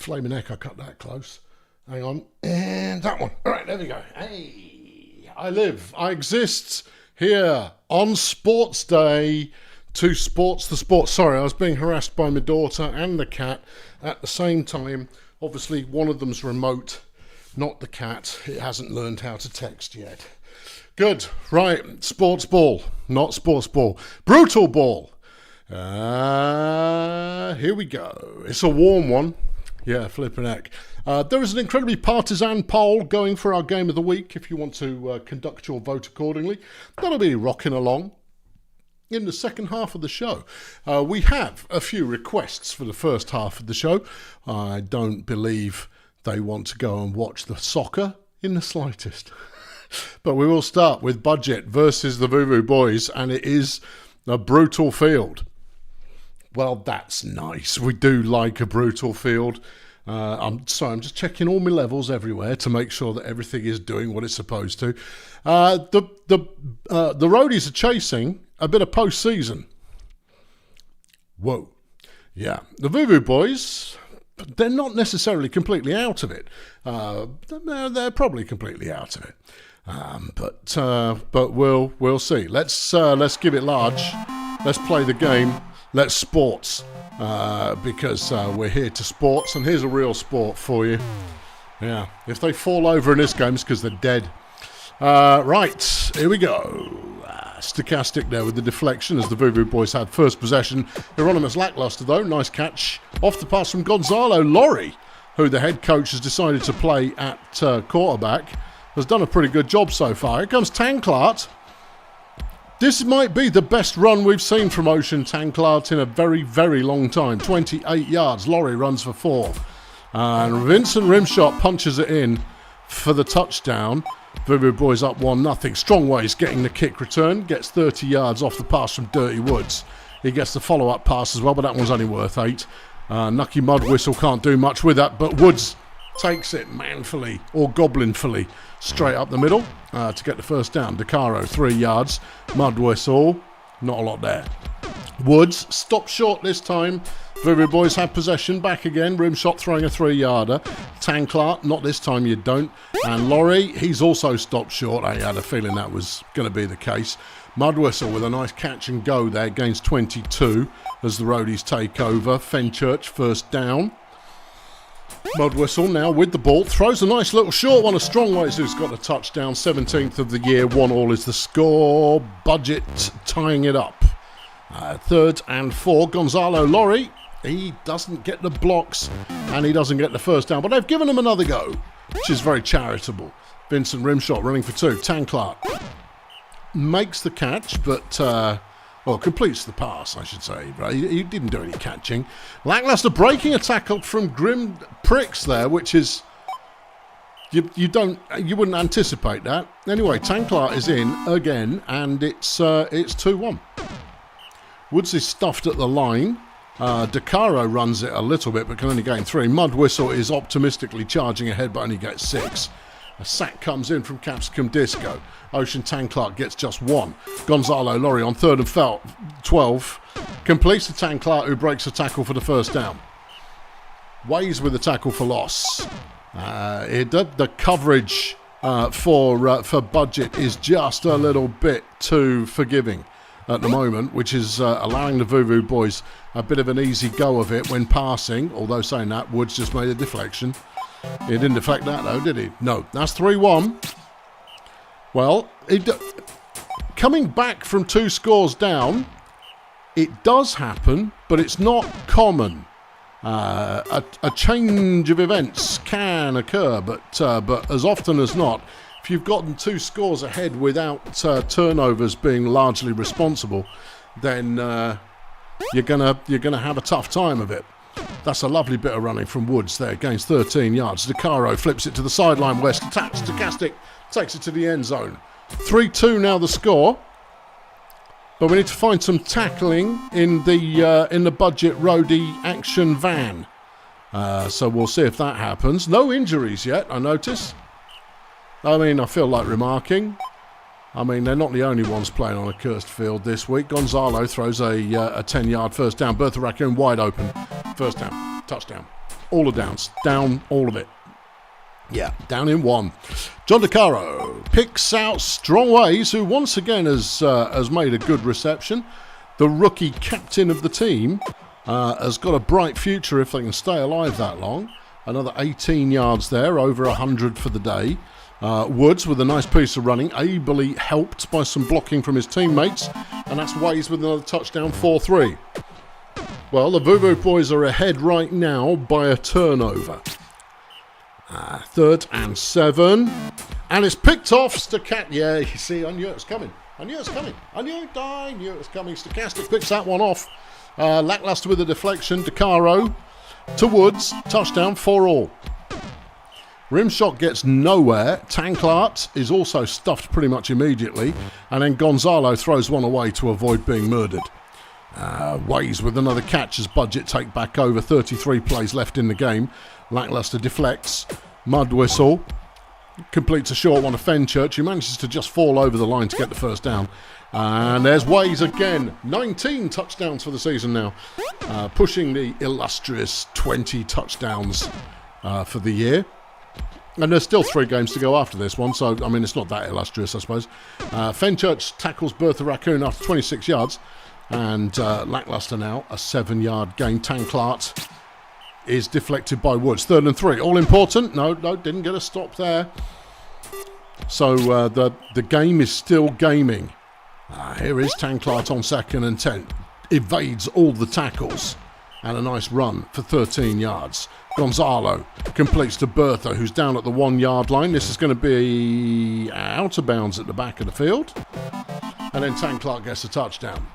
Flaming heck, I cut that close. Hang on. And that one. All right, there we go. Hey, I exist here on Sports Day to sports the sport. Sorry, I was being harassed by my daughter and the cat at the same time. Obviously, one of them's remote, not the cat. It hasn't learned how to text yet. Good. Right, sports ball, not sports ball. Brutal ball. Here we go. It's a warm one. Yeah, flipping heck. There is an incredibly partisan poll going for our game of the week if you want to conduct your vote accordingly. That'll be rocking along in the second half of the show. We have a few requests for the first half of the show. I don't believe they want to go and watch the soccer in the slightest. But we will start with Budget versus the Voo Boys, and it is a brutal field. Well, that's nice. We do like a brutal field. I'm just checking all my levels everywhere to make sure that everything is doing what it's supposed to. The roadies are chasing a bit of postseason. Whoa. Yeah. The Voo Boys, they're not necessarily completely out of it. They're probably completely out of it. But we'll see. Let's give it large. Let's play the game. Let's sports. Because we're here to sports, and here's a real sport for you. Yeah, if they fall over in this game, it's because they're dead. Right, here we go. Stochastic there with the deflection as the Voo Boys had first possession. Hieronymus lackluster though, nice catch. Off the pass from Gonzalo Laurie, who the head coach has decided to play at quarterback. Has done a pretty good job so far. Here comes Tanclart. This might be the best run we've seen from Ocean Tanclart in a very, very long time. 28 yards. Laurie runs for 4. And Vincent Rimshot punches it in for the touchdown. Voo Boys up 1-0. Strongways getting the kick return. Gets 30 yards off the pass from Dirty Woods. He gets the follow-up pass as well, but that one's only worth 8. Nucky Mudwhistle can't do much with that, but Woods takes it manfully or goblinfully straight up the middle to get the first down. DeCaro 3 yards. Mudwhistle, not a lot there. Woods stopped short this time. Voo Boys have possession back again. Rimshot throwing a 3-yarder. Tanclart, not this time you don't. And Laurie, he's also stopped short. I had a feeling that was going to be the case. Mudwhistle with a nice catch and go there, gains 22 as the roadies take over. Fenchurch first down. Mudwhistle now with the ball, throws a nice little short one of Strongways, who's got a touchdown. 17th of the year, 1-1 is the score. Budget tying it up. 3rd and 4, Gonzalo Laurie, he doesn't get the blocks and he doesn't get the first down, but they've given him another go, which is very charitable. Vincent Rimshot running for 2. Tanclart makes the catch, but completes the pass, I should say. Right? He didn't do any catching. Lackluster breaking a tackle from Grim Pricks there, which is you wouldn't anticipate that. Anyway, Tanclart is in again, and it's 2-1. Woods is stuffed at the line. DeCaro runs it a little bit, but can only gain 3. Mudwhistle is optimistically charging ahead, but only gets 6. A sack comes in from Capsicum Disco. Ocean Tanclart gets just 1. Gonzalo Laurie on 3rd and 12. Completes the Tanclart, who breaks a tackle for the first down. Ways with the tackle for loss. The coverage for Budget is just a little bit too forgiving at the moment, which is allowing the Voo Boys a bit of an easy go of it when passing. Although saying that, Woods just made a deflection. He didn't deflect that though, did he? No, that's 3-1. Well, coming back from 2 scores down, it does happen, but it's not common. A change of events can occur, but as often as not, if you've gotten 2 scores ahead without turnovers being largely responsible, then you're gonna have a tough time of it. That's a lovely bit of running from Woods there. Gains 13 yards. DeCaro flips it to the sideline west. Attacks Stochastic. Takes it to the end zone. 3-2 now the score. But we need to find some tackling in the Budget roadie action van. So we'll see if that happens. No injuries yet, I notice. I mean, I feel like remarking. I mean, they're not the only ones playing on a cursed field this week. Gonzalo throws a 10-yard first down. Bertha Raccoon wide open. First down. Touchdown. All the downs. Down, all of it. Yeah, down in 1. John DeCaro picks out Strongways, who once again has made a good reception. The rookie captain of the team has got a bright future if they can stay alive that long. Another 18 yards there, over 100 for the day. Woods with a nice piece of running, ably helped by some blocking from his teammates, and that's Ways with another touchdown, 4-3. Well, the Voo Voo boys are ahead right now by a turnover. 3rd and 7, and it's picked off. Yeah, you see, I knew it was coming. I knew it was coming. I knew it was coming. Stochastic picks that one off. Lackluster with a deflection. DeCaro to Woods. Touchdown, 4-all. Rimshot gets nowhere. Tanklart is also stuffed pretty much immediately. And then Gonzalo throws one away to avoid being murdered. Ways with another catch as Budget take back over. 33 plays left in the game. Lackluster deflects. Mud whistle. Completes a short one to Fenchurch, who manages to just fall over the line to get the first down. And there's Ways again. 19 touchdowns for the season now. Pushing the illustrious 20 touchdowns for the year. And there's still 3 games to go after this one, so, I mean, it's not that illustrious, I suppose. Fenchurch tackles Bertha Raccoon after 26 yards. And Lackluster now, a 7-yard gain. Tanklart is deflected by Woods. 3rd and 3. All important. No, didn't get a stop there. So the game is still gaming. Here is Tanklart on 2nd and 10. Evades all the tackles. And a nice run for 13 yards. Gonzalo completes to Bertha, who's down at the 1-yard line. This is going to be out of bounds at the back of the field. And then Tanklart gets a touchdown.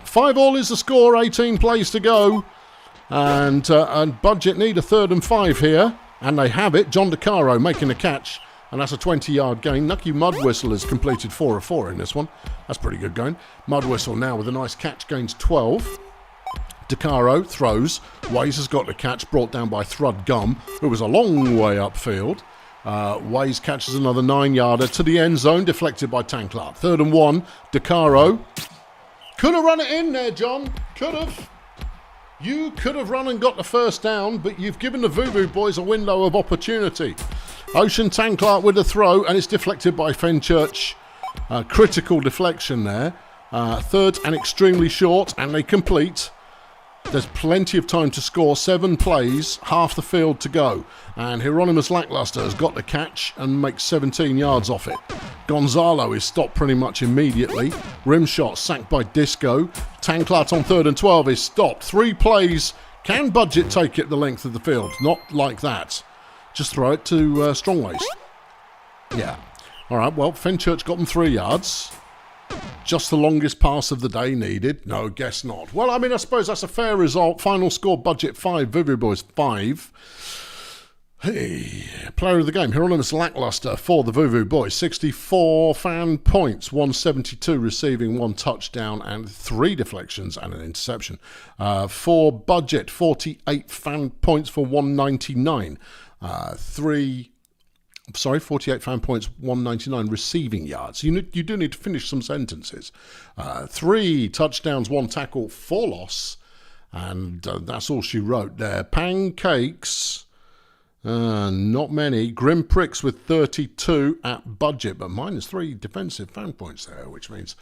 5-all is the score. 18 plays to go. And Budget need a 3rd and 5 here. And they have it. John DeCaro making a catch. And that's a 20-yard gain. Nucky Mud Whistle has completed 4 of 4 in this one. That's pretty good going. Mud Whistle now with a nice catch, gains 12. DeCaro throws. Ways has got the catch, brought down by Thrud Gum, who was a long way upfield. Ways catches another 9-yarder to the end zone, deflected by Tanklart. 3rd and 1. DeCaro. Could have run it in there, John. Could have. You could have run and got the first down, but you've given the Voo Voo boys a window of opportunity. Ocean Tanklart with a throw, and it's deflected by Fenchurch. Critical deflection there. 3rd and extremely short, and they complete. There's plenty of time to score. 7 plays, half the field to go. And Hieronymus Lackluster has got the catch and makes 17 yards off it. Gonzalo is stopped pretty much immediately. Rimshot sacked by Disco. Tanklart on 3rd and 12 is stopped. 3 plays. Can Budget take it the length of the field? Not like that. Just throw it to Strongways. Yeah. All right, well, Fenchurch got them 3 yards. Just the longest pass of the day needed? No, guess not. Well, I mean, I suppose that's a fair result. Final score, Budget 5, Voo Voo Boys 5. Hey, player of the game, Hieronymus Lackluster for the Voo Voo Boys. 64 fan points, 172 receiving, 1 touchdown and 3 deflections and an interception. For Budget, 48 fan points for 199. 48 fan points, 199 receiving yards. You do need to finish some sentences. 3 touchdowns, 1 tackle, 4 loss. And that's all she wrote there. Pancakes, not many. Grim Pricks with 32 at Budget, but -3 defensive fan points there, which means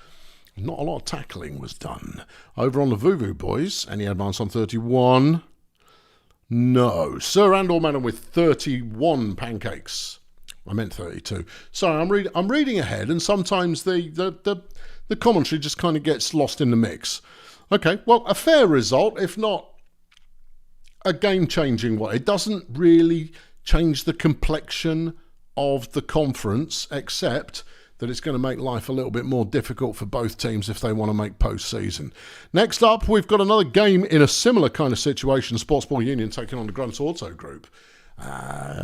not a lot of tackling was done. Over on the Voo Voo Boys, any advance on 31? No. Sir Andor Madam with 31 pancakes. I meant 32. Sorry, I'm reading ahead, and sometimes the commentary just kind of gets lost in the mix. Okay, well, a fair result, if not a game-changing one. It doesn't really change the complexion of the conference, except that it's going to make life a little bit more difficult for both teams if they want to make postseason. Next up, we've got another game in a similar kind of situation. Sportsball Union taking on the Grunt Auto Group.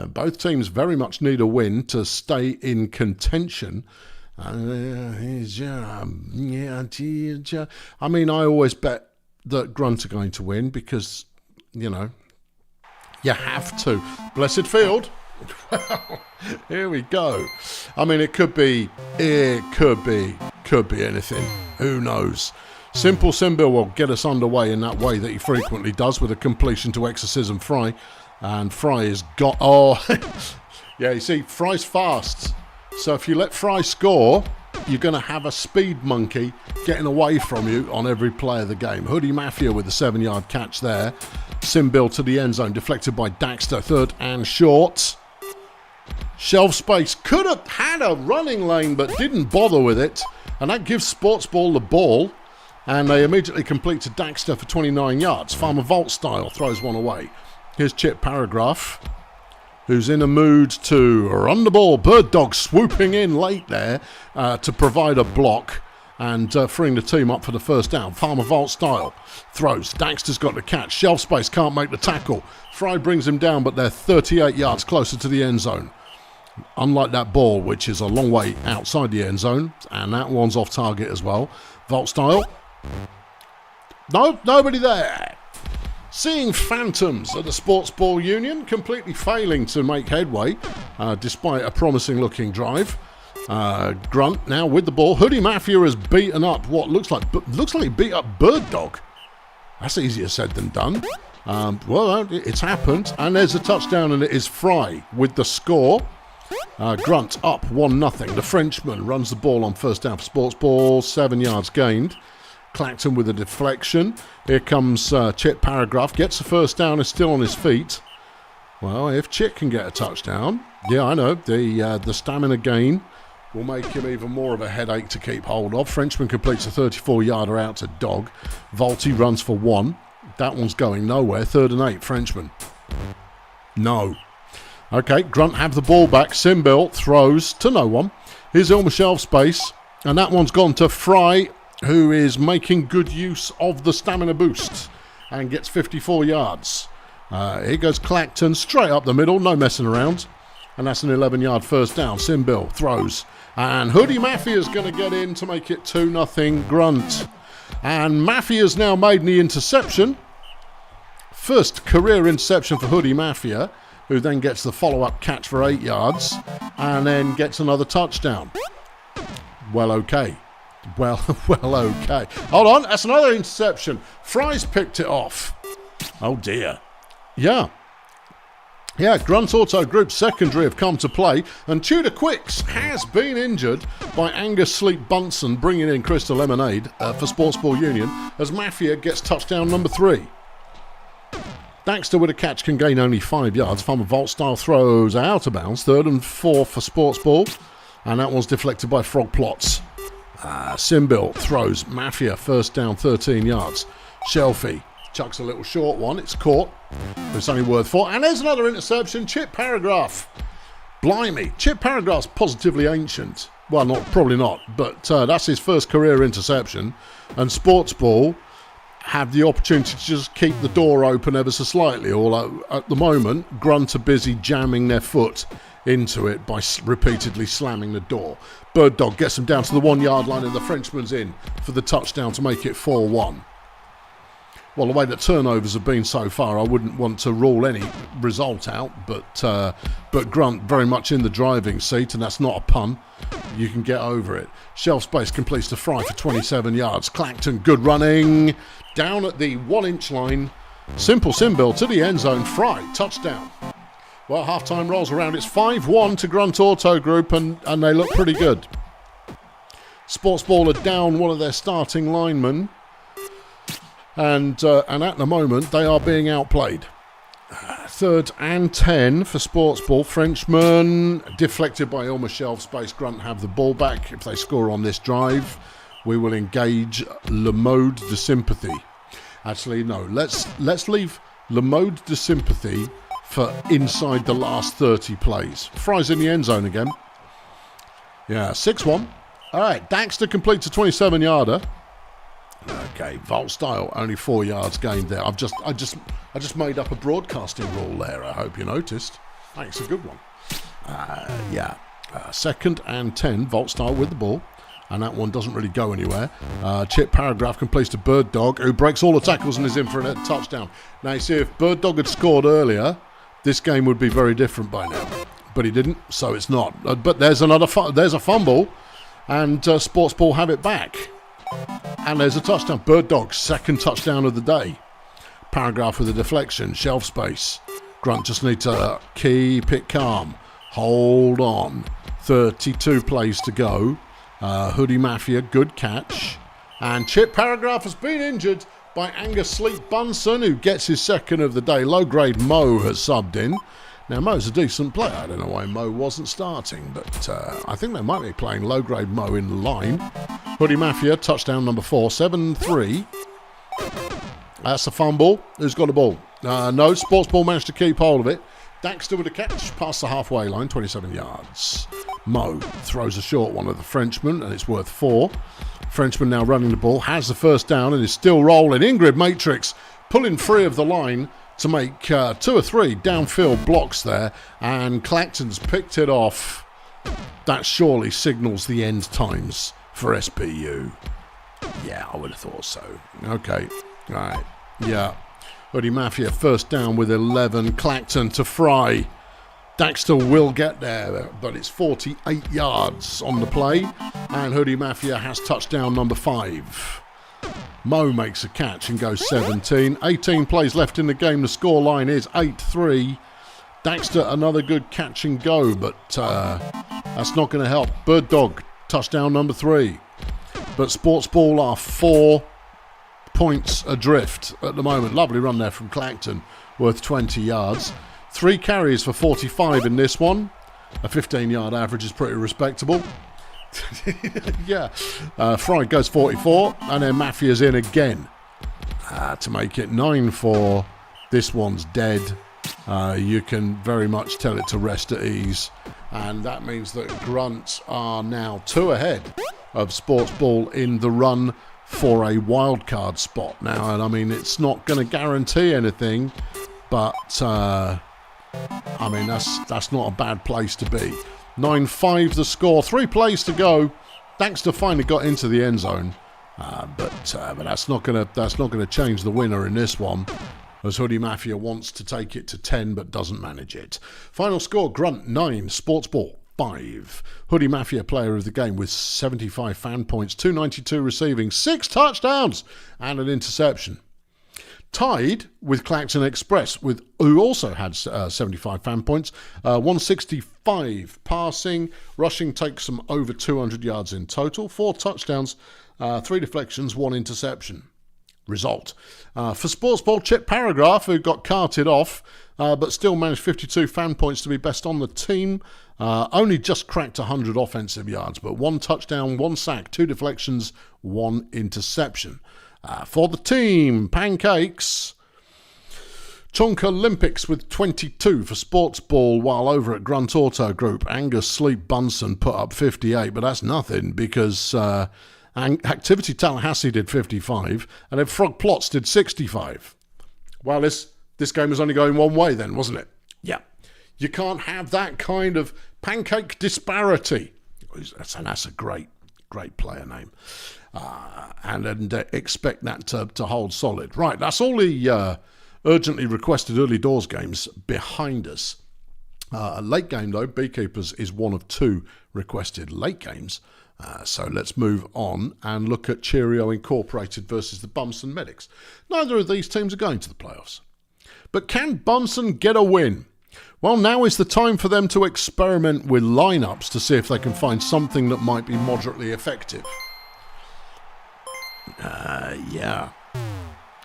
Both teams very much need a win to stay in contention. I mean, I always bet that Grunt are going to win because, you know, you have to. Blessed Field. Well, here we go. I mean, it could be anything. Who knows? Simple Simbill will get us underway in that way that he frequently does, with a completion to Exorcism Fry. And Fry has got... Oh, yeah, you see, Fry's fast. So if you let Fry score, you're going to have a speed monkey getting away from you on every play of the game. Hoodie Mafia with the 7-yard catch there. Simbill to the end zone, deflected by Daxter. 3rd and short. Shelf Space could have had a running lane but didn't bother with it. And that gives Sportsball the ball. And they immediately complete to Daxter for 29 yards. Farmer Vault style throws one away. Here's Chip Paragraph, who's in a mood to run the ball. Bird Dog swooping in late there to provide a block and freeing the team up for the first down. Farmer Vault style throws. Daxter's got the catch. Shelf Space can't make the tackle. Fry brings him down, but they're 38 yards closer to the end zone. Unlike that ball, which is a long way outside the end zone, and that one's off target as well. Vault style. No, nobody there. Seeing phantoms at the Sportsball Union, completely failing to make headway, despite a promising looking drive. Grunt now with the ball. Hoodie Mafia has beaten up what looks like he beat up Bird Dog. That's easier said than done. Well, it's happened, and there's a touchdown, and it is Fry with the score. Grunt up 1-0. The Frenchman runs the ball on first down for Sportsball, 7 yards gained. Clacton with a deflection. Here comes Chip Paragraph. Gets the first down, is still on his feet. Well, if Chip can get a touchdown, yeah, I know, the stamina gain will make him even more of a headache to keep hold of. Frenchman completes a 34-yarder out to Dog. Volty runs for 1. That one's going nowhere. 3rd and 8, Frenchman. No. Okay, Grunt have the ball back. Simbil throws to no one. Here's Ilma Shelf Space, and that one's gone to Fry, who is making good use of the stamina boost and gets 54 yards. Here goes Clacton, straight up the middle, no messing around. And that's an 11-yard first down. Simbil throws. And Hoodie Mafia's going to get in to make it 2-0 Grunt. And Mafia's now made the interception. First career interception for Hoodie Mafia, who then gets the follow-up catch for 8 yards and then gets another touchdown. Well, okay. Well, okay. Hold on, that's another interception. Fry's picked it off. Oh, dear. Yeah, Grunt Auto Group's secondary have come to play, and Tudor Quicks has been injured by Angus Sleep Bunsen, bringing in Crystal Lemonade for Sportsball Union, as Mafia gets touchdown number 3. Daxter with a catch can gain only 5 yards. Farmer Vault style throws out of bounds. 3rd and 4 for Sportsball, and that one's deflected by Frog Plots. Simbil throws. Mafia first down, 13 yards. Shelfie chucks a little short one. It's caught. It's only worth 4. And there's another interception. Chip Paragraph. Blimey. Chip Paragraph's positively ancient. Well, probably not. But that's his first career interception. And Sportsball have the opportunity to just keep the door open ever so slightly. Although at the moment, Grunt are busy jamming their foot into it by repeatedly slamming the door. Bird Dog gets them down to the 1 yard line, and the Frenchman's in for the touchdown to make it 4-1. Well, the way that turnovers have been so far, I wouldn't want to rule any result out, but Grunt very much in the driving seat, and that's not a pun. You can get over it. Shelf Space completes to Fry for 27 yards. Clacton, good running. Down at the 1 inch line. Simple Simbil to the end zone. Fry, touchdown. Well, halftime rolls around. It's 5-1 to Grunt Auto Group, and they look pretty good. Sportsball are down one of their starting linemen, and at the moment they are being outplayed. 3rd and 10 for Sportsball. Frenchman deflected by Ilma Shelf Space. Grunt have the ball back. If they score on this drive, we will engage Le Mode de Sympathy. Actually, no. Let's leave Le Mode de Sympathy for inside the last 30 plays. Fry's in the end zone again. Yeah, 6-1. All right, Daxter completes a 27-yarder. Okay, Vault style, only 4 yards gained there. I just made up a broadcasting rule there. I hope you noticed. Thanks, a good one. 2nd and 10, Vault style with the ball. And that one doesn't really go anywhere. Chip Paragraph completes to Bird Dog, who breaks all the tackles and is in for a touchdown. Now, you see, if Bird Dog had scored earlier, this game would be very different by now. But he didn't, so it's not. But there's there's a fumble, and Sportsball have it back. And there's a touchdown. Bird Dog's 2nd touchdown of the day. Paragraph with a deflection. Shelf Space. Grunt just need to keep it calm. Hold on. 32 plays to go. Hoodie Mafia, good catch. And Chip Paragraph has been injured by Angus Sleep Bunsen, who gets his 2nd of the day. Low-grade Mo has subbed in. Now, Mo's a decent player. I don't know why Mo wasn't starting, but I think they might be playing low-grade Mo in the line. Hoodie Mafia, touchdown number 4, 7-3. That's a fumble. Who's got the ball? No, Sports Ball managed to keep hold of it. Daxter with a catch past the halfway line, 27 yards. Mo throws a short one at the Frenchman, and it's worth 4. Frenchman now running the ball, has the first down, and is still rolling. Ingrid Matrix pulling free of the line to make 2 or 3 downfield blocks there, and Clacton's picked it off. That surely signals the end times for SPU. Yeah, I would have thought so. Okay, all right, yeah. Hoodie Mafia first down with 11. Clacton to Fry. Daxter will get there, but it's 48 yards on the play, and Hoodie Mafia has touchdown number 5. Mo makes a catch and goes 17. 18 plays left in the game. The score line is 8-3. Daxter, another good catch and go, but that's not going to help. Bird Dog, touchdown number 3. But Sports Ball are 4 points adrift at the moment. Lovely run there from Clacton, worth 20 yards. 3 carries for 45 in this one. A 15-yard average is pretty respectable. Yeah. Fry goes 44, and then Mafia's in again to make it 9-4. This one's dead. You can very much tell it to rest at ease, and that means that Grunt are now 2 ahead of Sports Ball in the run for a wildcard spot now. And I mean, it's not going to guarantee anything, but I mean, that's not a bad place to be. 9-5 the score, 3 plays to go. Daxter finally got into the end zone, but that's not gonna change the winner in this one, as Hoodie Mafia wants to take it to 10 but doesn't manage it. Final score: Grunt 9, Sports Ball 5. Hoodie Mafia player of the game with 75 fan points, 292 receiving, 6 touchdowns and an interception. Tied with Clacton Express, who also had 75 fan points, 165 passing. Rushing takes them over 200 yards in total. 4 touchdowns, 3 deflections, 1 interception. Result. For Sports Ball, Chip Paragraph, who got carted off, but still managed 52 fan points to be best on the team. Only just cracked 100 offensive yards, but 1 touchdown, 1 sack, 2 deflections, 1 interception. For the team, Pancakes, Chunk Olympics with 22 for Sports Ball, while over at Grunt Auto Group, Angus Sleep Bunsen put up 58, but that's nothing because Activity Tallahassee did 55, and then Frog Plots did 65. Well, this game was only going one way then, wasn't it? Yeah. You can't have that kind of pancake disparity. That's a great player name. And expect that to hold solid. Right, that's all the urgently requested early doors games behind us. A late game, though, Beekeepers is one of 2 requested late games. So let's move on and look at Cheerio Incorporated versus the Bumson Medics. Neither of these teams are going to the playoffs. But can Bumson get a win? Well, now is the time for them to experiment with lineups to see if they can find something that might be moderately effective. Yeah.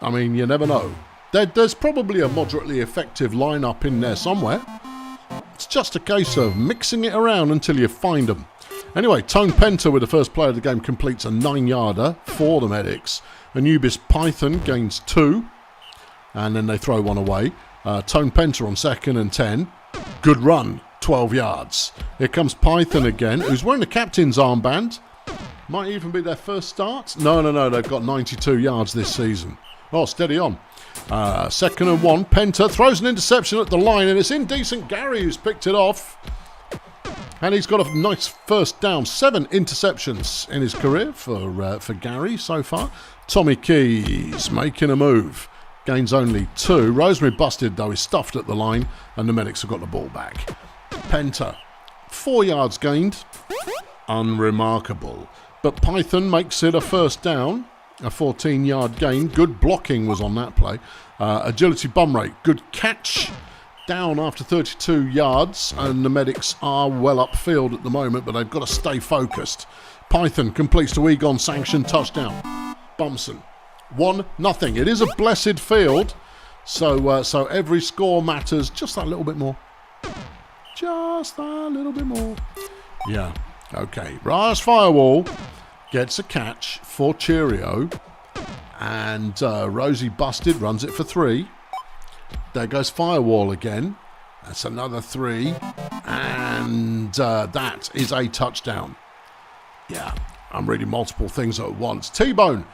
I mean, you never know. There's probably a moderately effective lineup in there somewhere. It's just a case of mixing it around until you find them. Anyway, Tone Penta with the first play of the game completes a 9-yarder for the Medics. Anubis Python gains 2, and then they throw one away. Tone Penta on 2nd and 10. Good run, 12 yards. Here comes Python again, who's wearing the captain's armband. Might even be their first start. No, they've got 92 yards this season. Oh, steady on. 2nd and 1. Penta throws an interception at the line, and it's Indecent Gary who's picked it off. And he's got a nice first down. 7 interceptions in his career for Gary so far. Tommy Keys making a move. Gains only 2. Rosemary busted, though, is stuffed at the line, and the Medics have got the ball back. Penta, 4 yards gained. Unremarkable. But Python makes it a first down. A 14-yard gain. Good blocking was on that play. Agility bum rate. Good catch. Down after 32 yards. And the Medics are well upfield at the moment, but they've got to stay focused. Python completes to Egon Sanction touchdown. Bumson. 1-0. It is a blessed field. So every score matters just that little bit more. Just a little bit more. Yeah. Okay. Ras Firewall gets a catch for Cheerio. And Rosie Busted runs it for 3. There goes Firewall again. That's another 3. And that is a touchdown. Yeah. I'm reading multiple things at once. T-Bone,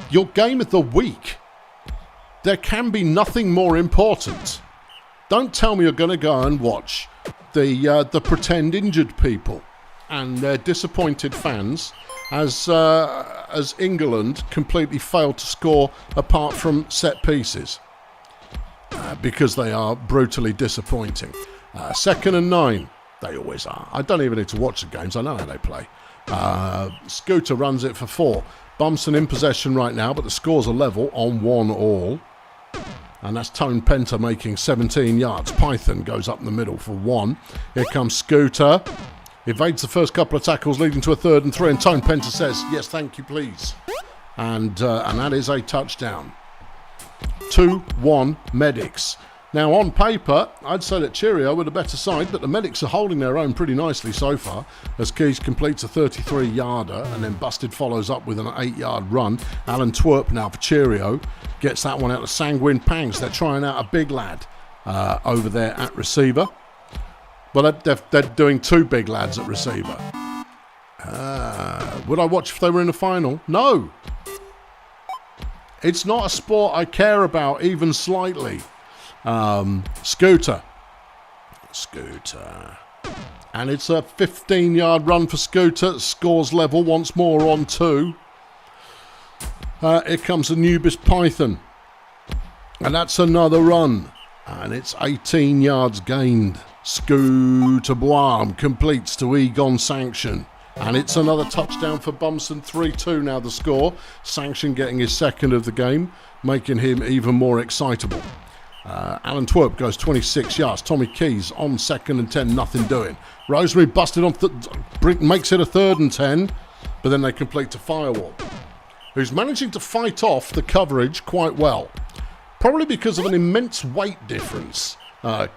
your game of the week. There can be nothing more important. Don't tell me you're going to go and watch the pretend injured people and their disappointed fans as England completely failed to score apart from set pieces because they are brutally disappointing. 2nd and 9. They always are. I don't even need to watch the games. I know how they play. Scooter runs it for 4. Bumson in possession right now, but the scores are level on 1-1. And that's Tone Penta making 17 yards. Python goes up in the middle for 1. Here comes Scooter. Evades the first couple of tackles, leading to a 3rd and 3. And Tone Penta says, yes, thank you, please. And that is a touchdown. 2-1 Medics. Now, on paper, I'd say that Cheerio were the better side, but the Medics are holding their own pretty nicely so far, as Keys completes a 33-yarder, and then Busted follows up with an 8-yard run. Alan Twerp now for Cheerio gets that one out of Sanguine Pangs. They're trying out a big lad over there at receiver. Well, they're doing 2 big lads at receiver. Would I watch if they were in the final? No. It's not a sport I care about even slightly. Scooter. And it's a 15-yard run for Scooter. Scores level once more on 2. Here comes Anubis Python. And that's another run. And it's 18 yards gained. Scooter Boam completes to Egon Sanction. And it's another touchdown for Bumson. 3-2 now the score. Sanction getting his 2nd of the game, making him even more excitable. Alan Twerp goes 26 yards. Tommy Keys on 2nd and 10, nothing doing. Rosemary busted on, makes it a 3rd and 10, but then they complete to Firewall, who's managing to fight off the coverage quite well. Probably because of an immense weight difference.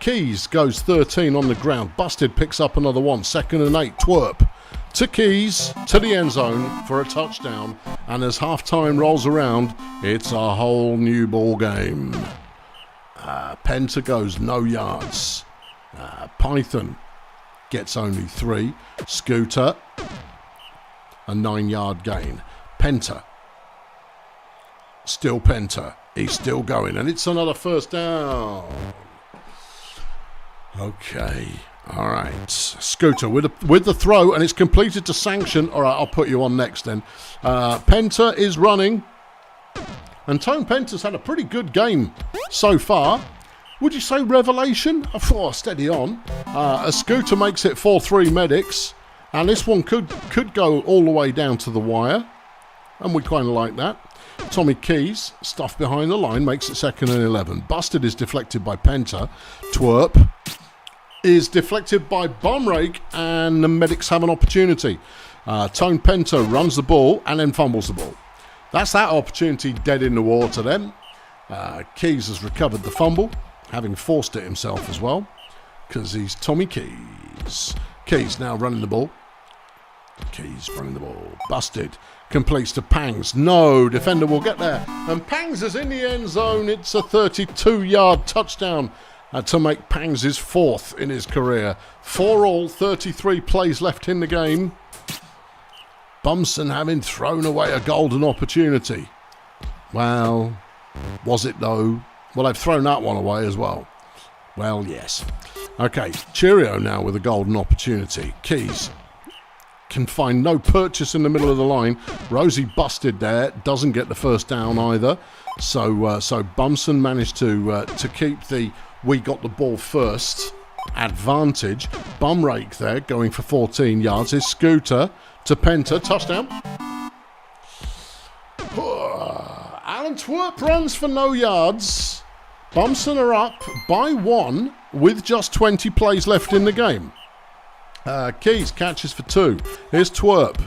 Keys goes 13 on the ground. Busted picks up another 1. 2nd and 8, Twerp to Keys, to the end zone for a touchdown. And as half-time rolls around, it's a whole new ball game. Penta goes no yards. Python gets only 3. Scooter, a 9-yard gain. Penta. Still Penta. He's still going. And it's another first down. Okay. All right. Scooter with the throw, and it's completed to Sanction. All right, I'll put you on next then. Penta is running. And Tone Penta's had a pretty good game so far. Would you say revelation? Oh, steady on. A Scooter makes it 4-3 Medics. And this one could go all the way down to the wire. And we kind of like that. Tommy Keys, stuff behind the line, makes it 2nd and 11. Busted is deflected by Penta. Twerp is deflected by Bumrake, and the Medics have an opportunity. Tone Penta runs the ball and then fumbles the ball. That's that opportunity dead in the water then. Keys has recovered the fumble, having forced it himself as well, because he's Tommy Keys. Keys now running the ball. Keys running the ball. Busted. Completes to Pangs. No, defender will get there. And Pangs is in the end zone. It's a 32-yard touchdown to make Pangs his 4th in his career. 4-all, 33 plays left in the game. Bumson having thrown away a golden opportunity. Well, was it though? Well, they've thrown that one away as well. Well, yes. Okay, Cheerio now with a golden opportunity. Keys can find no purchase in the middle of the line. Rosie busted there, doesn't get the first down either. So Bumson managed to keep the we got the ball first advantage. Bumrake there going for 14 yards. His Scooter to Penta, touchdown. Alan Twerp runs for no yards. Bumson are up by 1 with just 20 plays left in the game. Keys catches for 2. Here's Twerp.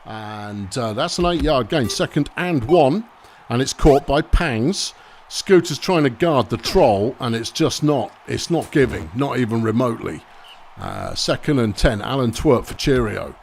And that's an 8-yard gain. 2nd and 1. And it's caught by Pangs. Scooter's trying to guard the troll, and it's just not. It's not giving, not even remotely. 2nd and 10. Alan Twerp for Cheerio.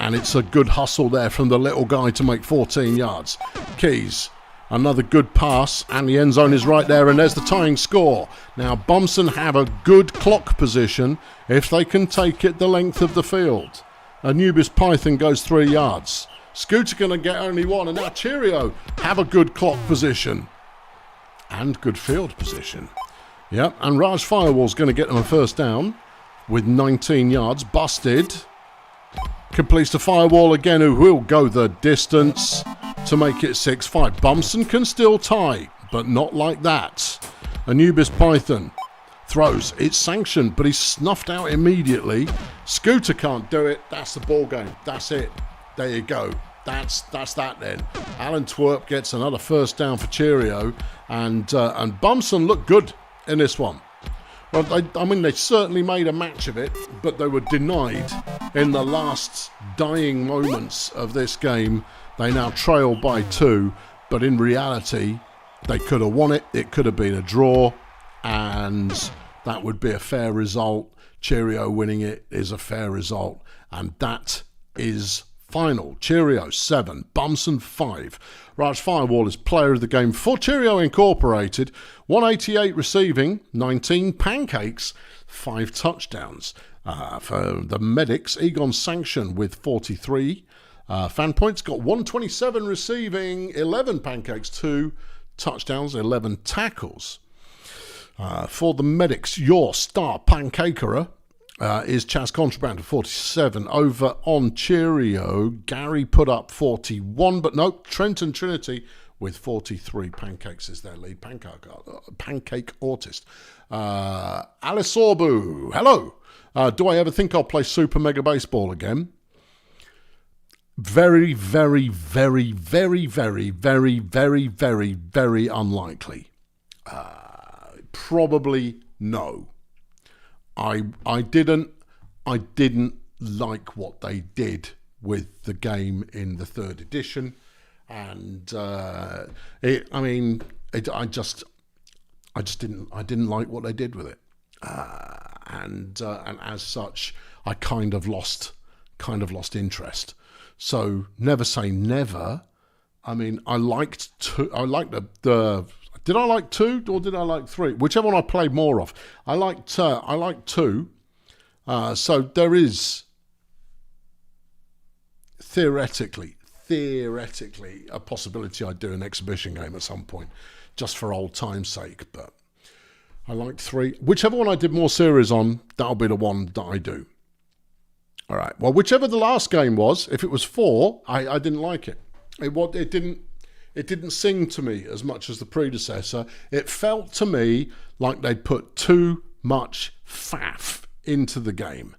And it's a good hustle there from the little guy to make 14 yards. Keys, another good pass, and the end zone is right there, and there's the tying score. Now, Bumson have a good clock position if they can take it the length of the field. Anubis Python goes 3 yards. Scooter going to get only 1, and now Cheerio have a good clock position and good field position. Yep, and Raj Firewall's going to get them a first down with 19 yards. Busted. Completes the Firewall again, who will go the distance to make it 6-5. Bumson can still tie, but not like that. Anubis Python throws. It's sanctioned, but he's snuffed out immediately. Scooter can't do it. That's the ball game. That's it. There you go. That's that then. Alan Twerp gets another first down for Cheerio, and Bumson looked good in this one. Well, they certainly made a match of it, but they were denied in the last dying moments of this game. They now trail by 2, but in reality, they could have won it. It could have been a draw, and that would be a fair result. Cheerio winning it is a fair result, and that is final. Cheerio 7, Bumson 5. Raj Firewall is player of the game for Cheerio Incorporated. 188 receiving, 19 pancakes, 5 touchdowns. For the Medics, Egon Sanction with 43 fan points. Got 127 receiving, 11 pancakes, 2 touchdowns, 11 tackles. For the Medics, your star pancakerer is Chaz Contraband of 47. Over on Cheerio, Gary put up 41, but nope, Trenton Trinity with 43 pancakes is their lead pancake artist. Alice Orbu, hello. Do I ever think I'll play Super Mega Baseball again? Very, very, very, very, very, very, very, very, very unlikely. Probably no. I didn't like what they did with the game in the 3rd edition, and I didn't like what they did with it, and as such, I kind of lost interest. So never say never. I mean, I liked the. Did I like 2 or did I like 3? Whichever one I played more of. I liked 2. So there is theoretically a possibility I'd do an exhibition game at some point, just for old time's sake. But I liked 3. Whichever one I did more series on, that'll be the one that I do. All right. Well, whichever the last game was, if it was 4, I didn't like it. It didn't sing to me as much as the predecessor. It felt to me like they'd put too much faff into the game.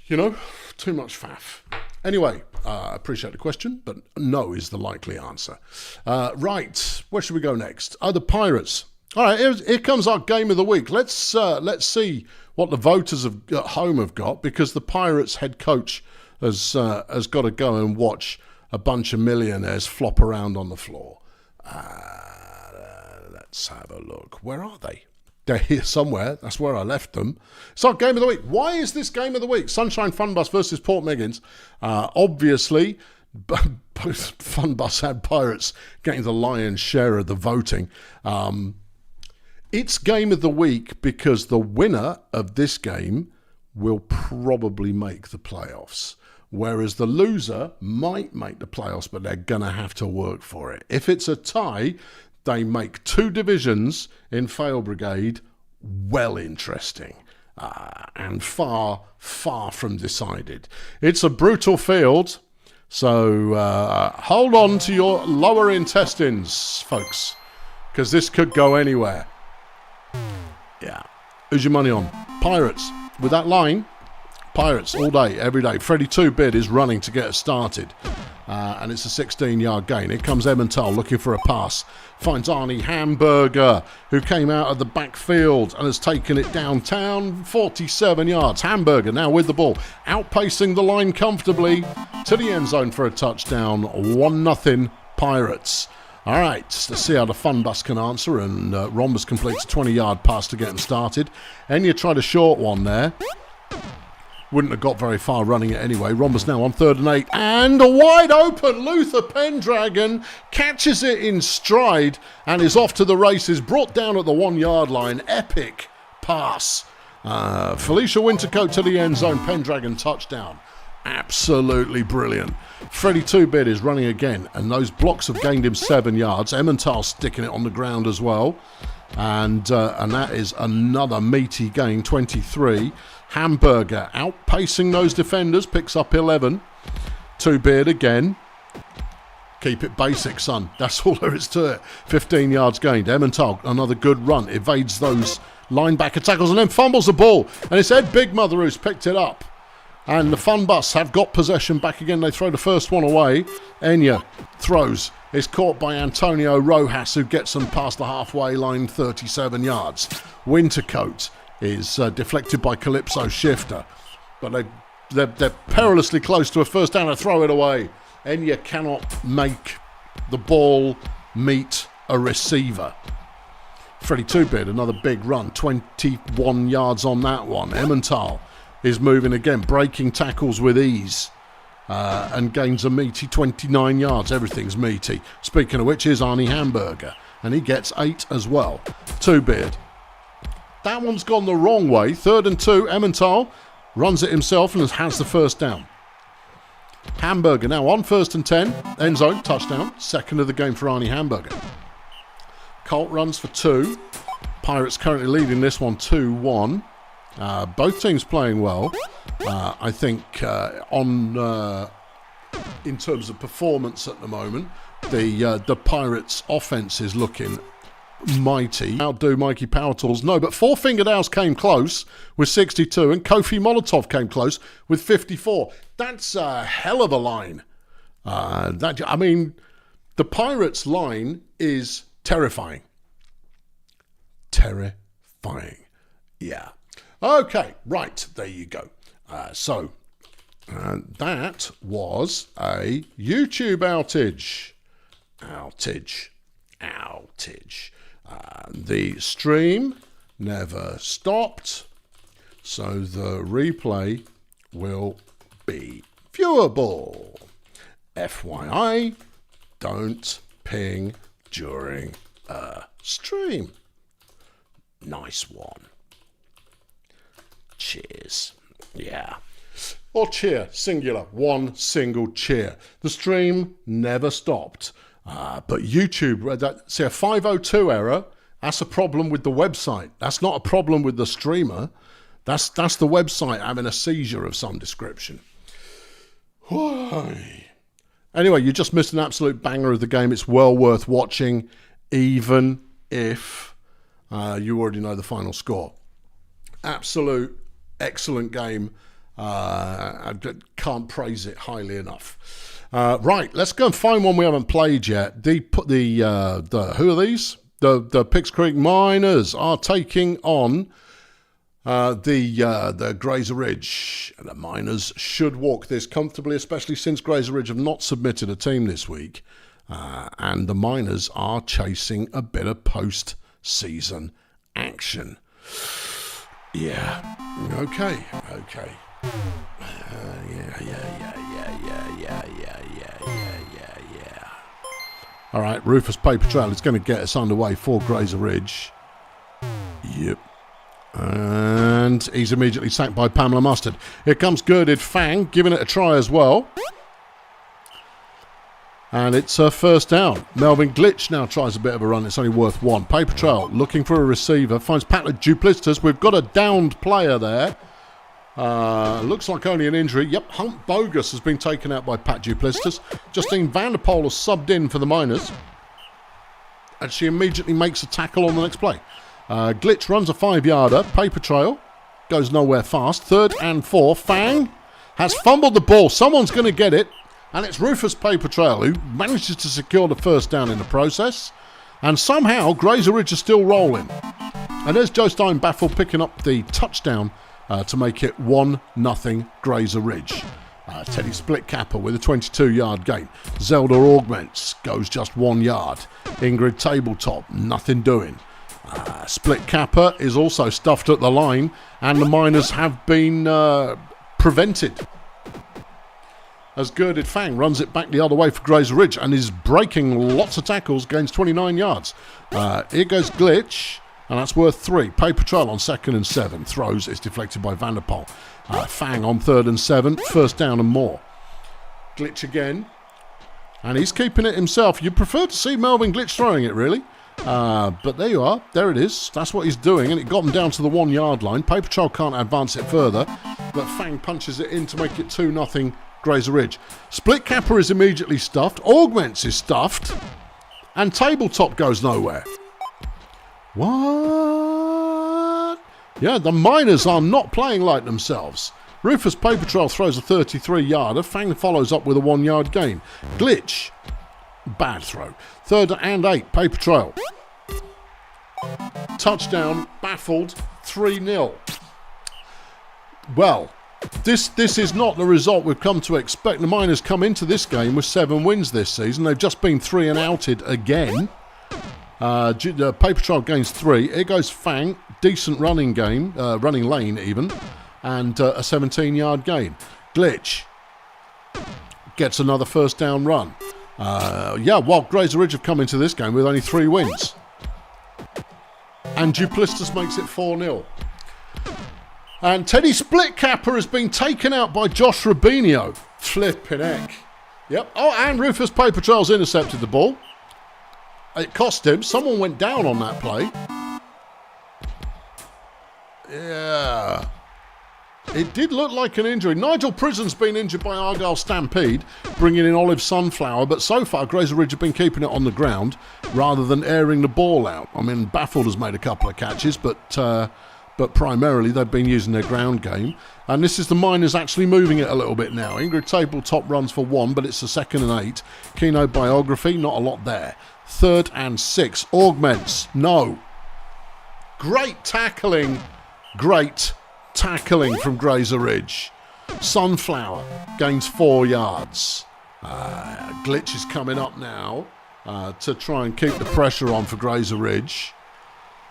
You know, too much faff. Anyway, I appreciate the question, but no is the likely answer. Right, where should we go next? The Pirates. All right, here comes our game of the week. Let's see what the voters at home have got, because the Pirates head coach has got to go and watch a bunch of millionaires flop around on the floor. Let's have a look. Where are they? They're here somewhere. That's where I left them. It's our game of the week. Why is this game of the week? Sunshine Funbus versus Port Meggins. Obviously, both Funbus and Pirates getting the lion's share of the voting. It's game of the week because the winner of this game will probably make the playoffs. Whereas the loser might make the playoffs, but they're going to have to work for it. If it's a tie, they make 2 divisions in Fail Brigade well interesting and far, far from decided. It's a brutal field, so hold on to your lower intestines, folks, because this could go anywhere. Yeah. Who's your money on? Pirates. With that line, Pirates all day, every day. Freddie 2-bid is running to get us started. And it's a 16-yard gain. Here comes Emmental looking for a pass. Finds Arnie Hamburger, who came out of the backfield and has taken it downtown. 47 yards. Hamburger now with the ball, outpacing the line comfortably to the end zone for a touchdown. 1-0 Pirates. All right, let's see how the fun bus can answer. And Rhombus completes a 20-yard pass to get him started. Enya tried a short one there. Wouldn't have got very far running it anyway. Rhombus now on 3rd and 8. And a wide open Luther Pendragon catches it in stride and is off to the races. Brought down at the 1-yard line. Epic pass. Felicia Wintercoat to the end zone. Pendragon touchdown. Absolutely brilliant. Freddie Two-Bit is running again, and those blocks have gained him 7 yards. Emmental sticking it on the ground as well. And that is another meaty gain, 23. Hamburger outpacing those defenders, picks up 11. Two-Beard again. Keep it basic, son. That's all there is to it. 15 yards gained. Emmental, another good run. Evades those linebacker tackles and then fumbles the ball. And it's Ed Bigmother who's picked it up. And the Fun Bus have got possession back again. They throw the first one away. Enya throws. It's caught by Antonio Rojas, who gets them past the halfway line, 37 yards. Wintercoat is deflected by Calypso Shifter. But they're perilously close to a first down to throw it away. Enya cannot make the ball meet a receiver. Freddie Two-Bit, another big run. 21 yards on that one. Emmental is moving again, breaking tackles with ease, and gains a meaty 29 yards. Everything's meaty. Speaking of which, is Arnie Hamburger, and he gets 8 as well. Two-Beard. That one's gone the wrong way. 3rd and 2. Emmental runs it himself and has the first down. Hamburger now on 1st and 10. End zone, touchdown. 2nd of the game for Arnie Hamburger. Colt runs for 2. Pirates currently leading this one 2-1. Both teams playing well. I think in terms of performance at the moment, the Pirates' offense is looking mighty. Outdo Mikey Power Tools. No, but Four Fingered Owls came close with 62 and Kofi Molotov came close with 54. That's a hell of a line. I mean, the Pirates' line is terrifying. Terrifying. Yeah. Okay, right, there you go. So that was a YouTube outage. The stream never stopped, so the replay will be viewable. FYI, don't ping during a stream. Nice one. Cheers. Yeah. Or cheer, singular. One single cheer. The stream never stopped. But YouTube, see, a 502 error, that's a problem with the website. That's not a problem with the streamer. That's the website having a seizure of some description. Why? Anyway, you just missed an absolute banger of the game. It's well worth watching, even if you already know the final score. Absolute excellent game. I can't praise it highly enough. Right, let's go and find one we haven't played yet. Who are these? The Picks Creek Miners are taking on the Grazer Ridge. And the Miners should walk this comfortably, especially since Grazer Ridge have not submitted a team this week. And the Miners are chasing a bit of post-season action. Yeah. Okay. Yeah. All right, Rufus Paper Trail is going to get us underway for Grazer Ridge. Yep. And he's immediately sacked by Pamela Mustard. Here comes Girded Fang, giving it a try as well. And it's her first down. Melvin Glitch now tries a bit of a run. It's only worth 1. Paper Trail looking for a receiver. Finds Patler Duplistus. We've got a downed player there. Looks like only an injury. Yep, Hunt Bogus has been taken out by Pat Duplistus. Justine Vanderpoel has subbed in for the Miners. And she immediately makes a tackle on the next play. Glitch runs a 5-yarder. Paper Trail goes nowhere fast. 3rd and 4. Fang has fumbled the ball. Someone's going to get it. And it's Rufus Paper Trail who manages to secure the first down in the process. And somehow Grazer Ridge is still rolling. And there's Joe Stein-Baffle picking up the touchdown to make it 1-0 Grazer Ridge. Teddy split capper with a 22-yard gain. Zelda augments, goes just 1 yard. Ingrid tabletop, nothing doing. Split capper is also stuffed at the line, and the miners have been prevented. As Girded Fang runs it back the other way for Grazer Ridge and is breaking lots of tackles, gains 29 yards. Here goes Glitch, and that's worth 3. Paper Trail on 2nd and 7. Throws, it's deflected by Vanderpoel. Fang on 3rd and 7. First down and more. Glitch again. And he's keeping it himself. You'd prefer to see Melvin Glitch throwing it, really. But there you are. There it is. That's what he's doing. And it got him down to the 1 yard line. Paper Trail can't advance it further. But Fang punches it in to make it 2-0 Grazer Ridge. Split capper is immediately stuffed. Augments is stuffed. And tabletop goes nowhere. What? Yeah, the miners are not playing like themselves. Rufus Paper Trail throws a 33-yarder. Fang follows up with a 1 yard gain. Glitch. Bad throw. 3rd and 8. Paper Trail. Touchdown. Baffled. 3-0. Well, this is not the result we've come to expect. The miners come into this game with 7 wins this season. They've just been 3 and outed again. Paper Trail gains 3. Here goes Fang. Decent running game. Running lane even. And a 17-yard gain. Glitch gets another first down run. While Grazer Ridge have come into this game with only 3 wins. And Duplistus makes it 4-0. And Teddy Split Capper has been taken out by Josh Rubinho. Flippin' heck. Yep. Oh, and Rufus Paper Trail's intercepted the ball. It cost him. Someone went down on that play. Yeah. It did look like an injury. Nigel Prison's been injured by Argyle Stampede, bringing in Olive Sunflower, but so far Grazer Ridge have been keeping it on the ground rather than airing the ball out. I mean, Baffled has made a couple of catches, but primarily they've been using their ground game. And this is the miners actually moving it a little bit now. Ingrid Tabletop runs for 1, but it's a 2nd and 8. Keno Biography, not a lot there. 3rd and 6. Augments, no. Great tackling from Grazer Ridge. Sunflower gains 4 yards. Glitch is coming up now to try and keep the pressure on for Grazer Ridge.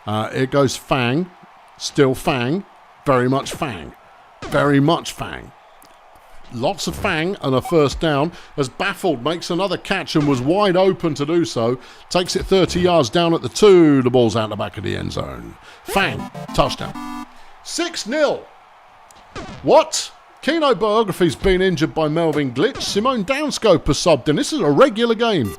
Here goes Fang. Still Fang. Very much Fang. Very much Fang. Lots of Fang and a first down as Baffled makes another catch and was wide open to do so. Takes it 30 yards down at the 2. The ball's out the back of the end zone. Fang. Touchdown. 6-0. What? Keno Biography's been injured by Melvin Glitch. Simone Downscope has subbed in. This is a regular game.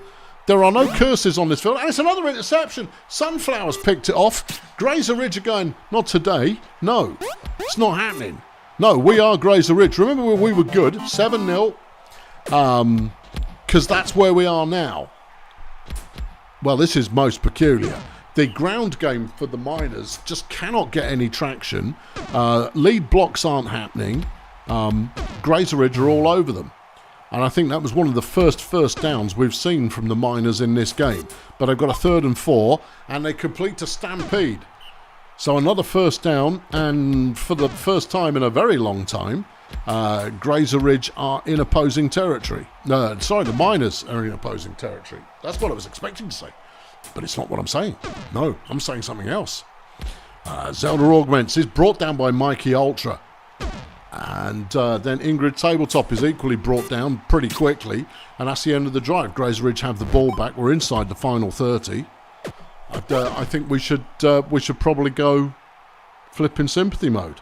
There are no curses on this field. And it's another interception. Sunflowers picked it off. Grazer Ridge are going, not today. No, it's not happening. No, we are Grazer Ridge. Remember when we were good? 7-0. Because that's where we are now. Well, this is most peculiar. The ground game for the miners just cannot get any traction. Lead blocks aren't happening. Grazer Ridge are all over them. And I think that was one of the first downs we've seen from the miners in this game. But they've got a 3rd and 4, and they complete a stampede. So another first down, and for the first time in a very long time, Grazer Ridge are in opposing territory. No, sorry, the miners are in opposing territory. That's what I was expecting to say. But it's not what I'm saying. No, I'm saying something else. Zelda Augments is brought down by Mikey Ultra. And then Ingrid Tabletop is equally brought down pretty quickly. And that's the end of the drive. Grazer Ridge have the ball back. We're inside the final 30. I think we should probably go flipping sympathy mode.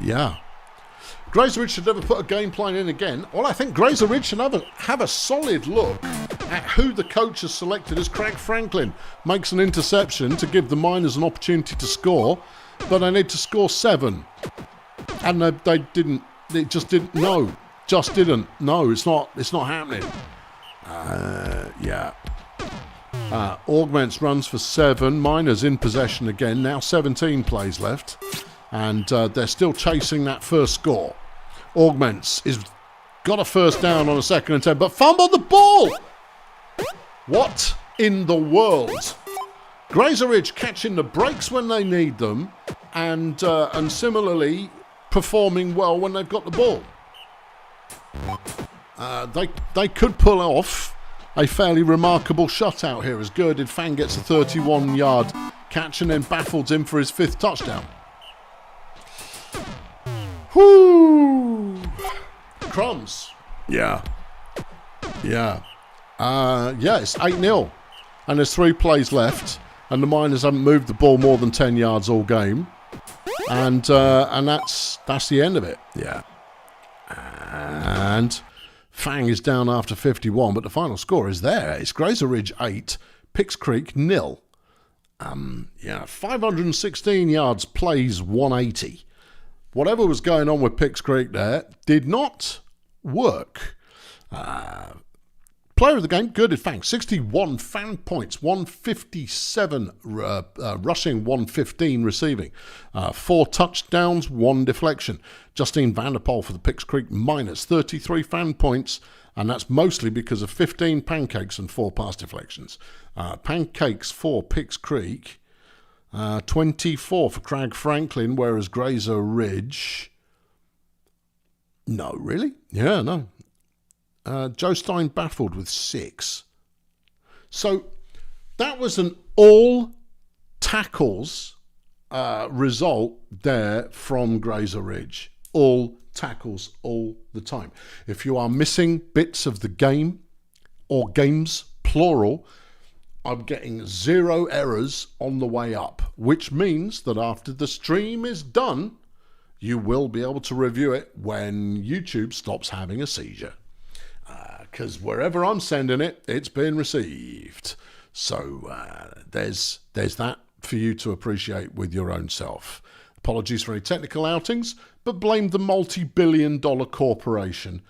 Yeah. Grazer Ridge should never put a game plan in again. Well, I think Grazer Ridge should have a solid look at who the coach has selected as Craig Franklin. Makes an interception to give the miners an opportunity to score, but they need to score 7. And they didn't. It just didn't. No, just didn't. No, it's not happening. Yeah. Augments runs for 7. Miners in possession again. Now 17 plays left, and they're still chasing that first score. Augments is got a first down on a 2nd and 10, but fumbled the ball. What in the world? Grazer Ridge catching the breaks when they need them, and similarly performing well when they've got the ball. They could pull off a fairly remarkable shutout here as Girded Fang gets a 31-yard catch and then baffles him for his 5th touchdown. Whoo! Crumbs. Yeah. Yeah. It's 8-0. And there's 3 plays left. And the Miners haven't moved the ball more than 10 yards all game. And that's the end of it. Yeah. And Fang is down after 51, but the final score is there. It's Grazer Ridge 8, Picks Creek 0. 516 yards, plays 180. Whatever was going on with Picks Creek there did not work. Player of the game, Girded Fang, 61 fan points, 157 rushing, 115 receiving. 4 touchdowns, 1 deflection. Justine Vanderpoel for the Picks Creek Miners, 33 fan points, and that's mostly because of 15 pancakes and 4 pass deflections. Pancakes for Picks Creek, 24 for Crag Franklin, whereas Grazer Ridge... No, really? Yeah, no. Joe Stein baffled with 6. So that was an all tackles result there from Grazer Ridge. All tackles all the time. If you are missing bits of the game or games, plural, I'm getting 0 errors on the way up, which means that after the stream is done, you will be able to review it when YouTube stops having a seizure. Because wherever I'm sending it, it's been received. So there's that for you to appreciate with your own self. Apologies for any technical outings, but blame the multi-billion-dollar corporation,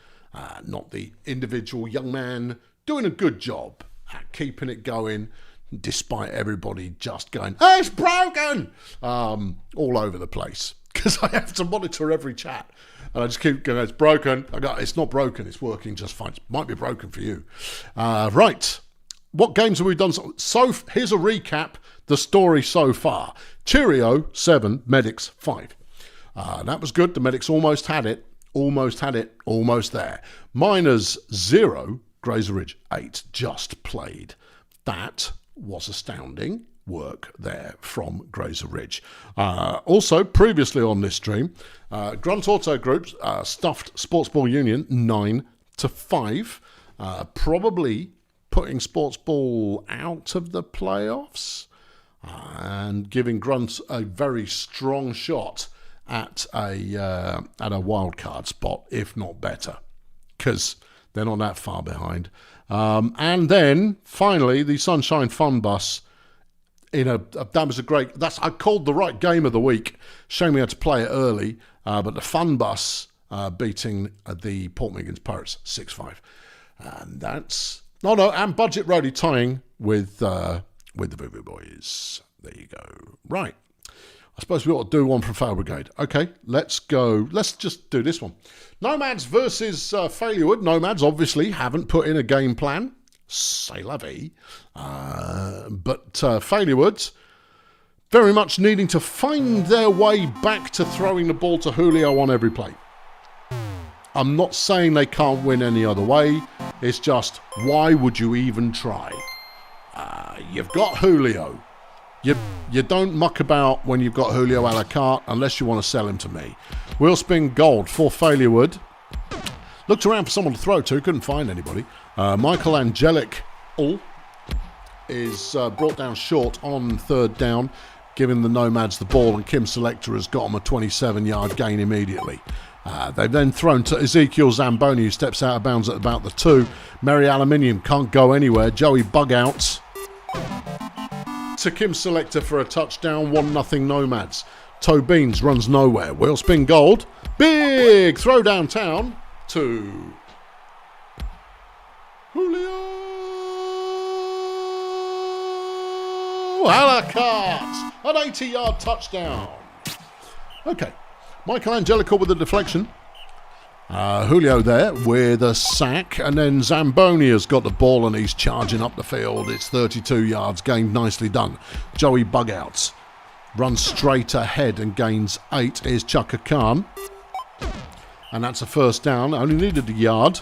not the individual young man doing a good job at keeping it going, despite everybody just going, "Hey, it's broken!" all over the place. Because I have to monitor every chat. And I just keep going, "It's broken." It's not broken, it's working just fine. It might be broken for you. Right. What games have we done? So here's a recap, the story so far. Cheerio, 7, Medics 5. That was good. The Medics almost had it. Almost there. Miners 0, Grazer Ridge 8, just played. That was astounding work there from Grazer Ridge. Also, previously on this stream, Grunt Auto Group stuffed Sportsball Union 9-5, probably putting Sportsball out of the playoffs and giving Grunt a very strong shot at a wild card spot, if not better, because they're not that far behind. And then finally, the Sunshine Fun Bus. That was a great. I called the right game of the week. Shame we had to play it early, but the Fun Bus beating the Port Meagans Pirates 6-5, and that's and Budget Roadie tying with the Boo Boo Boys. There you go. Right, I suppose we ought to do one from Fail Brigade. Okay, let's go. Let's just do this one. Nomads versus Failurewood. Nomads obviously haven't put in a game plan. C'est la vie. But Failurewood very much needing to find their way back to throwing the ball to Julio on every play. I'm not saying they can't win any other way. It's just, why would you even try? You've got Julio. You don't muck about when you've got Julio a la carte unless you want to sell him to me. Wheel spin gold for Failurewood. Looked around for someone to throw to, couldn't find anybody. Michael Angelic is brought down short on 3rd down, giving the Nomads the ball, and Kim Selector has got him a 27-yard gain immediately. They've then thrown to Ezekiel Zamboni, who steps out of bounds at about the 2. Merry Aluminium can't go anywhere. Joey Bugouts to Kim Selector for a touchdown, 1-0 Nomads. Toe Beans runs nowhere. Wheel spin gold. Big throw downtown to Julio a la carte, an 80-yard touchdown. Okay, Michael Angelico with the deflection. Julio there with a sack, and then Zamboni has got the ball and he's charging up the field. It's 32 yards, gained, nicely done. Joey Bugouts runs straight ahead and gains 8. Here's Chaka Khan. And that's a first down. Only needed a yard,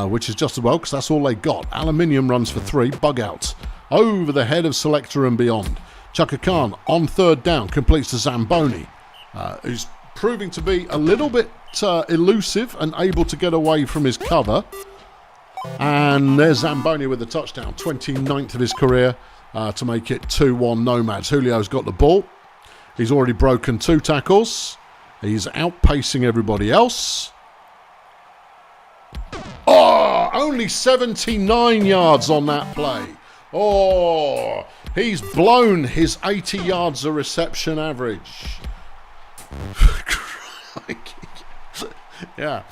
which is just as well because that's all they got. Aluminium runs for 3. Bug out. Over the head of Selector and beyond. Chaka Khan on third down completes the Zamboni, who's proving to be a little bit elusive and able to get away from his cover. And there's Zamboni with the touchdown, 29th of his career, to make it 2-1 Nomads. Julio's got the ball. He's already broken 2 tackles. He's outpacing everybody else. Oh, only 79 yards on that play. Oh, he's blown his 80 yards a reception average. Yeah.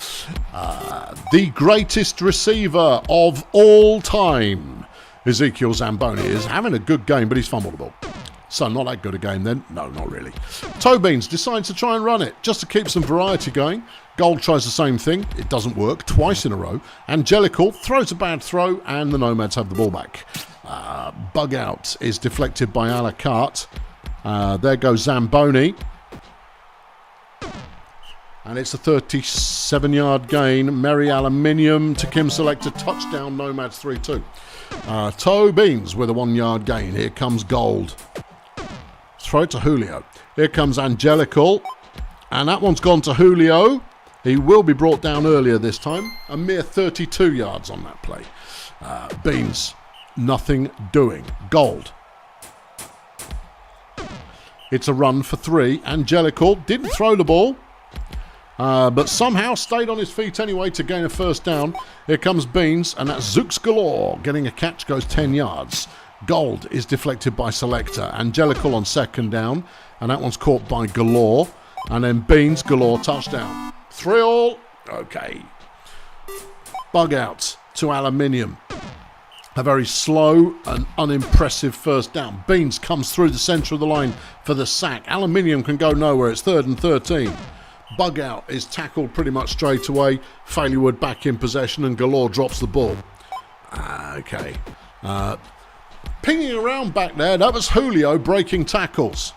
The greatest receiver of all time, Ezekiel Zamboni, is having a good game, but he's fumbled the ball. So not that good a game then. No, not really. Toe Beans decides to try and run it just to keep some variety going. Gold tries the same thing. It doesn't work twice in a row. Angelical throws a bad throw and the Nomads have the ball back. Bug out is deflected by a la carte. There goes Zamboni. And it's a 37-yard gain. Merry Aluminium to Kim Selector. Touchdown, Nomads 3-2. Toe Beans with a 1-yard gain. Here comes Gold. Throw it to Julio. Here comes Angelical. And that one's gone to Julio. He will be brought down earlier this time. A mere 32 yards on that play. Beans, nothing doing. Gold. It's a run for 3. Angelical didn't throw the ball. But somehow stayed on his feet anyway to gain a first down. Here comes Beans, and that's Zooks galore. Getting a catch, goes 10 yards. Gold is deflected by Selector. Angelical on second down, and that one's caught by Galore. And then Beans, Galore, touchdown. 3-all. Okay. Bug out to Aluminium. A very slow and unimpressive first down. Beans comes through the centre of the line for the sack. Aluminium can go nowhere. It's 3rd and 13. Bug out is tackled pretty much straight away. Failurewood back in possession and Galore drops the ball. Okay. Pinging around back there, that was Julio breaking tackles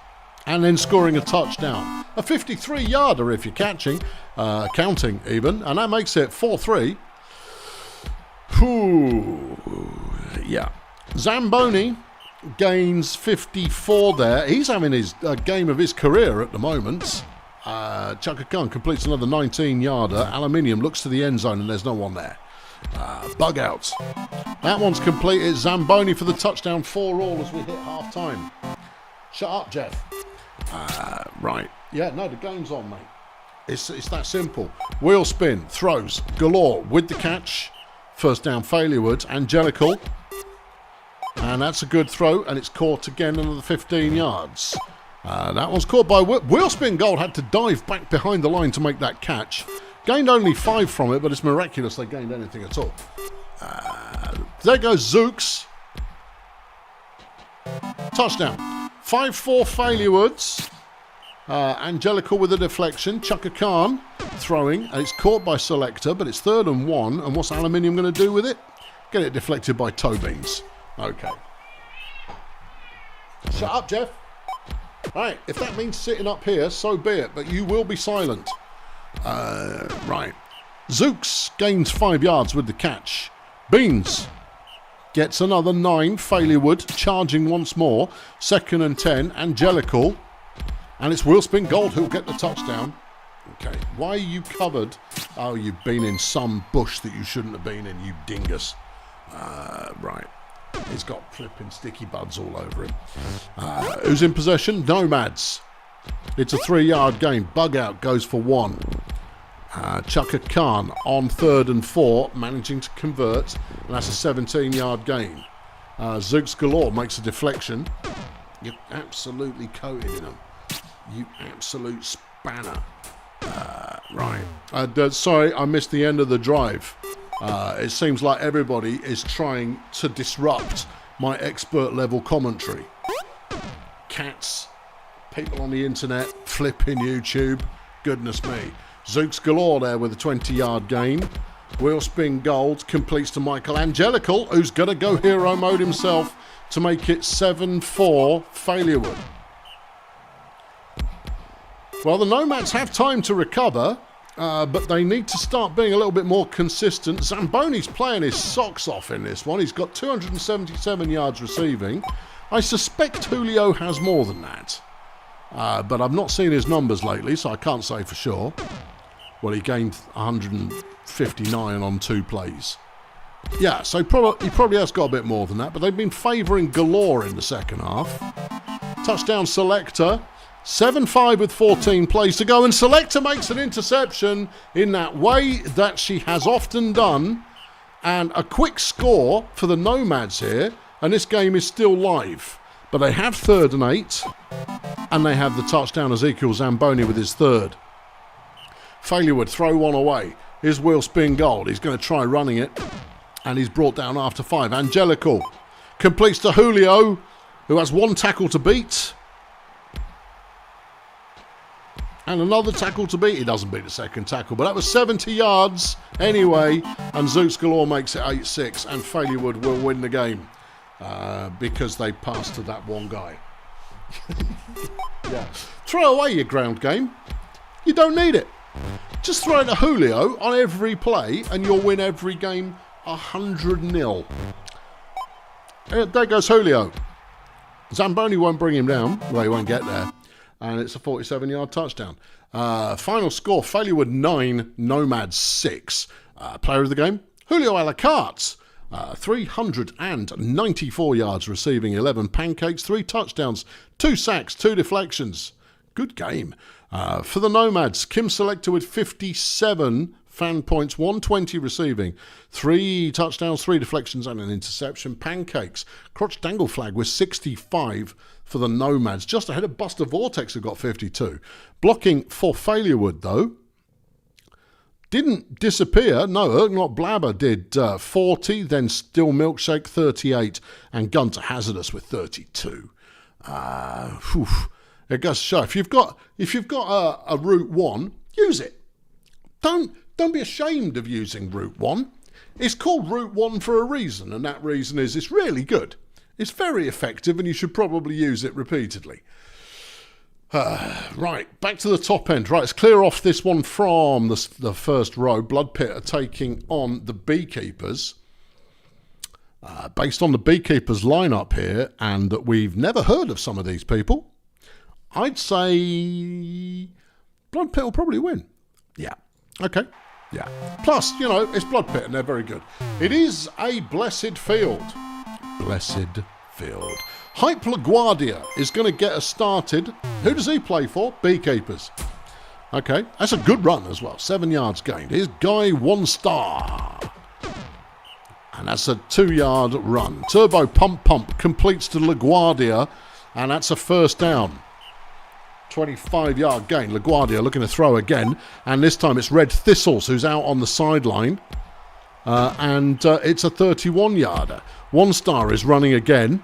and then scoring a touchdown. A 53-yarder if you're counting even, and that makes it 4-3. Yeah. Zamboni gains 54 there. He's having his game of his career at the moment. Chaka Khan completes another 19-yarder. Aluminium looks to the end zone and there's no one there. Bug out. That one's complete. It's Zamboni for the touchdown. 4-all as we hit half-time. Shut up, Jeff. Right. Yeah, no, the game's on, mate. It's that simple. Wheel spin, throws, Galore with the catch. First down, Failurewood. Angelical. And that's a good throw, and it's caught again another 15 yards. That one's caught by Wheelspin. Gold had to dive back behind the line to make that catch. Gained only 5 from it, but it's miraculous they gained anything at all. There goes Zooks. Touchdown. 5-4 Failurewoods. Angelical with a deflection. Chaka Khan throwing, and it's caught by Selector, but it's 3rd and 1. And what's Aluminium going to do with it? Get it deflected by Toe Beans. Okay. Shut up, Jeff. Right, if that means sitting up here, so be it, but you will be silent. Right. Zooks gains 5 yards with the catch. Beans gets another 9. Failurewood charging once more. 2nd and 10. Angelical. And it's Wheelspin Gold who'll get the touchdown. Okay, why are you covered? Oh, you've been in some bush that you shouldn't have been in, you dingus. Right. He's got flipping sticky buds all over him. Who's in possession? Nomads. It's a 3-yard gain. Bug out goes for 1. Chaka Khan on 3rd and 4, managing to convert. And that's a 17-yard gain. Zooks Galore makes a deflection. You're absolutely coated in them. You absolute spanner. Right. Sorry, I missed the end of the drive. It seems like everybody is trying to disrupt my expert level commentary. Cats, people on the internet, flipping YouTube. Goodness me. Zooks Galore there with a 20-yard gain. Wheelspin Gold completes to Michael Angelical, who's going to go hero mode himself to make it 7-4 Failurewood. Well, the Nomads have time to recover. but they need to start being a little bit more consistent. Zamboni's playing his socks off in this one. He's got 277 yards receiving. I suspect Julio has more than that. But I've not seen his numbers lately, so I can't say for sure. Well, he gained 159 on 2 plays. Yeah, so he probably has got a bit more than that, but they've been favouring galore in the second half. Touchdown Selector. 7-5 with 14 plays to go, and Selector makes an interception in that way that she has often done, and a quick score for the Nomads here, and this game is still live. But they have 3rd and 8, and they have the touchdown Ezekiel Zamboni with his 3rd. Failure would throw one away. Here's Will Spin Gold. He's going to try running it, and he's brought down after 5. Angelical completes to Julio, who has 1 tackle to beat. And another tackle to beat. He doesn't beat the second tackle, but that was 70 yards anyway. And Zooks Galore makes it 8-6, and Failurewood will win the game because they passed to that one guy. Yeah. Throw away your ground game. You don't need it. Just throw it to Julio on every play, and you'll win every game 100-0. There goes Julio. Zamboni won't bring him down. Well, he won't get there. And it's a 47-yard touchdown. Final score, Failurewood 9, Nomads 6. Player of the game, Julio Alacarte. 394 yards receiving, 11 pancakes, 3 touchdowns, 2 sacks, 2 deflections. Good game. For the Nomads, Kim Selector with 57 fan points, 120 receiving, 3 touchdowns, 3 deflections and an interception. Pancakes, Crotch Dangle Flag with 65 for the Nomads, just ahead of Buster Vortex, who got 52. Blocking for Failurewood, though, didn't disappear. No, Ergnot Blabber did 40, then Still Milkshake 38, and Gunter Hazardous with 32. It goes to show, if you've got a Route 1, use it. Don't be ashamed of using Route 1. It's called Route 1 for a reason, and that reason is it's really good. It's very effective, and you should probably use it repeatedly. Right, back to the top end. Right, let's clear off this one from the first row. Blood Pit are taking on the Beekeepers. Based on the Beekeepers lineup here, and that we've never heard of some of these people, I'd say Blood Pit will probably win. Yeah. Okay. Yeah. Plus, you know, it's Blood Pit and they're very good. It is a blessed field. Blessed field. Hype LaGuardia is going to get us started. Who does he play for? Beekeepers. Okay. That's a good run as well. 7 yards gained. Here's Guy 1 star. And that's a 2-yard run. Turbo Pump completes to LaGuardia. And that's a first down. 25-yard gain. LaGuardia looking to throw again. And this time it's Red Thistles who's out on the sideline. And it's a 31-yarder. 1 star is running again.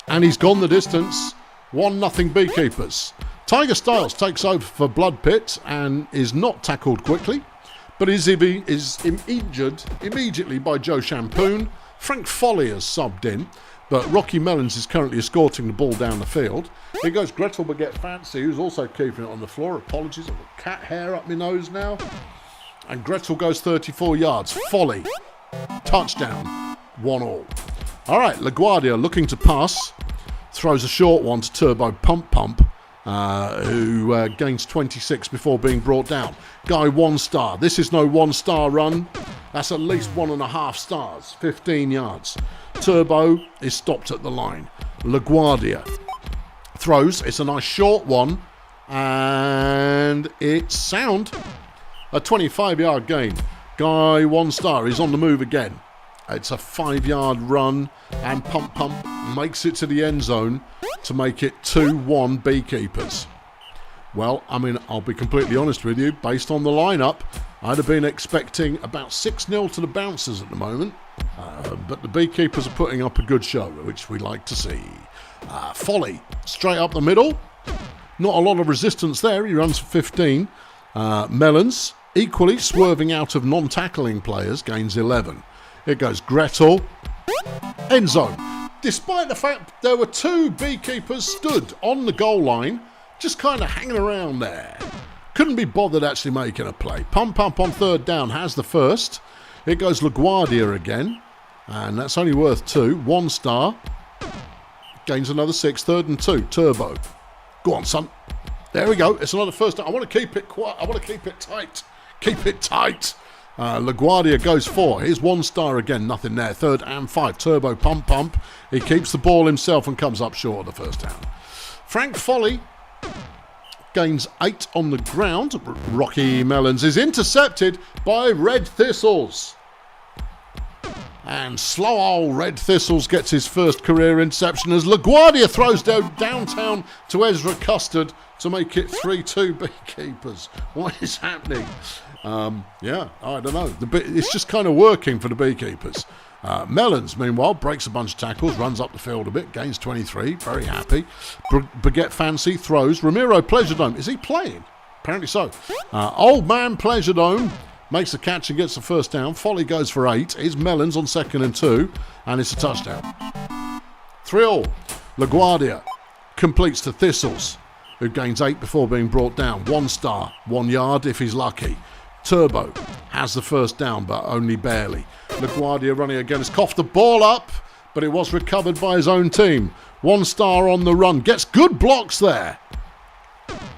And he's gone the distance. 1-0 Beekeepers. Tiger Styles takes over for Blood Pit and is not tackled quickly. But is injured immediately by Joe Champoon. Frank Foley has subbed in. But Rocky Mellons is currently escorting the ball down the field. Here goes Gretel Baguette Fancy, who's also keeping it on the floor. Apologies, I've got cat hair up my nose now. And Gretel goes 34 yards. Foley, touchdown, 1-all. All right, LaGuardia looking to pass. Throws a short one to Turbo Pump, who gains 26 before being brought down. Guy 1 star. This is no 1-star run. That's at least 1.5 stars. 15 yards. Turbo is stopped at the line. LaGuardia throws. It's a nice short one. And it's sound. A 25-yard gain. Guy 1 star is on the move again. It's a 5-yard run. And Pump makes it to the end zone to make it 2-1 Beekeepers. Well, I mean, I'll be completely honest with you. Based on the lineup, I'd have been expecting about 6-0 to the Bouncers at the moment. But the Beekeepers are putting up a good show, which we like to see. Foley, straight up the middle. Not a lot of resistance there. He runs for 15. Mellons, equally swerving out of non-tackling players, gains 11. Here goes Gretel. End zone. Despite the fact there were 2 Beekeepers stood on the goal line, just kind of hanging around there. couldn't be bothered actually making a play. Pump on third down has the first. Here goes LaGuardia again. And that's only worth 2. 1 star. Gains another 6. 3rd and 2. Turbo. Go on, son. There we go. It's another first down. I want to keep it quiet. I want to keep it tight. Keep it tight. LaGuardia goes 4. Here's 1 star again. Nothing there. 3rd and 5. Turbo pump. He keeps the ball himself and comes up short of the first down. Frank Foley gains 8 on the ground. Rocky Melons is intercepted by Red Thistles. And slow old Red Thistles gets his first career interception as LaGuardia throws downtown to Ezra Custard to make it 3-2 Beekeepers. What is happening? Yeah, I don't know. It's just kind of working for the Beekeepers. Melons, meanwhile, breaks a bunch of tackles, runs up the field a bit, gains 23, very happy. Baguette Fancy throws. Ramiro Pleasure Dome, is he playing? Apparently so. Old Man Pleasure Dome makes the catch and gets the first down. Foley goes for 8. Here's Melons on 2nd and 2, and it's a touchdown. 3-all. LaGuardia completes to Thistles, who gains 8 before being brought down. 1 star, 1 yard if he's lucky. Turbo has the first down, but only barely. LaGuardia running again has coughed the ball up, but it was recovered by his own team. 1 star on the run. Gets good blocks there.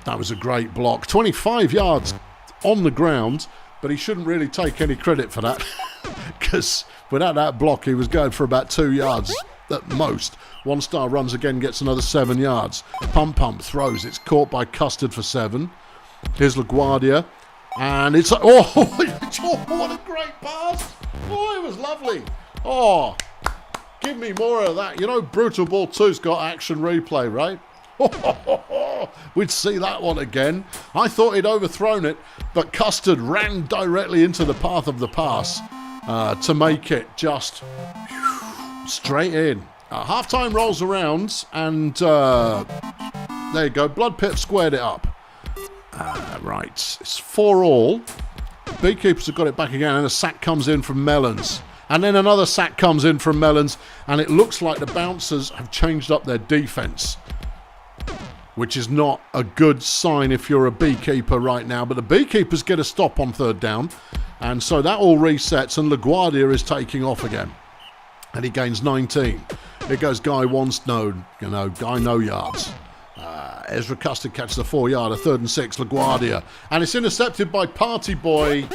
That was a great block. 25 yards on the ground, but he shouldn't really take any credit for that because without that block, he was going for about 2 yards at most. 1 star runs again, gets another 7 yards. Pump throws. It's caught by Custard for 7. Here's LaGuardia. And it's... Oh, what a great pass. Oh, it was lovely. Oh, give me more of that. You know, Brutalball 2's got action replay, right? We'd see that one again. I thought he'd overthrown it, but Custard ran directly into the path of the pass to make it just straight in. Halftime rolls around, and there you go. Blood Pip squared it up. Right, it's 4-all. Beekeepers have got it back again, and a sack comes in from Melons. And then another sack comes in from Melons, and it looks like the Bouncers have changed up their defense, which is not a good sign if you're a Beekeeper right now. But the Beekeepers get a stop on 3rd down, and so that all resets, and LaGuardia is taking off again. And he gains 19. Here goes Guy Guy no yards. Ezra Custard catches a 4-yarder, 3rd and 6, LaGuardia. And it's intercepted by Party Boy.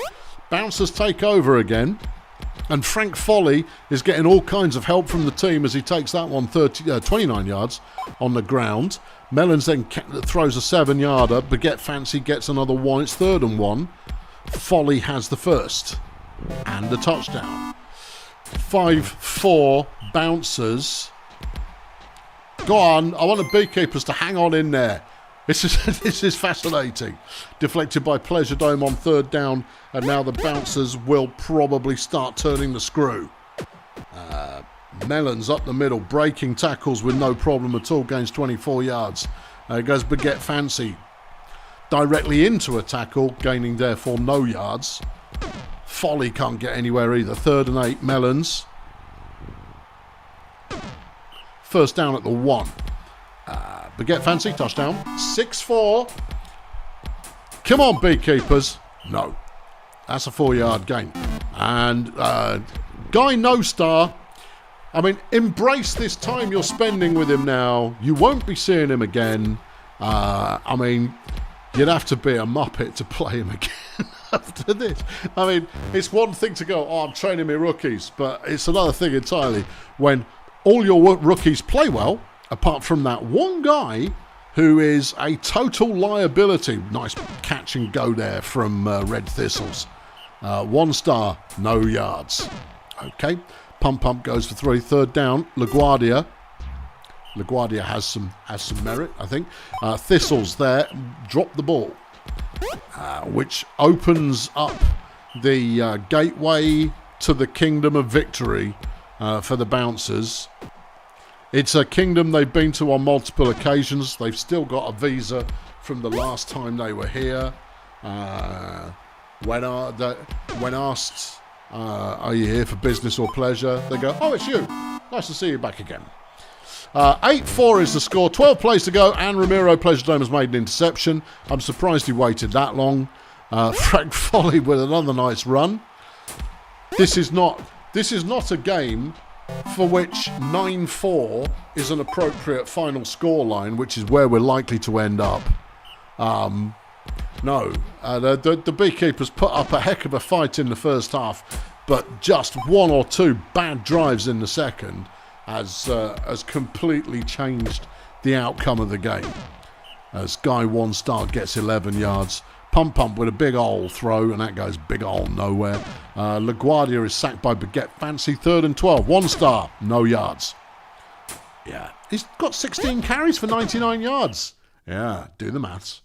Bouncers take over again. And Frank Foley is getting all kinds of help from the team as he takes that one 29 yards on the ground. Melons then throws a 7-yarder. Baguette Fancy gets another 1. It's 3rd and 1. Foley has the first. And the touchdown. 5-4 Bouncers. Go on, I want the Beekeepers to hang on in there. This is fascinating. Deflected by Pleasure Dome on 3rd down, and now the Bouncers will probably start turning the screw. Melons up the middle, breaking tackles with no problem at all, gains 24 yards. Goes Baguette Fancy directly into a tackle, gaining therefore no yards. Foley can't get anywhere either. 3rd and 8, Melons. First down at the 1. Baguette Fancy, touchdown. 6-4. Come on, Beekeepers. No. That's a 4-yard gain. And Guy No Star, I mean, embrace this time you're spending with him now. You won't be seeing him again. I mean, you'd have to be a muppet to play him again after this. I mean, it's one thing to go, I'm training my rookies, but it's another thing entirely when all your rookies play well, apart from that one guy who is a total liability. Nice catch and go there from Red Thistles. 1 star, no yards. Okay, Pump goes for 3. 3rd down, LaGuardia. LaGuardia has some merit, I think. Thistles there, drop the ball, which opens up the gateway to the kingdom of victory for the Bouncers. It's a kingdom they've been to on multiple occasions. They've still got a visa from the last time they were here. When asked, are you here for business or pleasure? They go, oh, it's you. Nice to see you back again. 8-4 is the score. 12 plays to go, and Ramiro Pleasure has made an interception. I'm surprised he waited that long. Frank Foley with another nice run. This is not a game for which 9-4 is an appropriate final scoreline, which is where we're likely to end up. No, the Beekeepers put up a heck of a fight in the first half, but just one or two bad drives in the second has completely changed the outcome of the game. As Guy One Star gets 11 yards. Pump with a big ol' throw, and that goes big ol' nowhere. LaGuardia is sacked by Baguette Fancy, 3rd and 12. 1 star, no yards. Yeah, he's got 16 carries for 99 yards. Yeah, do the maths.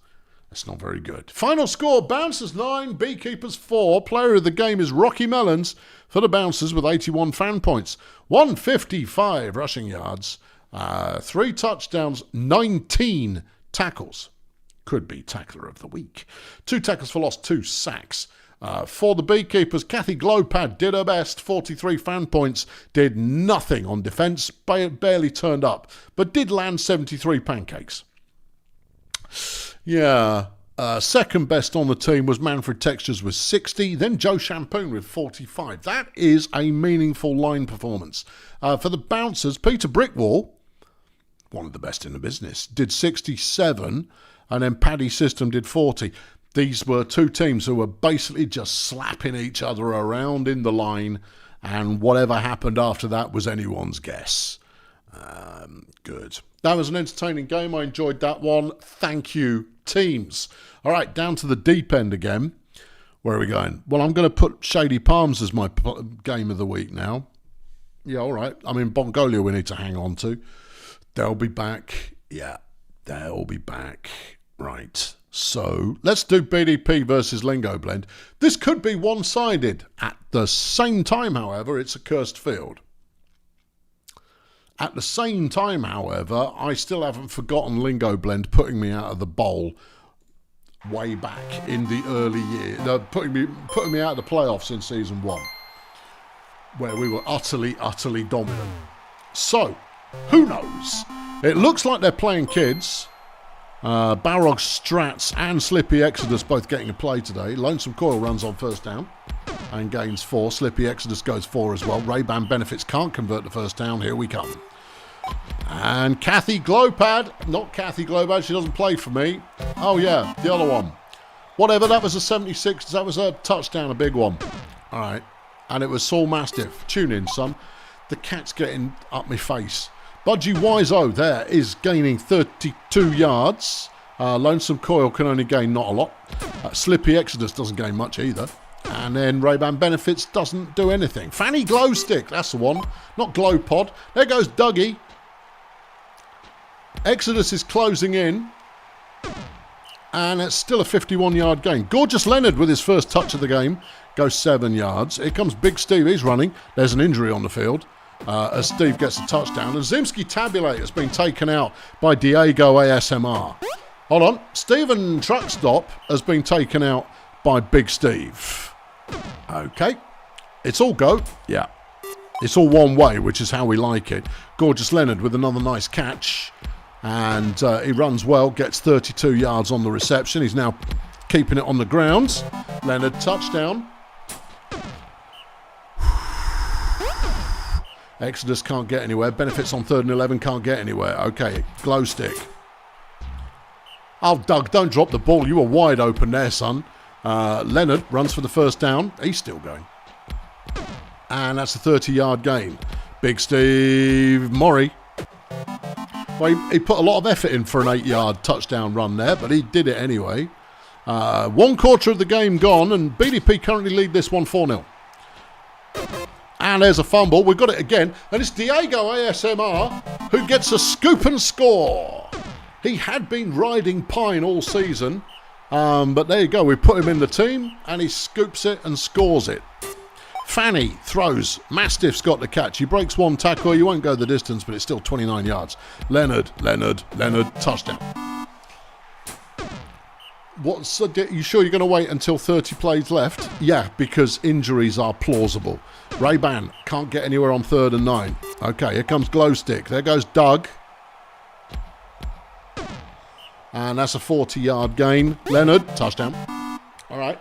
That's not very good. Final score, Bouncers 9, Beekeepers 4. Player of the game is Rocky Mellons for the Bouncers with 81 fan points. 155 rushing yards, 3 touchdowns, 19 tackles. Could be tackler of the week. 2 tackles for loss, 2 sacks. For the Beekeepers, Kathy Glowpad did her best. 43 fan points. Did nothing on defence. Barely turned up. But did land 73 pancakes. Yeah. Second best on the team was Manfred Textures with 60. Then Joe Champoon with 45. That is a meaningful line performance. For the Bouncers, Peter Brickwall, one of the best in the business, did 67. And then Paddy System did 40. These were 2 teams who were basically just slapping each other around in the line, and whatever happened after that was anyone's guess. Good. That was an entertaining game. I enjoyed that one. Thank you, teams. All right, down to the deep end again. Where are we going? Well, I'm going to put Shady Palms as my game of the week now. Yeah, all right. I mean, Bongolia we need to hang on to. They'll be back. Yeah, they'll be back. Right, so let's do BDP versus Lingo Blend. This could be one-sided. At the same time, however, it's a cursed field. At the same time, however, I still haven't forgotten Lingo Blend putting me out of the bowl way back in the early years. Putting me out of the playoffs in season 1, where we were utterly dominant. So, who knows? It looks like they're playing kids. Balrog Strats and Slippy Exodus both getting a play today. Lonesome Coil runs on first down and gains 4. Slippy Exodus goes 4 as well. Ray-Ban Benefits can't convert the first down. Here we come. And Kathy Glowpad. Not Kathy Glowpad. She doesn't play for me. Oh, yeah. The other one. Whatever. That was a 76. That was a touchdown. A big one. All right. And it was Saul Mastiff. Tune in, son. The cat's getting up my face. Budgie Wiseau there is gaining 32 yards. Lonesome Coil can only gain not a lot. Slippy Exodus doesn't gain much either. And then Ray-Ban Benefits doesn't do anything. Fanny Glowstick, that's the one. Not Glow Pod. There goes Dougie. Exodus is closing in. And it's still a 51-yard gain. Gorgeous Leonard with his first touch of the game goes 7 yards. Here comes Big Steve. He's running. There's an injury on the field. As Steve gets a touchdown. And Zimski Tabulate has been taken out by Diego ASMR. Hold on. Stephen Truckstop has been taken out by Big Steve. Okay. It's all go. Yeah. It's all one way, which is how we like it. Gorgeous Leonard with another nice catch. And he runs well, gets 32 yards on the reception. He's now keeping it on the ground. Leonard, touchdown. Exodus can't get anywhere. Benefits on 3rd and 11, can't get anywhere. Okay, glow stick. Oh, Doug, don't drop the ball. You were wide open there, son. Leonard runs for the first down. He's still going. And that's a 30-yard gain. Big Steve Murray. Well, he put a lot of effort in for an 8-yard touchdown run there, but he did it anyway. 1 quarter of the game gone, and BDP currently lead this one 4-0. And there's a fumble. We've got it again. And it's Diego ASMR who gets a scoop and score. He had been riding Pine all season. But there you go. We put him in the team and he scoops it and scores it. Fanny throws. Mastiff's got the catch. He breaks 1 tackle. You won't go the distance, but it's still 29 yards. Leonard, touchdown. You sure you're going to wait until 30 plays left? Yeah, because injuries are plausible. Ray-Ban can't get anywhere on 3rd and 9. Okay, here comes Glowstick. There goes Doug. And that's a 40-yard gain. Leonard, touchdown. All right.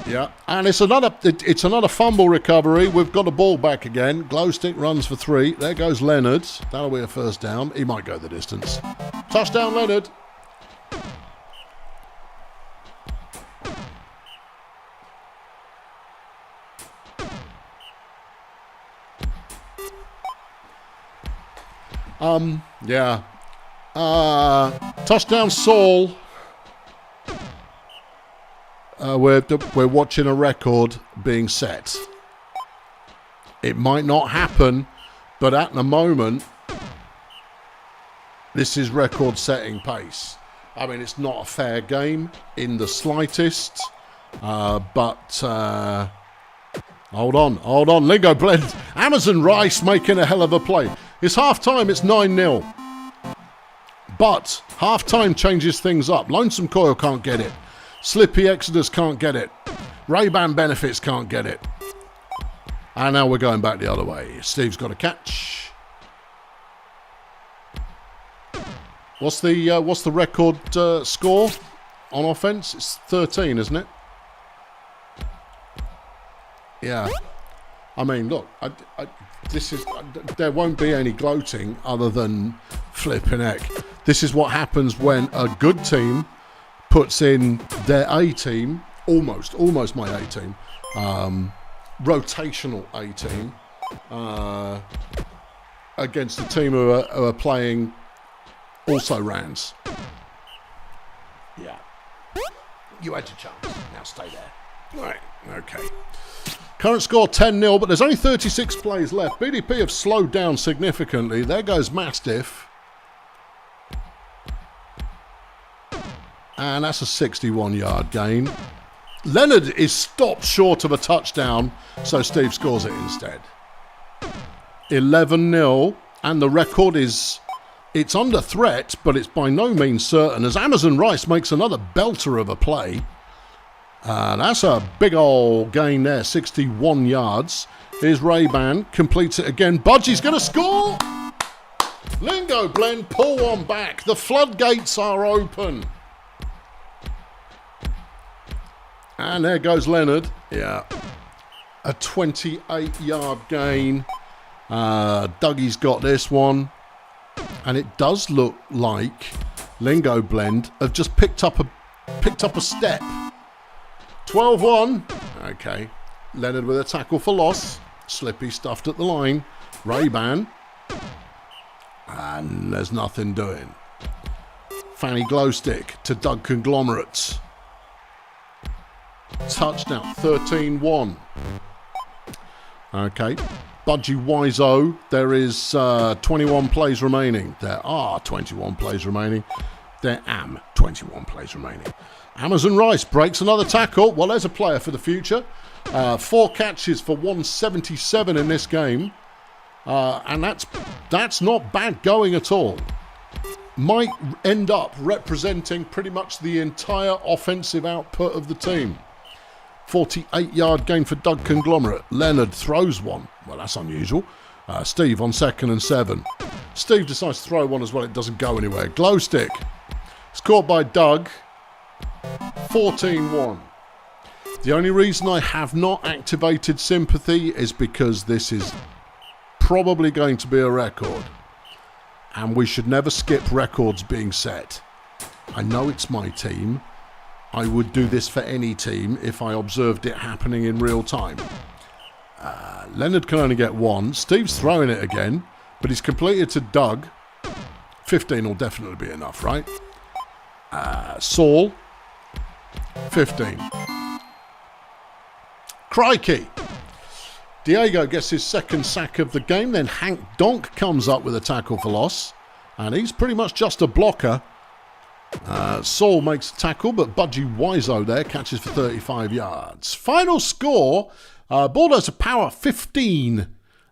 Yeah, and it's another fumble recovery. We've got the ball back again. Glowstick runs for 3. There goes Leonard. That'll be a first down. He might go the distance. Touchdown, Leonard. Yeah. Touchdown, Saul. We're watching a record being set. It might not happen, but at the moment, this is record-setting pace. I mean, it's not a fair game in the slightest, but hold on. Lingo Blend. Amazon Rice making a hell of a play. It's half-time, it's 9-0. But half-time changes things up. Lonesome Coil can't get it. Slippy Exodus can't get it. Ray-Ban Benefits can't get it. And now we're going back the other way. Steve's got a catch. What's the record score on offense? It's 13, isn't it? Yeah. I mean, look, there won't be any gloating other than flipping heck. This is what happens when a good team puts in their A-team, almost my A-team, rotational A-team, against a team who are playing also Rans. Yeah. You had your chance. Now stay there. All right. Okay. Current score 10-0, but there's only 36 plays left. BDP have slowed down significantly. There goes Mastiff. And that's a 61-yard gain. Leonard is stopped short of a touchdown, so Steve scores it instead. 11-0, and the record is... It's under threat, but it's by no means certain, as Amazon Rice makes another belter of a play. That's a big old gain there, 61 yards. Here's Ray-Ban, completes it again. Budgie's going to score! Lingo Blend, pull one back. The floodgates are open. And there goes Leonard. Yeah. A 28-yard gain. Dougie's got this one. And it does look like Lingo Blend have just picked up a step. 12-1. Okay. Leonard with a tackle for loss. Slippy stuffed at the line. Ray-Ban. And there's nothing doing. Fanny Glowstick to Doug Conglomerate. Touchdown. 13-1. Okay. Budgie Wiseau. There is 21 plays remaining. There are 21 plays remaining. There am 21 plays remaining. Amazon Rice breaks another tackle. Well, there's a player for the future. 4 catches for 177 in this game. And that's not bad going at all. Might end up representing pretty much the entire offensive output of the team. 48-yard gain for Doug Conglomerate. Leonard throws one. Well, that's unusual. Steve on 2nd and 7. Steve decides to throw one as well. It doesn't go anywhere. Glowstick. It's caught by Doug. 14-1. The only reason I have not activated sympathy is because this is probably going to be a record. And we should never skip records being set. I know it's my team. I would do this for any team if I observed it happening in real time. Leonard can only get 1. Steve's throwing it again, but he's completed to Doug. 15 will definitely be enough, right? Saul. 15. Crikey. Diego gets his 2nd sack of the game. Then Hank Donk comes up with a tackle for loss. And he's pretty much just a blocker. Saul makes a tackle, but Budgie Wiseau there catches for 35 yards. Final score, Bulldozer Power 15,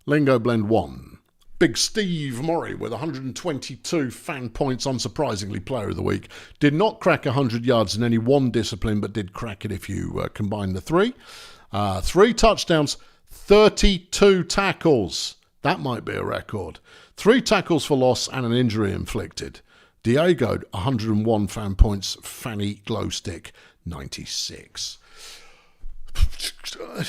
Lingo Blend 1. Big Steve Murray with 122 fan points, unsurprisingly player of the week. Did not crack 100 yards in any one discipline, but did crack it if you combine the 3. 3 touchdowns, 32 tackles. That might be a record. 3 tackles for loss and an injury inflicted. Diego, 101 fan points. Fanny Glowstick, 96.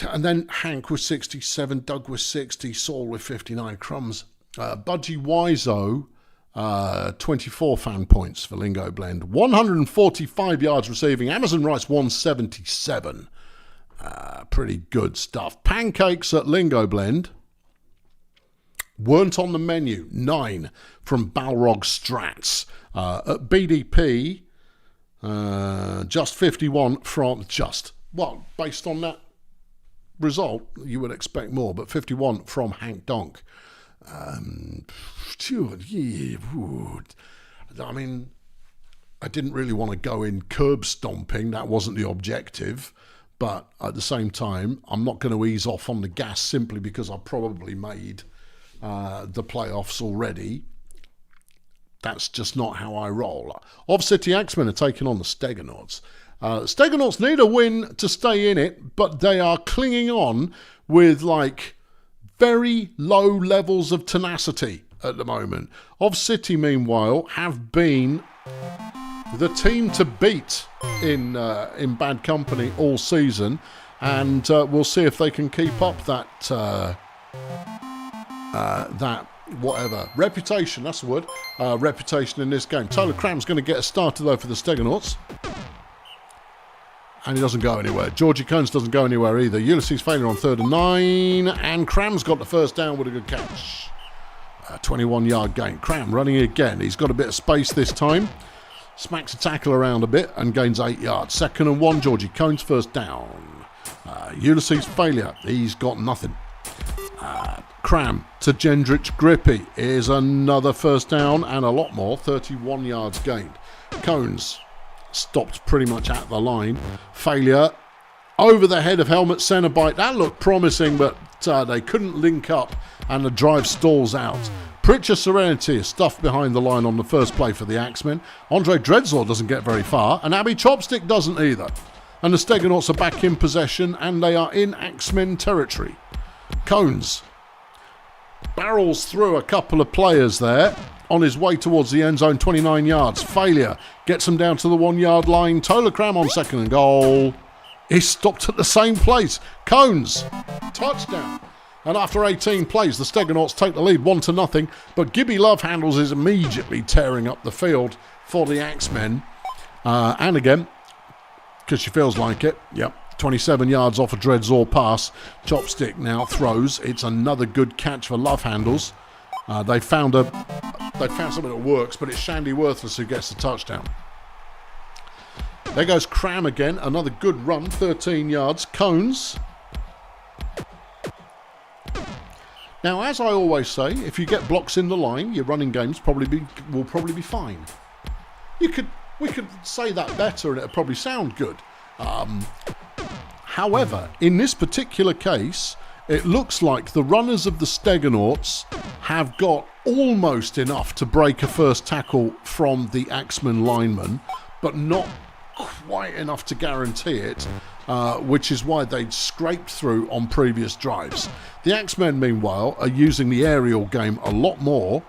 And then Hank with 67, Doug with 60, Saul with 59, Crumbs. Budgie Wiseau, 24 fan points for Lingo Blend. 145 yards receiving. Amazon Rice, 177. Pretty good stuff. Pancakes at Lingo Blend weren't on the menu. 9 from Balrog Strats. At BDP, just 51 from well, based on that result, you would expect more, but 51 from Hank Donk. I mean, I didn't really want to go in curb stomping. That wasn't the objective. But at the same time, I'm not going to ease off on the gas simply because I probably made the playoffs already. That's just not how I roll. Off City Axemen are taking on the Stegonauts. Stegonauts need a win to stay in it, but they are clinging on with very low levels of tenacity at the moment. Off City, meanwhile, have been the team to beat in bad company all season, and we'll see if they can keep up that reputation. That's the word. Reputation in this game. Tyler Cram's going to get a starter though for the Stegonauts. And he doesn't go anywhere. Georgie Cones doesn't go anywhere either. Ulysses Failure on 3rd and 9. And Cram's got the first down with a good catch. 21-yard gain. Cram running again. He's got a bit of space this time. Smacks a tackle around a bit and gains 8 yards. 2nd and 1. Georgie Cones first down. Ulysses Failure. He's got nothing. Cram to Gendrich Grippy. Here's another first down and a lot more. 31 yards gained. Cones stopped pretty much at the line. Failure over the head of Helmet Cenobite. That looked promising, but they couldn't link up and the drive stalls out. Pritchard Serenity is stuffed behind the line on the first play for the Axemen. Andre Dreadslaw doesn't get very far, and Abby Chopstick doesn't either. And the Stegonauts are back in possession, and they are in Axemen territory. Cones barrels through a couple of players there. On his way towards the end zone, 29 yards. Failure gets him down to the 1 yard line. Tola Cram on 2nd and goal. He's stopped at the same place. Cones, touchdown. And after 18 plays, the Stegonauts take the lead 1-0. But Gibby Love Handles is immediately tearing up the field for the Axemen. And again, because she feels like it, 27 yards off a Dreadzor pass. Chopstick now throws. It's another good catch for Love Handles. They found something that works, but it's Shandy Worthless who gets the touchdown. There goes Cram again. Another good run, 13 yards. Cones. Now, as I always say, if you get blocks in the line, your running games will probably be fine. We could say that better and it'll probably sound good. However, in this particular case, it looks like the runners of the Stegonauts have got almost enough to break a first tackle from the Axemen lineman, but not quite enough to guarantee it, which is why they'd scraped through on previous drives. The Axemen, meanwhile, are using the aerial game a lot more,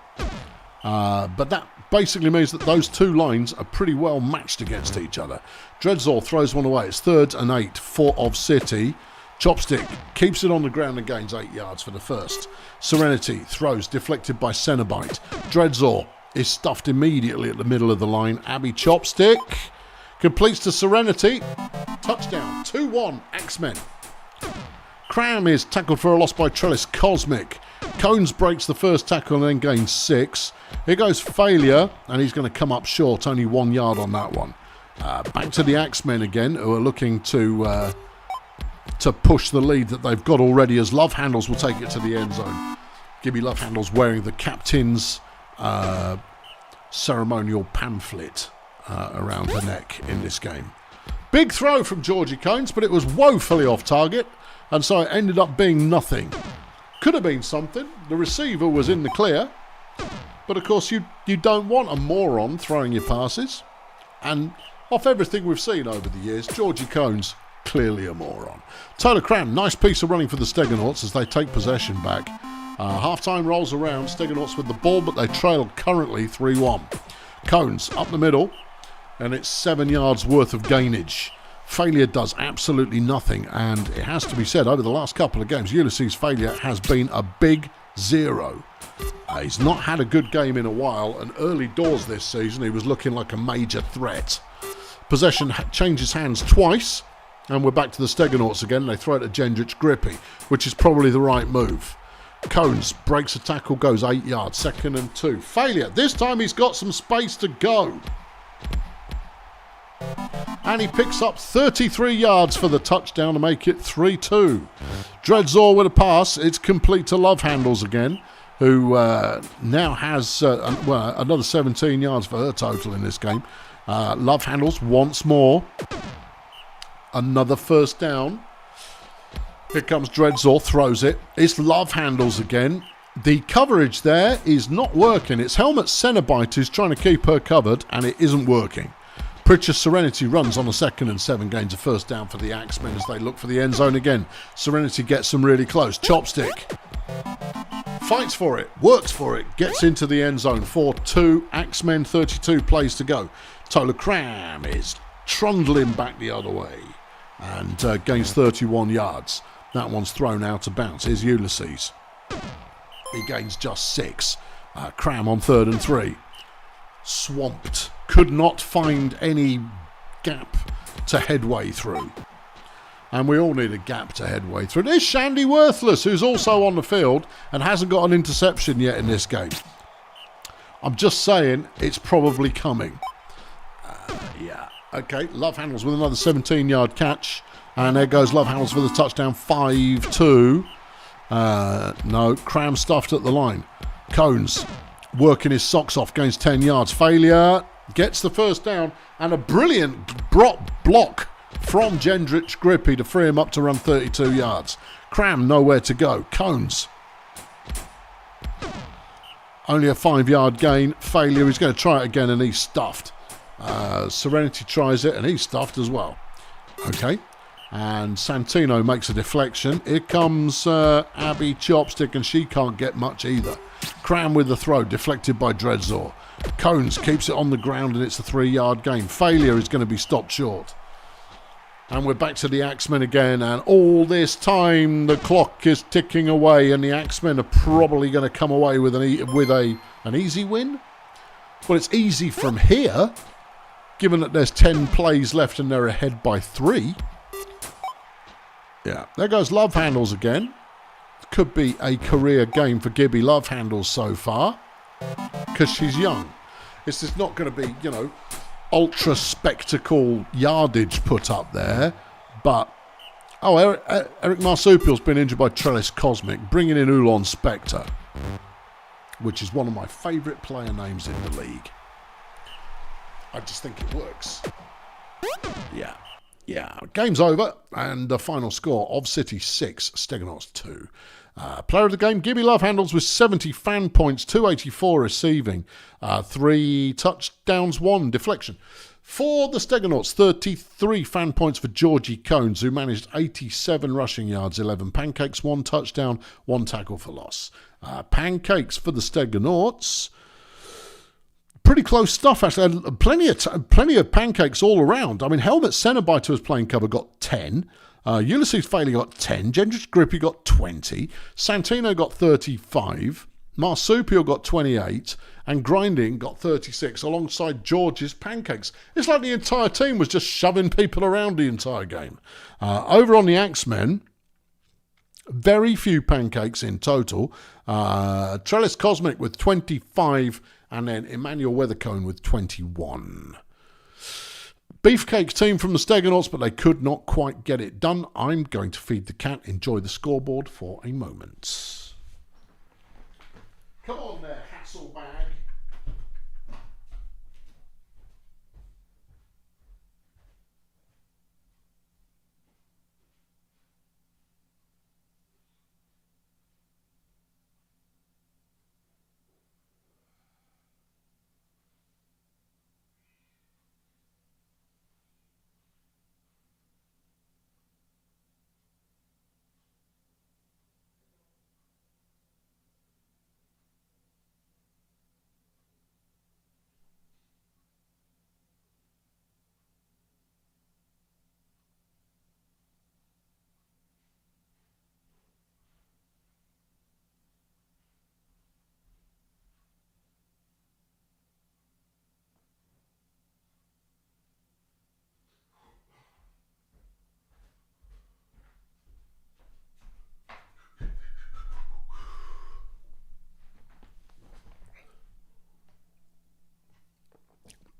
but that basically means that those two lines are pretty well matched against each other. Dreadzor throws one away. It's 3rd and 8 for Of City. Chopstick keeps it on the ground and gains 8 yards for the first. Serenity throws deflected by Cenobite. Dreadzor is stuffed immediately at the middle of the line. Abby Chopstick completes to Serenity. Touchdown. 2-1 Axemen. Cram is tackled for a loss by Trellis Cosmic. Cones breaks the first tackle and then gains 6. Here goes Failure, and he's going to come up short. Only 1 yard on that one. Back to the Axemen again, who are looking to push the lead that they've got already, as Love Handles will take it to the end zone. Gibby Love Handles wearing the captain's ceremonial pamphlet around her neck in this game. Big throw from Georgie Cones, but it was woefully off target, and so it ended up being nothing. Could have been something. The receiver was in the clear, but of course you don't want a moron throwing your passes. And off everything we've seen over the years, Georgie Cones, clearly a moron. Tyler Cram, nice piece of running for the Stegonauts as they take possession back. Half-time rolls around, Stegonauts with the ball, but they trail currently 3-1. Cones up the middle, and it's 7 yards worth of gainage. Failure does absolutely nothing, and it has to be said, over the last couple of games, Ulysses' Failure has been a big 0. He's not had a good game in a while, and early doors this season he was looking like a major threat. Possession changes hands twice, and we're back to the Stegonauts again. They throw it to Jendrich Grippy, which is probably the right move. Cones breaks a tackle, goes 8 yards, 2nd and 2. Failure. This time he's got some space to go. And he picks up 33 yards for the touchdown to make it 3-2. Dreadzor with a pass. It's complete to Love Handles again, who now has another 17 yards for her total in this game. Love Handles once more. Another first down. Here comes Dreadzor, throws it. It's Love Handles again. The coverage there is not working. It's Helmet Cenobite who's trying to keep her covered, and it isn't working. Pritchard Serenity runs on a 2nd and 7, gains a first down for the Axemen as they look for the end zone again. Serenity gets them really close. Chopstick fights for it, works for it, gets into the end zone for 2. Axemen, 32 plays to go. Tola Cram is trundling back the other way and gains 31 yards. That one's thrown out of bounds. Here's Ulysses. He gains just 6. Cram on 3rd and 3. Swamped. Could not find any gap to headway through. And we all need a gap to headway through. There's Shandy Worthless, who's also on the field and hasn't got an interception yet in this game. I'm just saying, it's probably coming. Yeah. Okay, Love Handles with another 17-yard catch. And there goes Love Handles for the touchdown, 5-2. No, Cram stuffed at the line. Cones working his socks off, gains 10 yards. Failure, gets the first down, and a brilliant block from Jendrich Grippy to free him up to run 32 yards. Cram nowhere to go. Cones, only a 5-yard gain. Failure, he's going to try it again, and he's stuffed. Serenity tries it, and he's stuffed as well. Okay. And Santino makes a deflection. Here comes Abby Chopstick, and she can't get much either. Cram with the throw, deflected by Dreadzor. Cones keeps it on the ground, and it's a 3-yard gain. Failure is going to be stopped short. And we're back to the Axemen again, and all this time the clock is ticking away, and the Axemen are probably going to come away with an easy win. Well, it's easy from here, given that there's 10 plays left and they're ahead by 3. Yeah, there goes Love Handles again. Could be a career game for Gibby Love Handles so far, because she's young. It's just not going to be, ultra spectacle yardage put up there. But, Eric Marsupial's been injured by Trellis Cosmic, bringing in Ulon Spectre, which is one of my favourite player names in the league. I just think it works. Yeah, game's over, and the final score of City 6, Stegonauts 2. Player of the game, Gibby Love Handles with 70 fan points, 284 receiving, 3 touchdowns, 1 deflection. For the Stegonauts, 33 fan points for Georgie Cones, who managed 87 rushing yards, 11 pancakes, 1 touchdown, 1 tackle for loss. Pancakes for the Stegonauts. Pretty close stuff, actually. Plenty of pancakes all around. I mean, Helmet Cenobite, who was playing cover, got 10. Ulysses Failure got 10. Jendrich Grippy got 20. Santino got 35. Marsupial got 28. And Grinding got 36, alongside George's pancakes. It's like the entire team was just shoving people around the entire game. Over on the Axemen, very few pancakes in total. Trellis Cosmic with 25, and then Emmanuel Weathercone with 21. Beefcake team from the Stegonauts, but they could not quite get it done. I'm going to feed the cat, enjoy the scoreboard for a moment. Come on there, Hasselbag.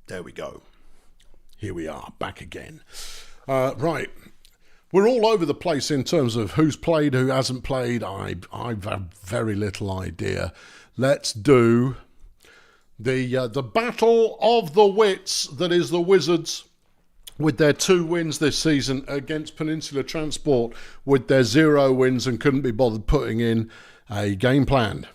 There we go. Here we are, back again. Right. We're all over the place in terms of who's played, who hasn't played. I've very little idea. Let's do the battle of the wits that is the Wizards with their 2 wins this season against Peninsula Transport with their 0 wins and couldn't be bothered putting in a game plan.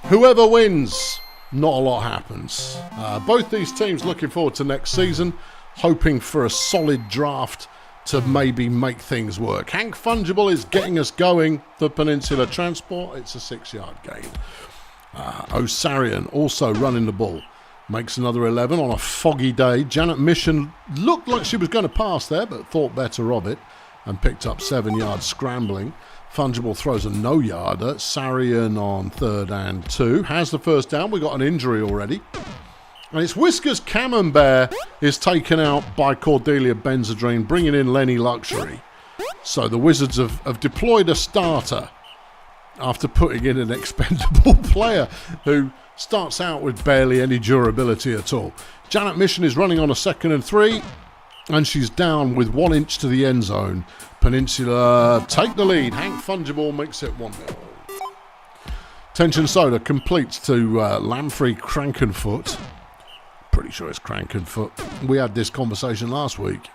Whoever wins, not a lot happens. Both these teams looking forward to next season, hoping for a solid draft to maybe make things work. Hank Fungible is getting us going for Peninsula Transport. It's a 6-yard gain. Osarian also running the ball. Makes another 11 on a foggy day. Janet Mission looked like she was going to pass there, but thought better of it and picked up 7 yards scrambling. Fungible throws a no-yarder. Sarian on 3rd and 2. Has the first down. We got an injury already. And it's Whiskers Camembert is taken out by Cordelia Benzedrine, bringing in Lenny Luxury. So the Wizards have deployed a starter after putting in an expendable player who starts out with barely any durability at all. Janet Mission is running on a 2nd and 3, and she's down with 1 inch to the end zone. Peninsula take the lead. Hank Fungible makes it 1-0. Tension Soda completes to Lamprey Crankenfoot. Pretty sure it's Crankenfoot. We had this conversation last week.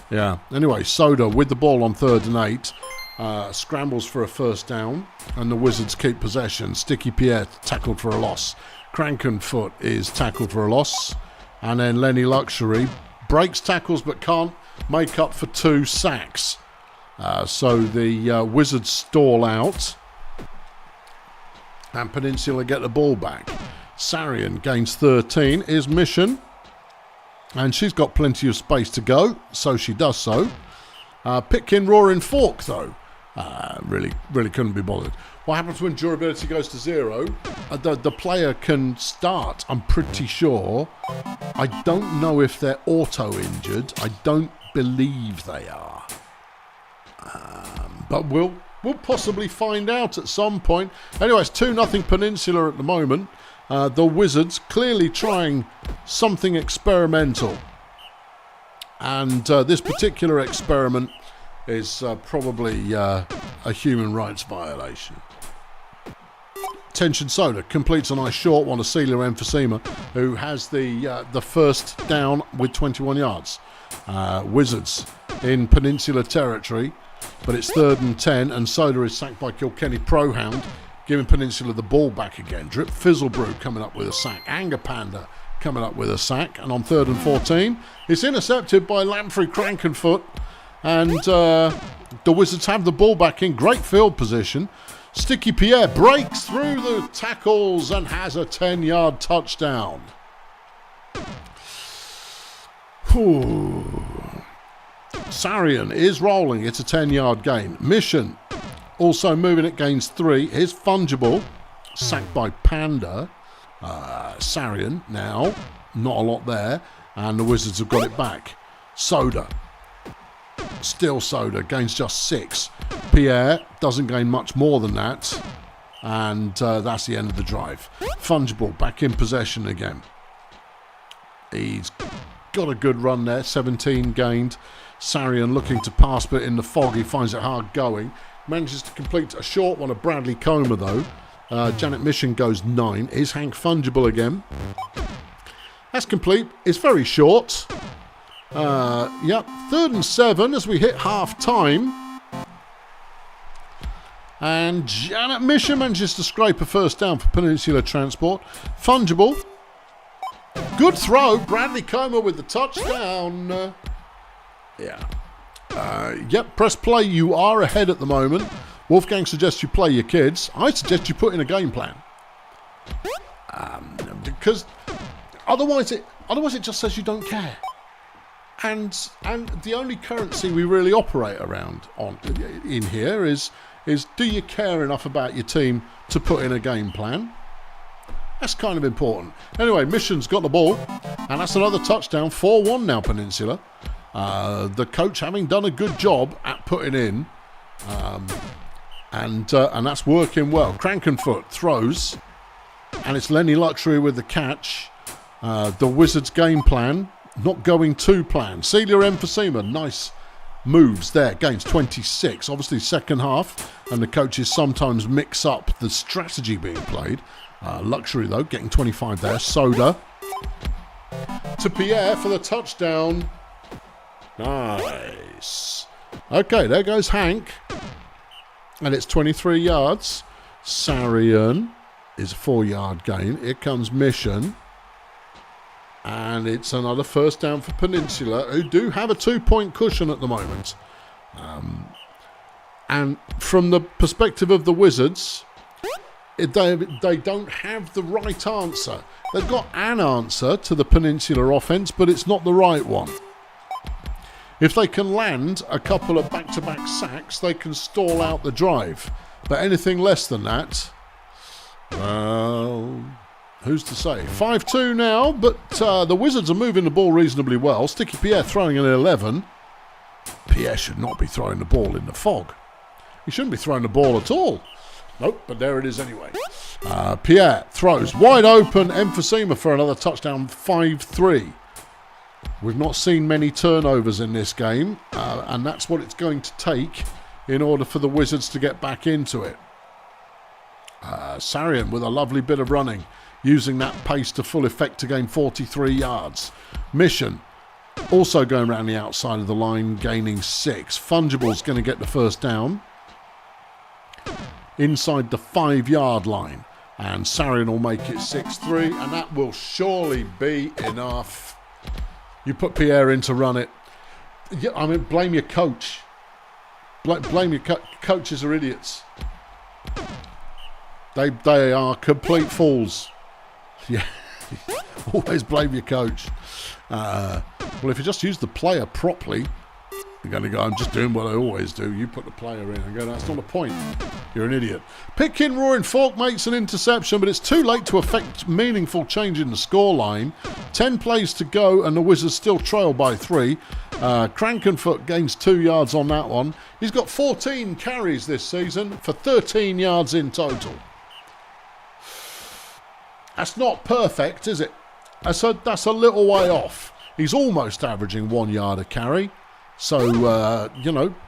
Yeah. Anyway, Soda with the ball on 3rd and 8. Scrambles for a first down, and the Wizards keep possession. Sticky Pierre tackled for a loss. Crankenfoot is tackled for a loss. And then Lenny Luxury breaks tackles but can't make up for 2 sacks. So the Wizards stall out, and Peninsula get the ball back. Sarian gains 13, is Mission, and she's got plenty of space to go, so she does so. Pitkin Roaring Fork, though, really couldn't be bothered. What happens when durability goes to 0? The player can start, I'm pretty sure. I don't know if they're auto-injured. I don't believe they are. But we'll possibly find out at some point. Anyway, it's 2-0 Peninsula at the moment. The Wizards clearly trying something experimental. And this particular experiment is probably a human rights violation. Tension Soda completes a nice short one to Celia Emphysema, who has the first down with 21 yards. Wizards in Peninsula territory, but it's 3rd and 10, and Soda is sacked by Kilkenny Prohound, giving Peninsula the ball back again. Drip Fizzlebrew coming up with a sack. Anger Panda coming up with a sack. And on 3rd and 14, it's intercepted by Lamprey Crankenfoot. And the Wizards have the ball back in great field position. Sticky Pierre breaks through the tackles and has a 10-yard touchdown. Sarian is rolling. It's a 10-yard gain. Mission also moving it, gains 3. Here's Fungible, sacked by Panda. Sarian now, not a lot there, and the Wizards have got it back. Soda, still Soda, gains just 6. Pierre doesn't gain much more than that, and that's the end of the drive. Fungible back in possession again. He's got a good run there, 17 gained. Sarian looking to pass, but in the fog he finds it hard going. Manages to complete a short one of Bradley Comer, though. Janet Mission goes 9. Is Hank Fungible again? That's complete. It's very short. Yep, 3rd and 7 as we hit half time. And Janet Mission manages to scrape a first down for Peninsula Transport. Fungible. Good throw. Bradley Comer with the touchdown. Yep, press play. You are ahead at the moment. Wolfgang suggests you play your kids. I suggest you put in a game plan. Because otherwise it just says you don't care. And the only currency we really operate around in here is do you care enough about your team to put in a game plan? That's kind of important. Anyway, Mission's got the ball, and that's another touchdown. 4-1 now, Peninsula. The coach having done a good job at putting in, and that's working well. Crankenfoot throws, and it's Lenny Luxury with the catch. The Wizards' game plan not going to plan. Celia Emphysema, nice moves there. Gains 26. Obviously second half, and the coaches sometimes mix up the strategy being played. Luxury though, getting 25 there. Soda to Pierre for the touchdown. Nice. Okay, there goes Hank. And it's 23 yards. Sarian is a 4-yard gain. Here comes Mission. And it's another first down for Peninsula, who do have a 2-point cushion at the moment. And from the perspective of the Wizards, they don't have the right answer. They've got an answer to the Peninsula offense, but it's not the right one. If they can land a couple of back-to-back sacks, they can stall out the drive. But anything less than that, well, who's to say? 5-2 now, but the Wizards are moving the ball reasonably well. Sticky Pierre throwing an 11. Pierre should not be throwing the ball in the fog. He shouldn't be throwing the ball at all. Nope, but there it is anyway. Pierre throws wide open. Emphysema for another touchdown, 5-3. We've not seen many turnovers in this game, and that's what it's going to take in order for the Wizards to get back into it. Sarian with a lovely bit of running, using that pace to full effect to gain 43 yards. Mission also going around the outside of the line, gaining 6. Fungible's going to get the first down inside the 5-yard line, and Sarian will make it 6-3, and that will surely be enough. You put Pierre in to run it. Yeah, I mean, blame your coach. Blame your coaches are idiots. They are complete fools. Yeah, always blame your coach. Well, if you just use the player properly, you're going to go, I'm just doing what I always do. You put the player in and go, that's not a point. You're an idiot. Pitkin Roaring Fork makes an interception, but it's too late to affect meaningful change in the scoreline. 10 plays to go, and the Wizards still trail by 3. Crankenfoot gains 2 yards on that one. He's got 14 carries this season for 13 yards in total. That's not perfect, is it? That's a little way off. He's almost averaging 1 yard a carry. So,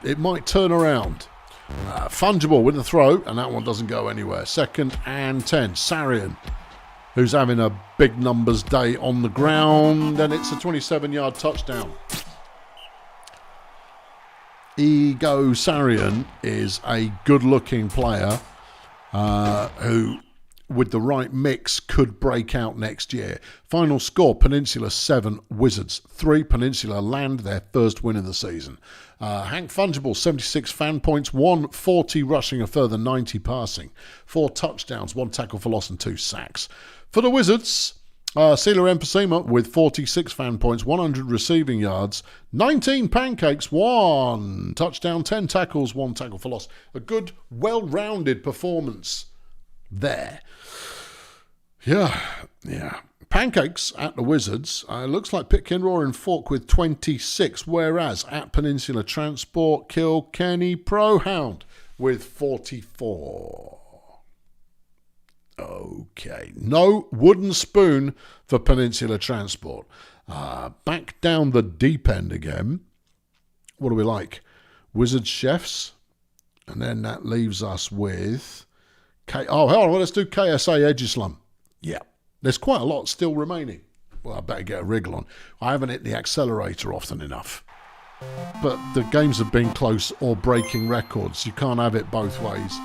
it might turn around. Fungible with the throw, and that one doesn't go anywhere. 2nd and 10. Sarian, who's having a big numbers day on the ground, and it's a 27-yard touchdown. Ego Sarian is a good-looking player who, with the right mix, could break out next year. Final score, Peninsula 7, Wizards 3. Peninsula land their first win of the season. Hank Fungible, 76 fan points, 140 rushing, a further 90 passing. 4 touchdowns, 1 tackle for loss and 2 sacks. For the Wizards, Celia Emphysema with 46 fan points, 100 receiving yards, 19 pancakes, 1 touchdown, 10 tackles, 1 tackle for loss. A good, well-rounded performance there. Yeah. Pancakes at the Wizards. Looks like Pitkin Roaring Fork with 26, whereas at Peninsula Transport, Kilkenny Prohound with 44. Okay, no wooden spoon for Peninsula Transport. Back down the deep end again. What do we like? Wizards Chefs. And then that leaves us with... hold on, let's do KSA Edgeslum. Yeah, there's quite a lot still remaining. Well, I better get a wriggle on. I haven't hit the accelerator often enough. But the games have been close or breaking records. You can't have it both ways.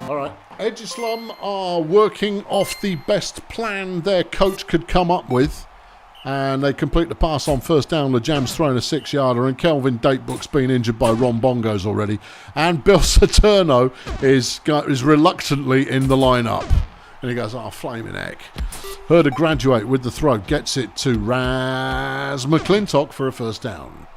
All right, Edgeslum are working off the best plan their coach could come up with. And they complete the pass on first down. LeJam's throwing a 6-yarder, and Kelvin Datebook's been injured by Ron Bongos already. And Bill Saturno is reluctantly in the lineup. And he goes, flaming heck. Herder graduate with the throw, gets it to Raz McClintock for a first down.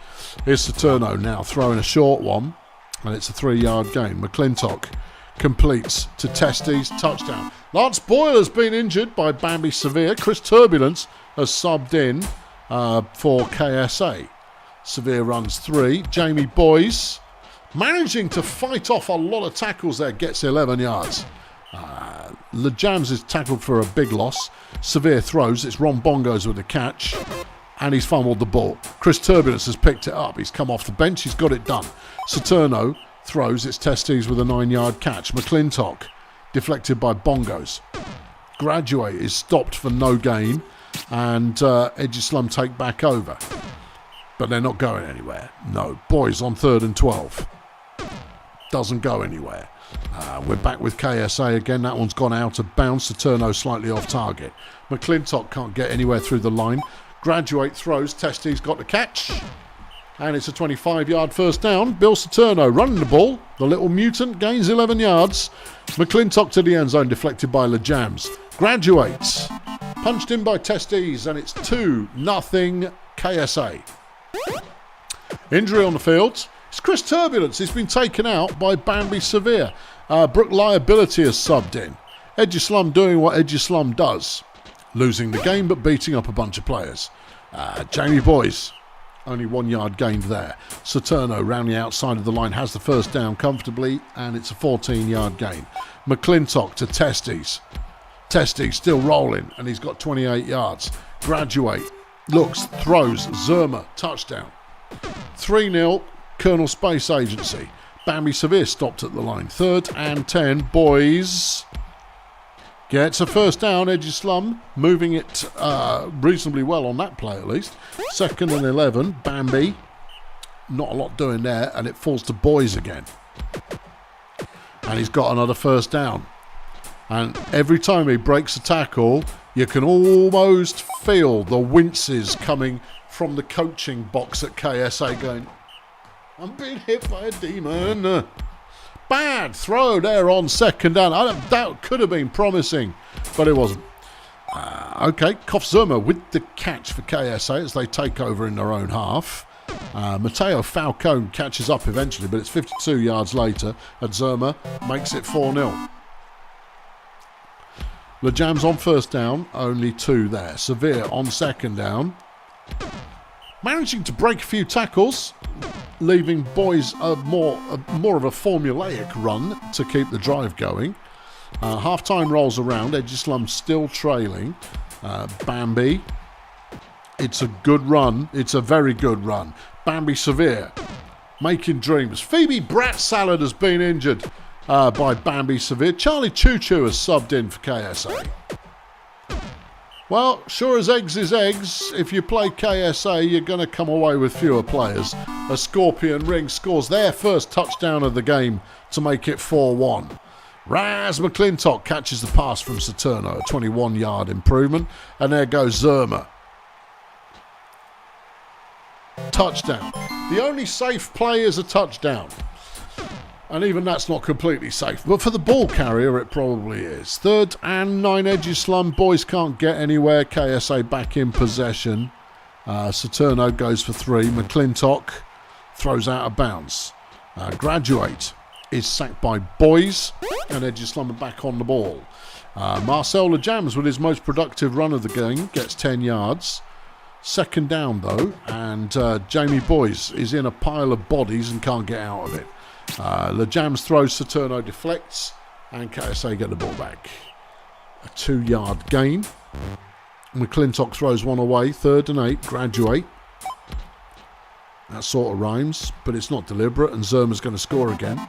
Here's Saturno now throwing a short one, and it's a 3-yard gain. McClintock completes to Testes, touchdown. Lance Boyler's been injured by Bambi Severe. Chris Turbulence has subbed in for KSA. Severe runs 3. Jamie Boyes managing to fight off a lot of tackles there, gets 11 yards. Lejams is tackled for a big loss. Severe throws. It's Ron Bongos with the catch. And he's fumbled the ball. Chris Turbulence has picked it up. He's come off the bench. He's got it done. Saturno throws. It's Testes with a 9-yard catch. McClintock deflected by Bongos. Graduate is stopped for no gain. And Edgeslum take back over. But they're not going anywhere. No. Boys on 3rd and 12. Doesn't go anywhere. We're back with KSA again. That one's gone out of bounds. Saturno slightly off target. McClintock can't get anywhere through the line. Graduate throws. Testes got the catch. And it's a 25-yard first down. Bill Saturno running the ball. The little mutant gains 11 yards. McClintock to the end zone, deflected by Lejams. Graduates. Punched in by Testes, and it's 2-0 KSA. Injury on the field. It's Chris Turbulence. He's been taken out by Bambi Severe. Brook Liability has subbed in. Edgeslum doing what Edgeslum does. Losing the game, but beating up a bunch of players. Jamie Boys, only 1 yard gained there. Saturno round the outside of the line has the first down comfortably, and it's a 14-yard gain. McClintock to Testes. Testes still rolling, and he's got 28 yards. Graduate looks, throws, Zerma, touchdown. 3-0, Colonel Space Agency. Bambi Severe stopped at the line. 3rd and 10, Boys gets a first down. Edgeslum moving it reasonably well on that play at least. 2nd and 11, Bambi. Not a lot doing there, and it falls to Boys again. And he's got another first down. And every time he breaks a tackle, you can almost feel the winces coming from the coaching box at KSA going, I'm being hit by a demon. Bad throw there on 2nd down. That could have been promising, but it wasn't. Okay, Kof Zerma with the catch for KSA as they take over in their own half. Mateo Falcone catches up eventually, but it's 52 yards later, and Zerma makes it 4-0. Lejams on first down, only 2 there. Severe on 2nd down. Managing to break a few tackles, leaving Boys more of a formulaic run to keep the drive going. Half-time rolls around, Edgeslum still trailing. Bambi, it's a good run. It's a very good run. Bambi Severe, making dreams. Phoebe Brat Salad has been injured by Bambi Severe. Charlie Choo Choo has subbed in for KSA. Well, sure as eggs is eggs, if you play KSA, you're going to come away with fewer players. As Scorpion Ring scores their first touchdown of the game to make it 4-1. Raz McClintock catches the pass from Saturno, a 21-yard improvement. And there goes Zerma. Touchdown. The only safe play is a touchdown. And even that's not completely safe. But for the ball carrier, it probably is. 3rd and 9, Edgeslum. Boys can't get anywhere. KSA back in possession. Saturno goes for 3. McClintock throws out of bounds. Graduate is sacked by Boys. And Edgeslum are back on the ball. Marcel Lejams with his most productive run of the game gets 10 yards. 2nd down though. And Jamie Boys is in a pile of bodies and can't get out of it. Lejams throws, Saturno deflects, and KSA get the ball back. A 2-yard gain. McClintock throws one away. 3rd and 8, Graduate. That sort of rhymes, but it's not deliberate, and Zerma's going to score again.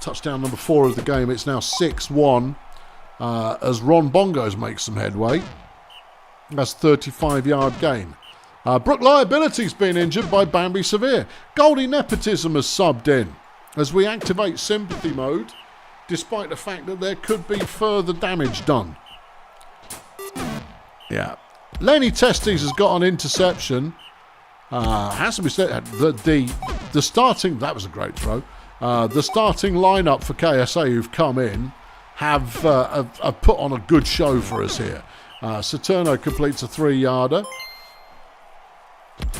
Touchdown number 4 of the game. It's now 6-1 as Ron Bongos makes some headway. That's a 35-yard gain. Brook Liability's been injured by Bambi Severe. Goldie Nepotism has subbed in as we activate sympathy mode, despite the fact that there could be further damage done. Yeah. Lenny Testes has got an interception. Has to be said, the starting, that was a great throw. The starting lineup for KSA who've come in have put on a good show for us here. Saturno completes a 3-yarder.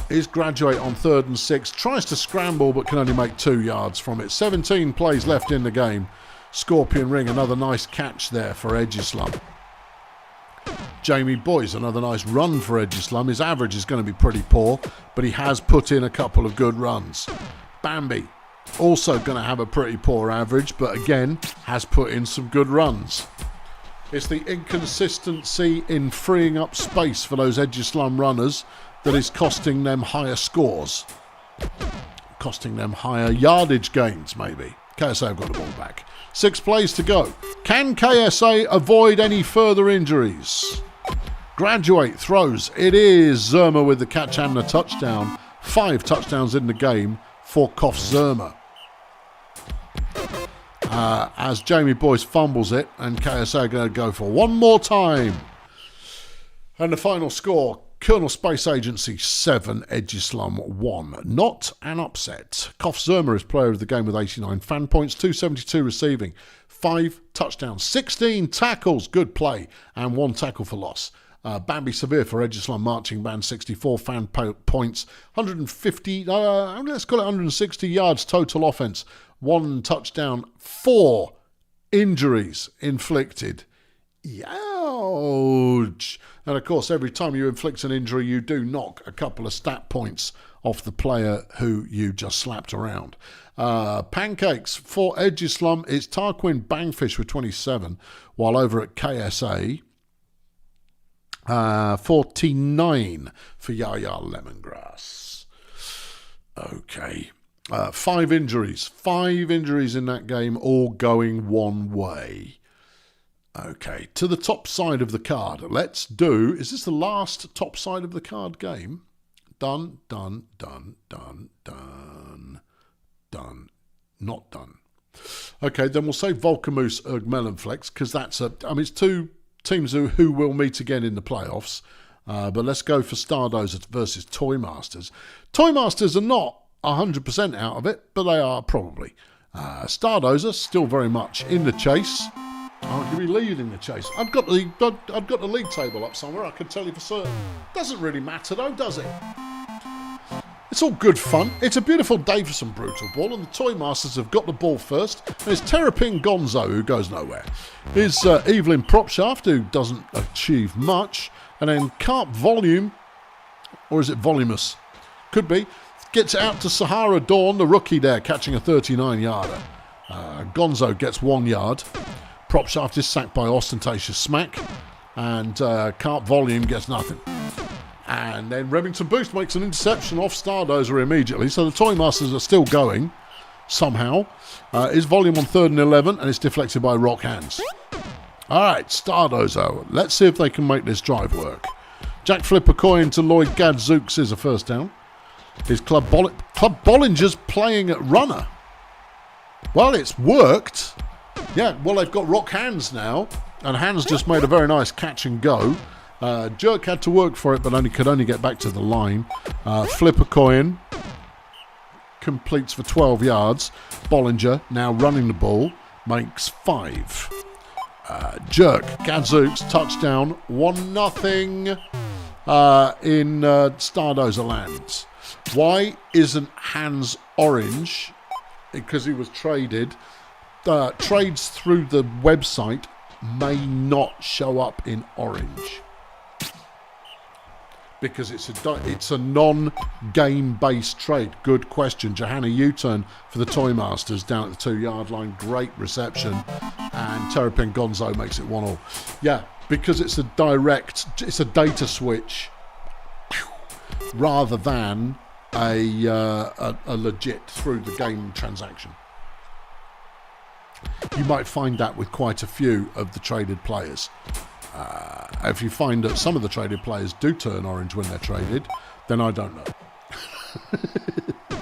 Is Graduate on 3rd and 6. Tries to scramble but can only make 2 yards from it. 17 plays left in the game. Scorpion Ring, another nice catch there for Edgeslum. Jamie Boys, another nice run for Edgeslum. His average is going to be pretty poor, but he has put in a couple of good runs. Bambi, also going to have a pretty poor average, but again, has put in some good runs. It's the inconsistency in freeing up space for those Edgeslum runners that is costing them higher scores. Costing them higher yardage gains, maybe. KSA have got the ball back. 6 plays to go. Can KSA avoid any further injuries? Graduate throws. It is Zerma with the catch and the touchdown. 5 touchdowns in the game for Kof Zerma. As Jamie Boyce fumbles it, and KSA are going to go for one more time. And the final score, Colonel Space Agency 7, Edgeslum 1. Not an upset. Kof Zerma is player of the game with 89 fan points, 272 receiving, 5 touchdowns, 16 tackles, good play, and 1 tackle for loss. Bambi Severe for Edgeslum Marching Band, 64 fan points, 150, let's call it 160 yards total offense, 1 touchdown, 4 injuries inflicted. Ouch! And of course, every time you inflict an injury, you do knock a couple of stat points off the player who you just slapped around. Pancakes for Edgeslum, it's Tarquin Bangfish with 27, while over at KSA, 49 for Yaya Lemongrass. Okay. 5 injuries. 5 injuries in that game, all going one way. Okay, to the top side of the card. Let's do... Is this the last top side of the card game? Done. Not done. Okay, then we'll say Volcamoose Ergmellenflex, because that's a... I mean, it's 2 teams who will meet again in the playoffs. But let's go for Stardozer versus Toy Masters. Toy Masters are not 100% out of it, but they are probably. Stardozer still very much in the chase. I could be leading the chase. I've got the league table up somewhere. I can tell you for certain. Doesn't really matter though, does it? It's all good fun. It's a beautiful day for some Brutalball, and the Toy Masters have got the ball first. And it's Terrapin Gonzo who goes nowhere. It's Evelyn Propshaft who doesn't achieve much, and then Carp Volume, or is it Volumus? Could be. Gets out to Sahara Dawn, the rookie there, catching a 39-yarder. Gonzo gets 1 yard. Propshaft is sacked by Ostentatious Smack, and Carp Volume gets nothing. And then Remington Boost makes an interception off Stardozer immediately, so the Toy Masters are still going, somehow. Is Volume on 3rd and 11, and it's deflected by Rock Hands. Alright, Stardozer, let's see if they can make this drive work. Jack Flip a coin to Lloyd Gadzooks is a first down. His Club Bollinger's playing at runner. Well, it's worked. Yeah, well, they've got Rock Hands now, and Hands just made a very nice catch and go. Jerk had to work for it, but could only get back to the line. Flip a coin completes for 12 yards. Bollinger, now running the ball, makes 5. Jerk, Gadzooks, touchdown, 1-0 in Stardozer lands. Why isn't Hands orange? Because he was traded. Trades through the website may not show up in orange because it's a non-game based trade. Good question. Johanna U-turn for the Toy Masters down at the 2-yard line. Great reception, and Terrapin Gonzo makes it 1-1. Yeah, because it's a data switch rather than a legit through the game transaction. You might find that with quite a few of the traded players. If you find that some of the traded players do turn orange when they're traded, then I don't know.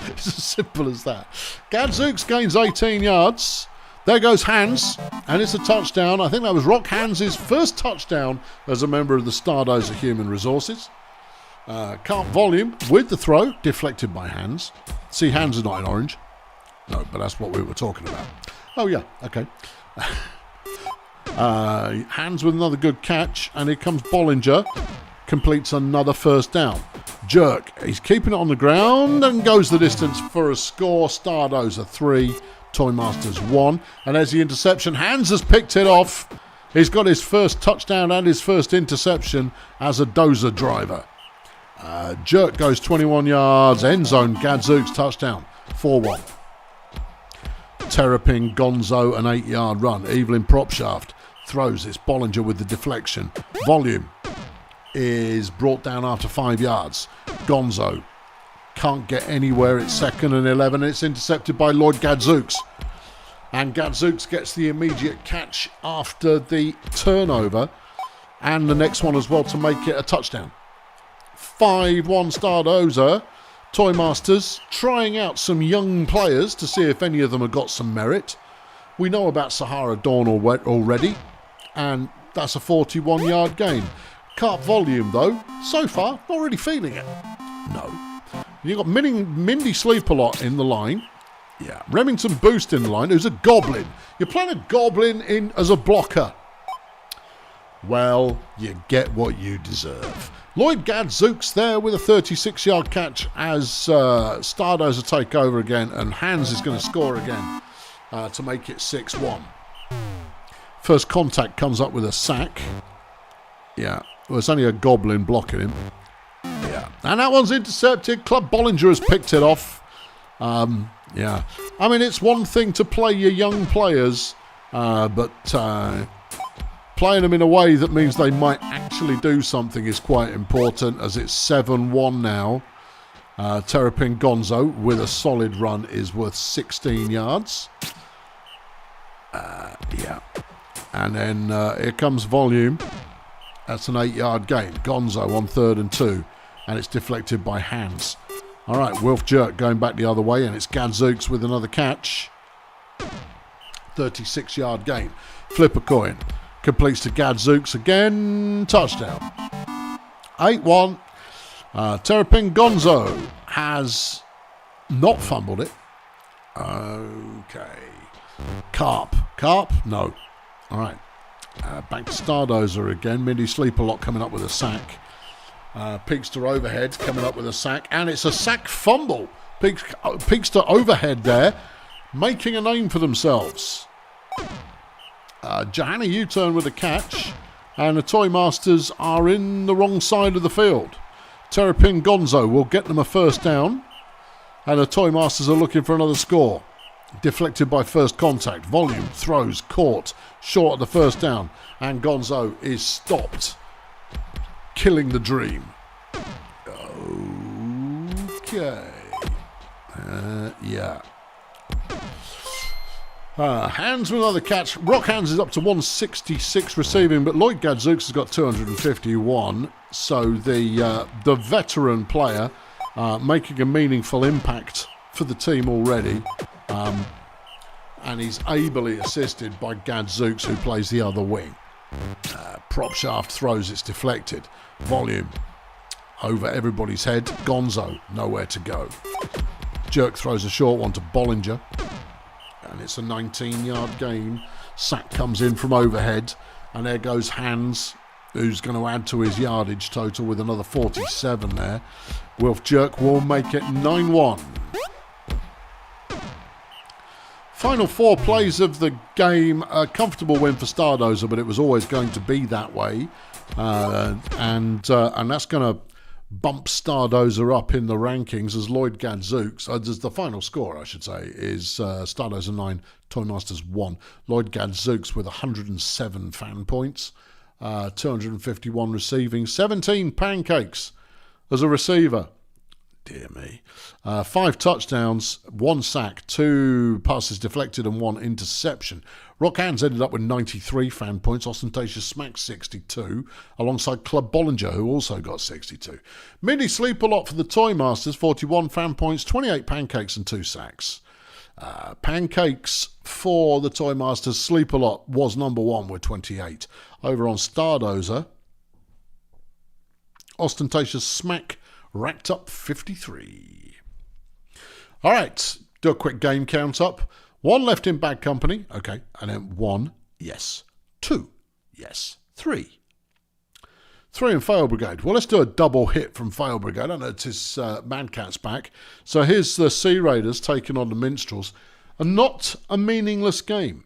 It's as simple as that. Gadzooks gains 18 yards. There goes Hands, and it's a touchdown. I think that was Rock Hands' first touchdown as a member of the Stardozer Human Resources. Carp Volume with the throw, deflected by Hands. See, Hands is not in orange. No, but that's what we were talking about. Oh, yeah, okay. Hands with another good catch, and here comes Bollinger. Completes another first down. Jerk, he's keeping it on the ground and goes the distance for a score. Stardozer 3, Toy Masters 1. And there's the interception. Hands has picked it off. He's got his first touchdown and his first interception as a dozer driver. Jerk goes 21 yards. End zone, Gadzooks touchdown. 4-1. Terrapin Gonzo, an 8-yard run. Evelyn Propshaft, throws. It's Bollinger with the deflection. Volume is brought down after 5 yards. Gonzo can't get anywhere. It's 2nd and 11. It's intercepted by Lloyd Gadzooks. And Gadzooks gets the immediate catch after the turnover. And the next one as well to make it a touchdown. 5-1 Stardozer. Toymasters trying out some young players to see if any of them have got some merit. We know about Sahara Dawn already, and that's a 41-yard gain. Carp Volume, though, so far, not really feeling it. No. You've got Mindy Sleep-A-Lot in the line. Yeah. Remington Boost in the line, who's a goblin. You're playing a goblin in as a blocker. Well, you get what you deserve. Lloyd Gadzooks there with a 36-yard catch as Stardozer take over again, and Hans is going to score again to make it 6-1. First contact comes up with a sack. Yeah, well, it's only a goblin blocking him. Yeah, and that one's intercepted. Club Bollinger has picked it off. Yeah, I mean, it's one thing to play your young players, but playing them in a way that means they might actually do something is quite important, as it's 7-1 now. Terrapin Gonzo with a solid run is worth 16 yards. Yeah. And then here comes Volume. That's an 8-yard gain. Gonzo on 3rd and 2. And it's deflected by Hans. All right, Wilf Jerk going back the other way, and it's Gadzooks with another catch. 36-yard gain. Flip a coin. Completes to Gadzooks again. Touchdown. 8-1. Terrapin Gonzo has not fumbled it. Okay. Carp. No. All right. Back to Stardozer again. Mindy Sleep-A-Lot coming up with a sack. Peakster Overhead coming up with a sack. And it's a sack fumble. Peakster Overhead there, making a name for themselves. Johanna U-turn with a catch, and the Toymasters are in the wrong side of the field. Terrapin Gonzo will get them a first down, and the Toymasters are looking for another score. Deflected by first contact. Volume throws, caught, short of the first down, and Gonzo is stopped. Killing the dream. Okay. Yeah. Hands with another catch. Rock Hands is up to 166 receiving, but Lloyd Gadzooks has got 251. So the veteran player making a meaningful impact for the team already. And he's ably assisted by Gadzooks, who plays the other wing. Prop shaft throws, it's deflected. Volume over everybody's head. Gonzo, nowhere to go. Jerk throws a short one to Bollinger. And it's a 19-yard gain. Sack comes in from overhead. And there goes Hans, who's going to add to his yardage total with another 47 there. Wilf Jerk will make it 9-1. Final 4 plays of the game. A comfortable win for Stardozer, but it was always going to be that way. And that's going to bump Stardozer up in the rankings as Lloyd Gadzooks, as the final score, I should say, is Stardozer 9, Toymasters 1. Lloyd Gadzooks with 107 fan points, 251 receiving, 17 pancakes as a receiver. Dear me. 5 touchdowns, 1 sack, 2 passes deflected and 1 interception. Rock Hands ended up with 93 fan points. Ostentatious Smack 62, alongside Club Bollinger, who also got 62. Mindy Sleep-A-Lot for the Toymasters, 41 fan points, 28 pancakes and 2 sacks. Pancakes for the Toymasters, Sleep-A-Lot was number 1 with 28. Over on Stardozer, Ostentatious Smack racked up 53. All right, do a quick game count up. 1 left in bad company. Okay, and then 1, yes. 2, yes. 3. 3 in Fail Brigade. Well, let's do a double hit from Fail Brigade. I notice Mad Cat's back. So here's the Sea Raiders taking on the Minstrels. And not a meaningless game.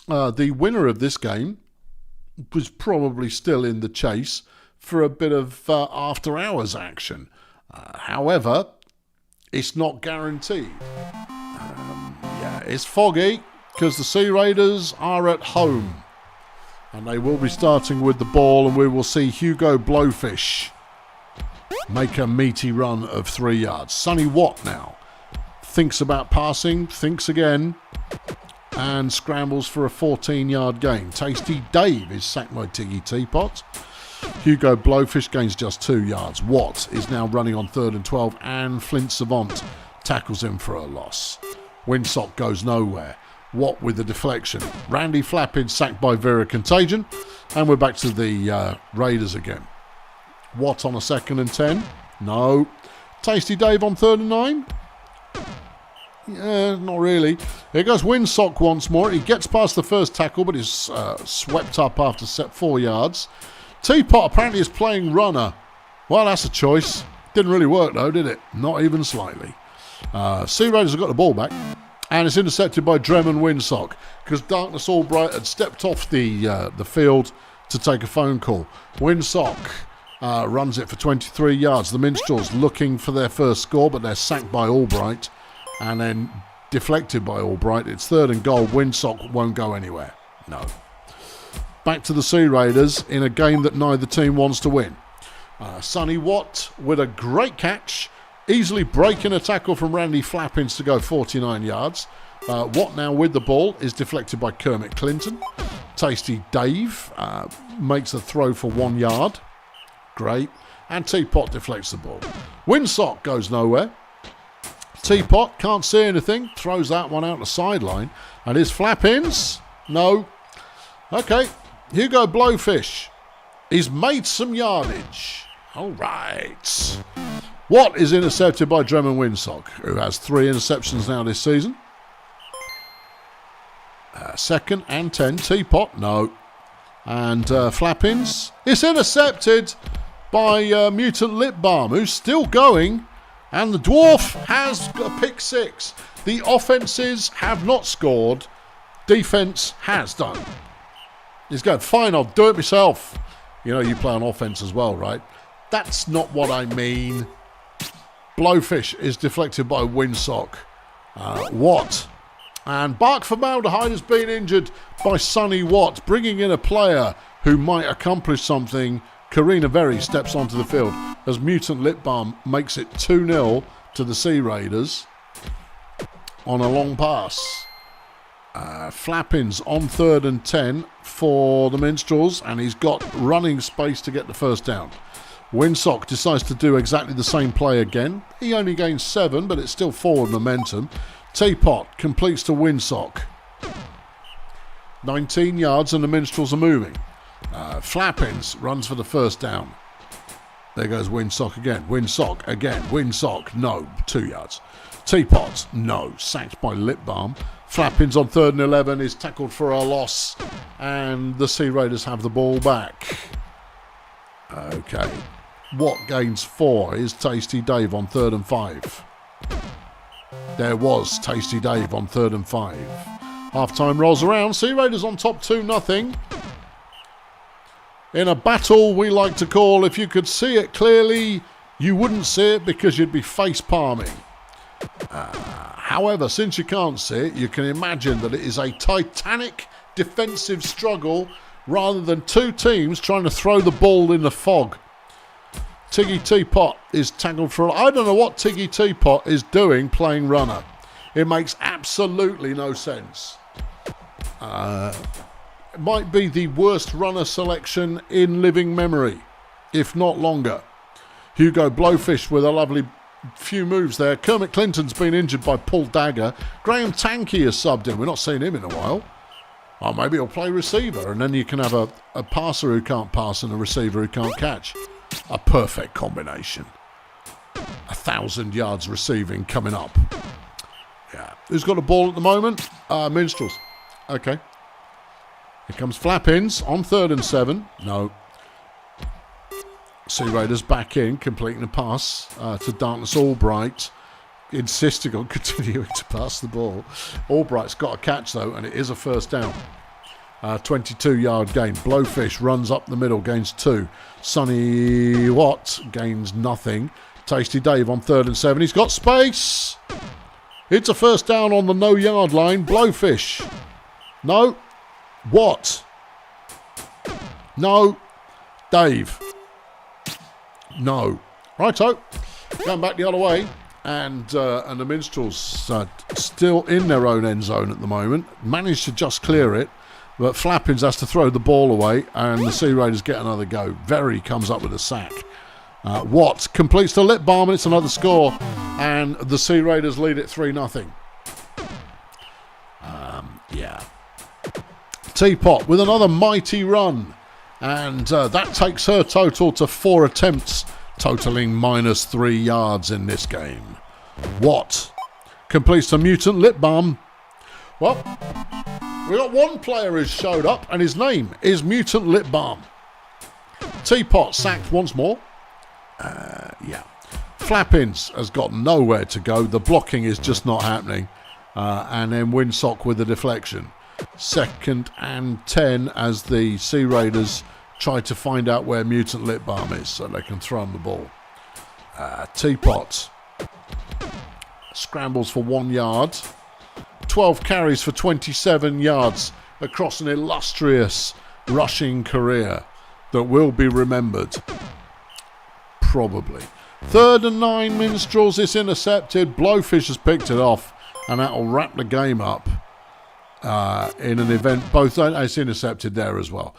The winner of this game was probably still in the chase for a bit of after-hours action. However, it's not guaranteed. Yeah, it's foggy because the Sea Raiders are at home. And they will be starting with the ball, and we will see Hugo Blowfish make a meaty run of 3 yards. Sonny Watt now thinks about passing, thinks again, and scrambles for a 14-yard gain. Tasty Dave is sacked by Tiggy Teapot. Hugo Blowfish gains just 2 yards. Watt is now running on 3rd and 12, and Flint Savant tackles him for a loss. Windsock goes nowhere. Watt with the deflection. Randy Flappin sacked by Vera Contagion, and we're back to the Raiders again. Watt on a 2nd and 10. No. Tasty Dave on 3rd and 9. Yeah, not really. Here goes Windsock once more. He gets past the first tackle, but is swept up after 4 yards. Teapot apparently is playing runner. Well, that's a choice. Didn't really work though, did it? Not even slightly. Sea Raiders have got the ball back, and it's intercepted by Drem and Windsock because Darkness Albright had stepped off the field to take a phone call. Windsock runs it for 23 yards. The Minstrels looking for their first score, but they're sacked by Albright and then deflected by Albright. It's 3rd and goal. Windsock won't go anywhere. No. Back to the Sea Raiders in a game that neither team wants to win. Sonny Watt with a great catch, easily breaking a tackle from Randy Flappins to go 49 yards. Watt now with the ball is deflected by Kermit Clinton. Tasty Dave makes a throw for 1 yard. Great. And Teapot deflects the ball. Windsock goes nowhere. Teapot can't see anything, throws that one out the sideline. And his Flappins? No. Okay. Hugo Blowfish. He's made some yardage. All right. Watt is intercepted by Drem and Windsock, who has 3 interceptions now this season. 2nd and 10. Teapot? No. And Flappins? It's intercepted by Mutant Lip Balm, who's still going. And the Dwarf has a pick 6. The offences have not scored. Defence has done. He's going, fine, I'll do it myself. You know, you play on offence as well, right? That's not what I mean. Blowfish is deflected by Windsock. Watt. And Bark Formaldehyde has been injured by Sonny Watt, bringing in a player who might accomplish something. Karina Very steps onto the field as Mutant Lip Balm makes it 2-0 to the Sea Raiders on a long pass. Flappins on 3rd and 10 for the Minstrels, and he's got running space to get the first down. Windsock decides to do exactly the same play again. He only gains 7, but it's still forward momentum. Teapot completes to Windsock. 19 yards and the Minstrels are moving. Flappins runs for the first down. There goes Windsock again. Windsock again. Windsock, no. 2 yards. Teapot, no. Sacked by Lip Balm. Flappins on 3rd and 11 is tackled for a loss, and the Sea Raiders have the ball back. Okay. Watt gains 4 is Tasty Dave on 3rd and 5. There was Tasty Dave on 3rd and 5. Half-time rolls around. Sea Raiders on top 2-0. In a battle we like to call, if you could see it clearly, you wouldn't see it because you'd be face-palming. However, since you can't see it, you can imagine that it is a titanic defensive struggle rather than two teams trying to throw the ball in the fog. Tiggy Teapot is tackled for... I don't know what Tiggy Teapot is doing playing runner. It makes absolutely no sense. It might be the worst runner selection in living memory, if not longer. Hugo Blowfish with a lovely few moves there. Kermit Clinton's been injured by Paul Dagger. Graham Tankey has subbed in. We're not seeing him in a while. Oh, maybe he'll play receiver, and then you can have a passer who can't pass and a receiver who can't catch. A perfect combination. 1,000 yards receiving coming up. Yeah. Who's got the ball at the moment? Minstrels. Okay. Here comes Flappins on 3rd and 7. No. Sea Raiders back in, completing a pass to Darkness Albright, insisting on continuing to pass the ball. Albright's got a catch though, and it is a first down. 22-yard gain. Blowfish runs up the middle, gains 2. Sonny Watt gains nothing. Tasty Dave on 3rd and 7. He's got space. It's a first down on the no-yard line. Blowfish. No. Watt. No. Dave. No. Righto. Going back the other way. And the Minstrels still in their own end zone at the moment. Managed to just clear it. But Flappins has to throw the ball away. And the Sea Raiders get another go. Very comes up with a sack. Watt completes the lip balm and it's another score. And the Sea Raiders lead it 3-0. Yeah. Teapot with another mighty run. And that takes her total to 4 attempts, totaling -3 yards in this game. Watt completes the mutant lip balm. Well, we got one player who's showed up, and his name is Mutant Lip Balm. Teapot sacked once more. Yeah. Flappins has got nowhere to go. The blocking is just not happening. And then Windsock with the deflection. 2nd and 10 as the Sea Raiders try to find out where Mutant Lip Balm is so they can throw him the ball. Teapot scrambles for 1 yard. 12 carries for 27 yards across an illustrious rushing career that will be remembered. Probably. 3rd and 9 Minstrels. It's intercepted. Blowfish has picked it off, and that will wrap the game up in an event. Both it's intercepted there as well.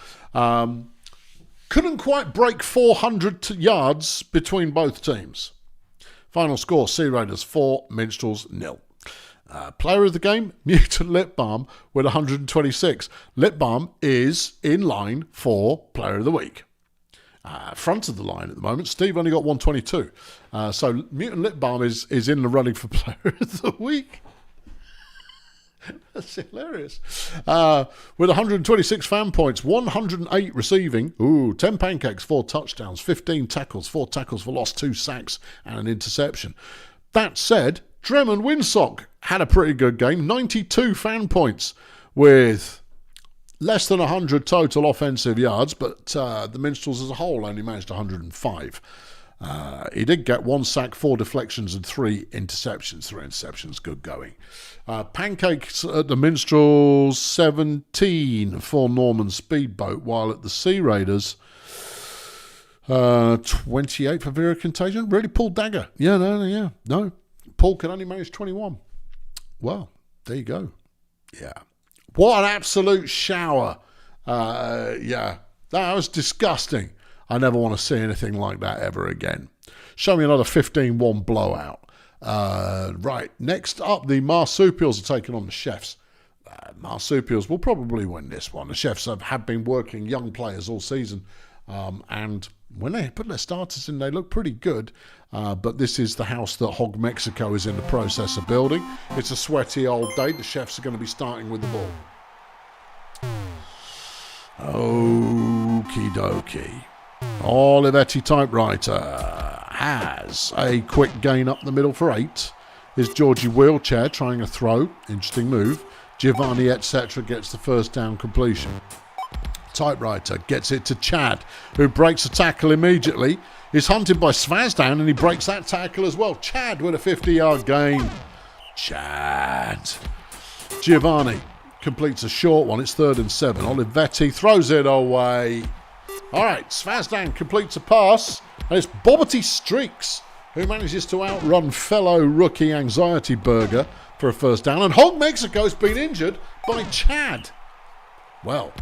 Couldn't quite break 400 yards between both teams. Final score: Sea Raiders 4, Minstrels 0. Player of the game, Mutant Lip Balm with 126. Lip Balm is in line for Player of the Week. Front of the line at the moment, Steve only got 122. So Mutant Lip Balm is in the running for Player of the Week. That's hilarious. With 126 fan points, 108 receiving. 10 pancakes, 4 touchdowns, 15 tackles, 4 tackles for loss, 2 sacks, and an interception. That said, Drummond Windsock had a pretty good game. 92 fan points with less than 100 total offensive yards, but the Minstrels as a whole only managed 105. He did get 1 sack, 4 deflections, and 3 interceptions. 3 interceptions, good going. Pancakes at the Minstrels, 17 for Norman Speedboat, while at the Sea Raiders, 28 for Vera Contagion. Really, Paul Dagger. No. Paul can only manage 21. Well, there you go. Yeah. What an absolute shower. That was disgusting. I never want to see anything like that ever again. Show me another 15-1 blowout. Right, next up, the Marsupials are taking on the Chefs. Marsupials will probably win this one. The Chefs have been working young players all season, and when they put their starters in, they look pretty good. But this is the house that Hog Mexico is in the process of building. It's a sweaty old day. The Chefs are going to be starting with the ball. Okie dokie. Olivetti typewriter has a quick gain up the middle for 8. Is Georgie Wheelchair trying a throw? Interesting move. Giovanni etc. gets the first down completion. Typewriter gets it to Chad, who breaks a tackle immediately. Is hunted by Svazdan, and he breaks that tackle as well. Chad with a 50-yard gain. Chad. Giovanni completes a short one. It's 3rd and 7. Olivetti throws it away. All right, Svazdan completes a pass, and it's Bobbity Streaks who manages to outrun fellow rookie Anxiety Burger for a first down. And Hog Mexico's been injured by Chad. Well,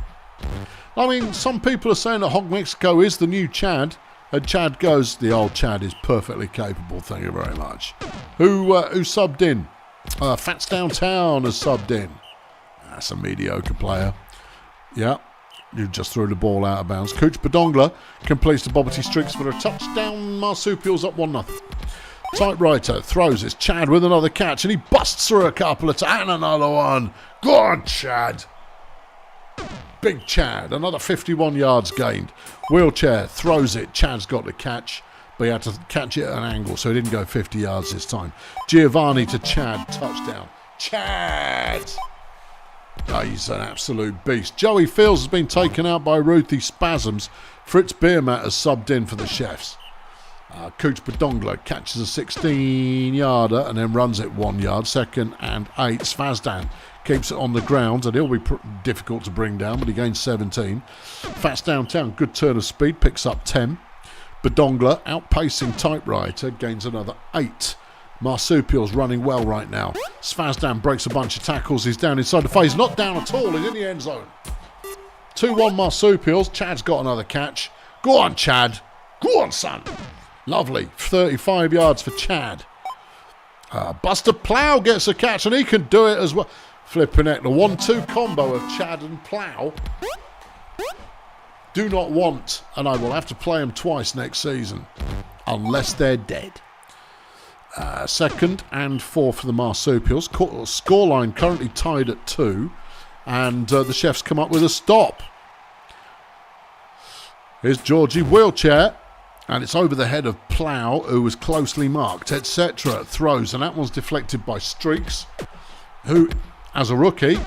I mean, some people are saying that Hog Mexico is the new Chad. And Chad goes, the old Chad is perfectly capable, thank you very much. Who subbed in? Fats Downtown has subbed in. That's a mediocre player. Yeah, you just threw the ball out of bounds. Cooch Badongla completes the Bobbity Streaks for a touchdown. Marsupials up 1-0. Typewriter throws. It's Chad with another catch, and he busts through a couple of and another one. Go on, Chad. Big Chad, another 51 yards gained. Wheelchair throws it. Chad's got the catch, but he had to catch it at an angle, so he didn't go 50 yards this time. Giovanni to Chad, touchdown. Chad! Oh, he's an absolute beast. Joey Fields has been taken out by Ruthie Spasms. Fritz Biermat has subbed in for the Chefs. Cooch Badongla catches a 16-yarder and then runs it 1 yard. 2nd and 8. Svazdan keeps it on the ground, and he'll be difficult to bring down, but he gains 17. Fats Downtown, good turn of speed, picks up 10. Badongla, outpacing Typewriter, gains another 8. Marsupial's running well right now. Svazdan breaks a bunch of tackles. He's down inside the phase. Not down at all. He's in the end zone. 2-1 Marsupials. Chad's got another catch. Go on, Chad. Go on, son. Lovely. 35 yards for Chad. Buster Plough gets a catch, and he can do it as well. Flipping it. The 1-2 combo of Chad and Plough. Do not want, and I will have to play them twice next season. Unless they're dead. 2nd and 4 for the Marsupials. Scoreline currently tied at 2. And the Chefs come up with a stop. Here's Georgie Wheelchair. And it's over the head of Plough, who was closely marked, etc. Throws, and that one's deflected by Streaks, who, as a rookie,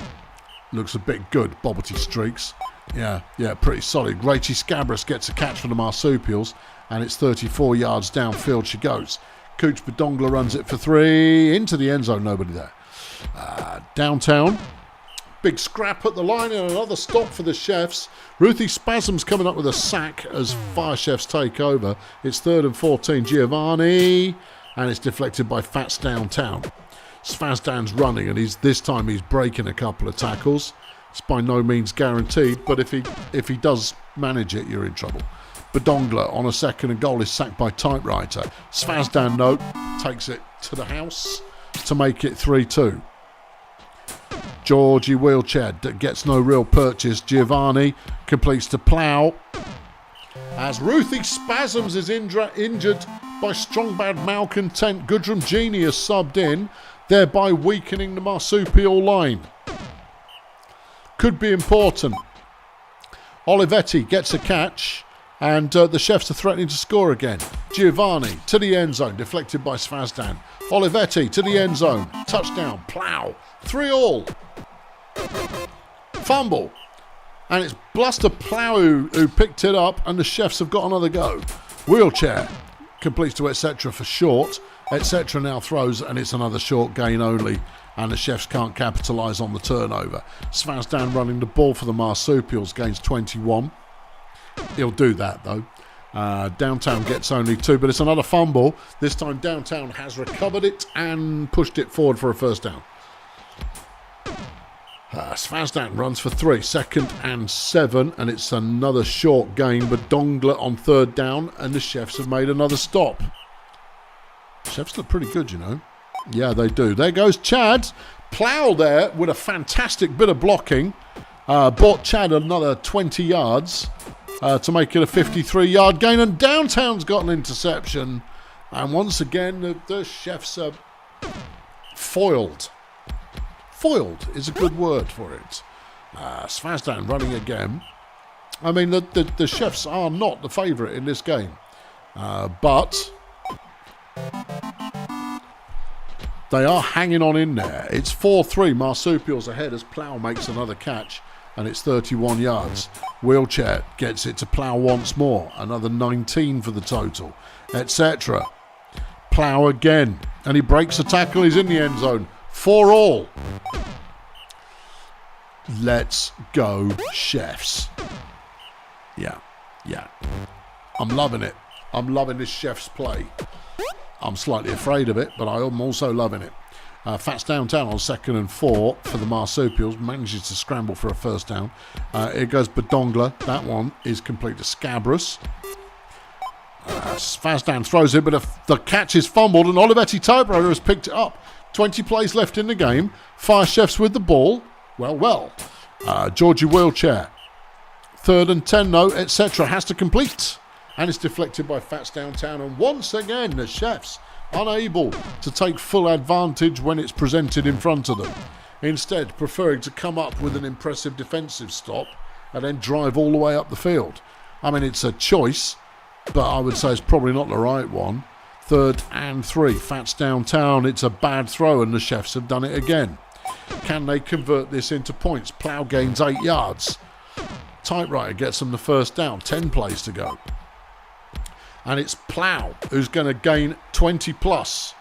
looks a bit good. Bobbity Streaks. Yeah, pretty solid. Rachie Scabrous gets a catch for the Marsupials, and it's 34 yards downfield she goes. Cooch Badongla runs it for 3. Into the end zone, nobody there. Downtown. Big scrap at the line and another stop for the Chefs. Ruthie Spasm's coming up with a sack as Fire Chefs take over. It's 3rd and 14. Giovanni. And it's deflected by Fats Downtown. Svazdan's running, and this time he's breaking a couple of tackles. It's by no means guaranteed, but if he does manage it, you're in trouble. Badongla on a 2nd and goal is sacked by Typewriter. Svazdan, no, takes it to the house to make it 3-2. Georgie Wheelchair gets no real purchase. Giovanni completes to Plough. As Ruthie Spasms is injured by strong bad malcontent, Goodrum Genius subbed in, thereby weakening the Marsupial line. Could be important. Olivetti gets a catch. And the Chefs are threatening to score again. Giovanni to the end zone, deflected by Svazdan. Olivetti to the end zone, touchdown, Plough, 3-all. Fumble. And it's Buster Plough who picked it up, and the Chefs have got another go. Wheelchair completes to etc. for short. Etc. now throws, and it's another short gain only, and the Chefs can't capitalise on the turnover. Svazdan running the ball for the Marsupials, gains 21. He'll do that though. Downtown gets only 2, but it's another fumble. This time Downtown has recovered it and pushed it forward for a first down. Svazdan runs for 3, 2nd and 7, and it's another short gain. Badongla on 3rd down, and the Chefs have made another stop. Chefs look pretty good, you know. Yeah, they do. There goes Chad. Plough there with a fantastic bit of blocking. Bought Chad another 20 yards. To make it a 53-yard gain, and Downtown's got an interception, and once again the Chefs are foiled. Foiled is a good word for it. Svazdan running again. I mean, the Chefs are not the favourite in this game, but they are hanging on in there. It's 4-3, Marsupials ahead as Plough makes another catch. And it's 31 yards. Wheelchair gets it to Plough once more. Another 19 for the total, etc. Plough again. And he breaks a tackle. He's in the end zone. 4-all. Let's go, Chefs. Yeah. I'm loving it. I'm loving this Chefs play. I'm slightly afraid of it, but I'm also loving it. Fats Downtown on 2nd and 4 for the Marsupials. Manages to scramble for a first down. Here goes Badongla. That one is complete to Scabrous. Svazdan throws it, but the catch is fumbled, and Olivetti Typewriter has picked it up. 20 plays left in the game. Fire Chefs with the ball. Well. Georgie Wheelchair. 3rd and 10, though, etc. has to complete. And it's deflected by Fats Downtown. And once again, the Chefs unable to take full advantage when it's presented in front of them. Instead, preferring to come up with an impressive defensive stop and then drive all the way up the field. I mean, it's a choice, but I would say it's probably not the right one. 3rd and 3, Fats Downtown. It's a bad throw, and the Chefs have done it again. Can they convert this into points? Plough gains 8 yards. Typewriter gets them the first down. 10 plays to go. And it's Plough who's going to gain 20 plus.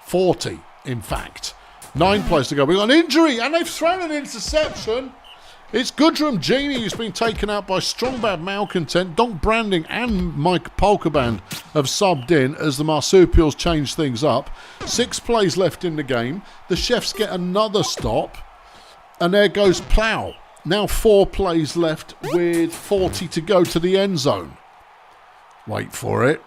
40, in fact. 9 plays to go. We've got an injury, and they've thrown an interception. It's Gudrun Genie who's been taken out by Strongbad Malcontent. Donk Branding and Mike Polkaband have subbed in as the Marsupials change things up. 6 plays left in the game. The Chefs get another stop, and there goes Plough. Now 4 plays left with 40 to go to the end zone. Wait for it.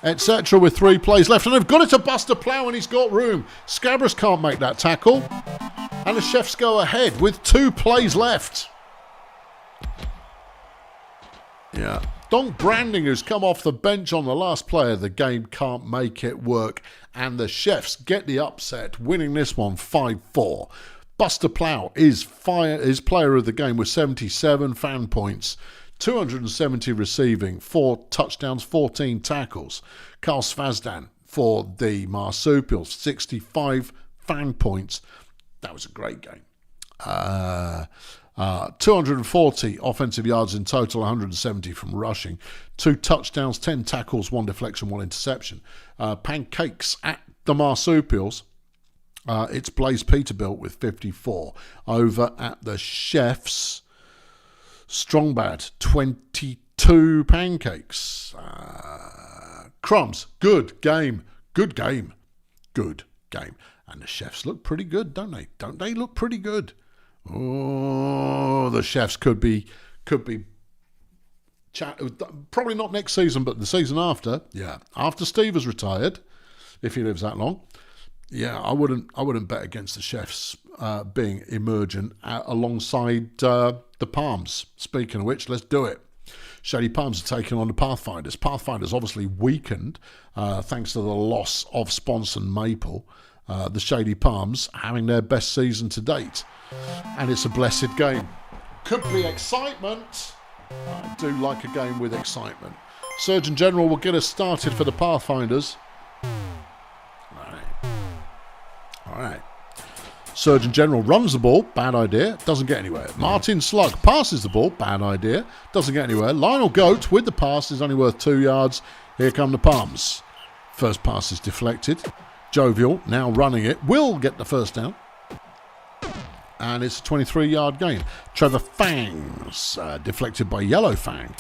Etc. with 3 plays left, and they've got it to Buster Plough, and he's got room. Scabrous can't make that tackle. And the Chefs go ahead with 2 plays left. Yeah. Donk Branding, who's come off the bench on the last play of the game, can't make it work. And the Chefs get the upset, winning this one 5-4. Buster Plough is player of the game with 77 fan points, 270 receiving, 4 touchdowns, 14 tackles. Carl Svazdan for the Marsupials, 65 fan points. That was a great game. 240 offensive yards in total, 170 from rushing. 2 touchdowns, 10 tackles, 1 deflection, 1 interception. Pancakes at the Marsupials. It's Blaze Peterbilt with 54. Over at the Chefs, Strongbad, 22 pancakes. Crumbs, good game. And the Chefs look pretty good, don't they? Don't they look pretty good? Oh, the Chefs could be probably not next season, but the season after. Yeah, after Steve has retired, if he lives that long. Yeah, I wouldn't bet against the Chefs being emergent alongside the Palms. Speaking of which, let's do it. Shady Palms are taking on the Pathfinders. Pathfinders obviously weakened thanks to the loss of Sponson Maple. The Shady Palms having their best season to date. And it's a blessed game. Could be excitement. I do like a game with excitement. Surgeon General will get us started for the Pathfinders. All right. Surgeon General runs the ball, bad idea, doesn't get anywhere. Martin Slug passes the ball, bad idea, doesn't get anywhere. Lionel Goat with the pass is only worth 2 yards. Here come the Palms. First pass is deflected. Jovial, now running it, will get the first down. And it's a 23-yard gain. Trevor Fangs, deflected by Yellow Fang.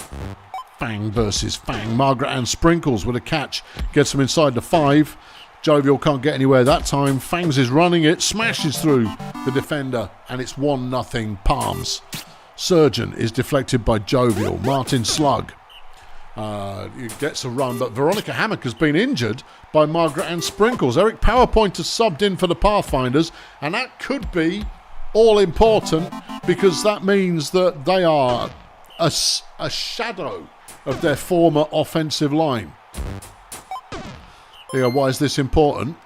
Fang versus Fang. Margaret Ann Sprinkles with a catch. Gets him inside the 5. Jovial can't get anywhere that time. Fangs is running it, smashes through the defender, and it's 1-0 Palms. Surgeon is deflected by Jovial. Martin Slug gets a run, but Veronica Hammock has been injured by Margaret Ann Sprinkles. Eric PowerPoint has subbed in for the Pathfinders, and that could be all important because that means that they are a shadow of their former offensive line. Yeah, why is this important?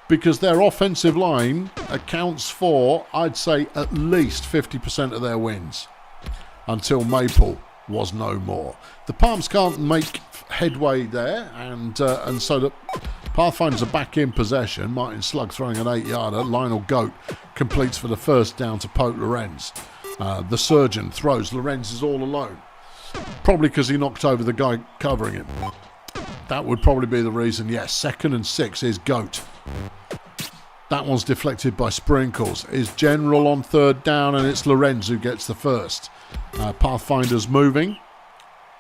Because their offensive line accounts for, I'd say, at least 50% of their wins until Maple was no more. The Palms can't make headway there, and so the Pathfinders are back in possession. Martin Slug throwing an 8-yarder. Lionel Goat completes for the first down to Pope Lorenz. The Surgeon throws. Lorenz is all alone. Probably because he knocked over the guy covering him. That would probably be the reason. Yes, 2nd and 6 is Goat. That one's deflected by Sprinkles. Is General on 3rd down, and it's Lorenz who gets the first. Pathfinders moving.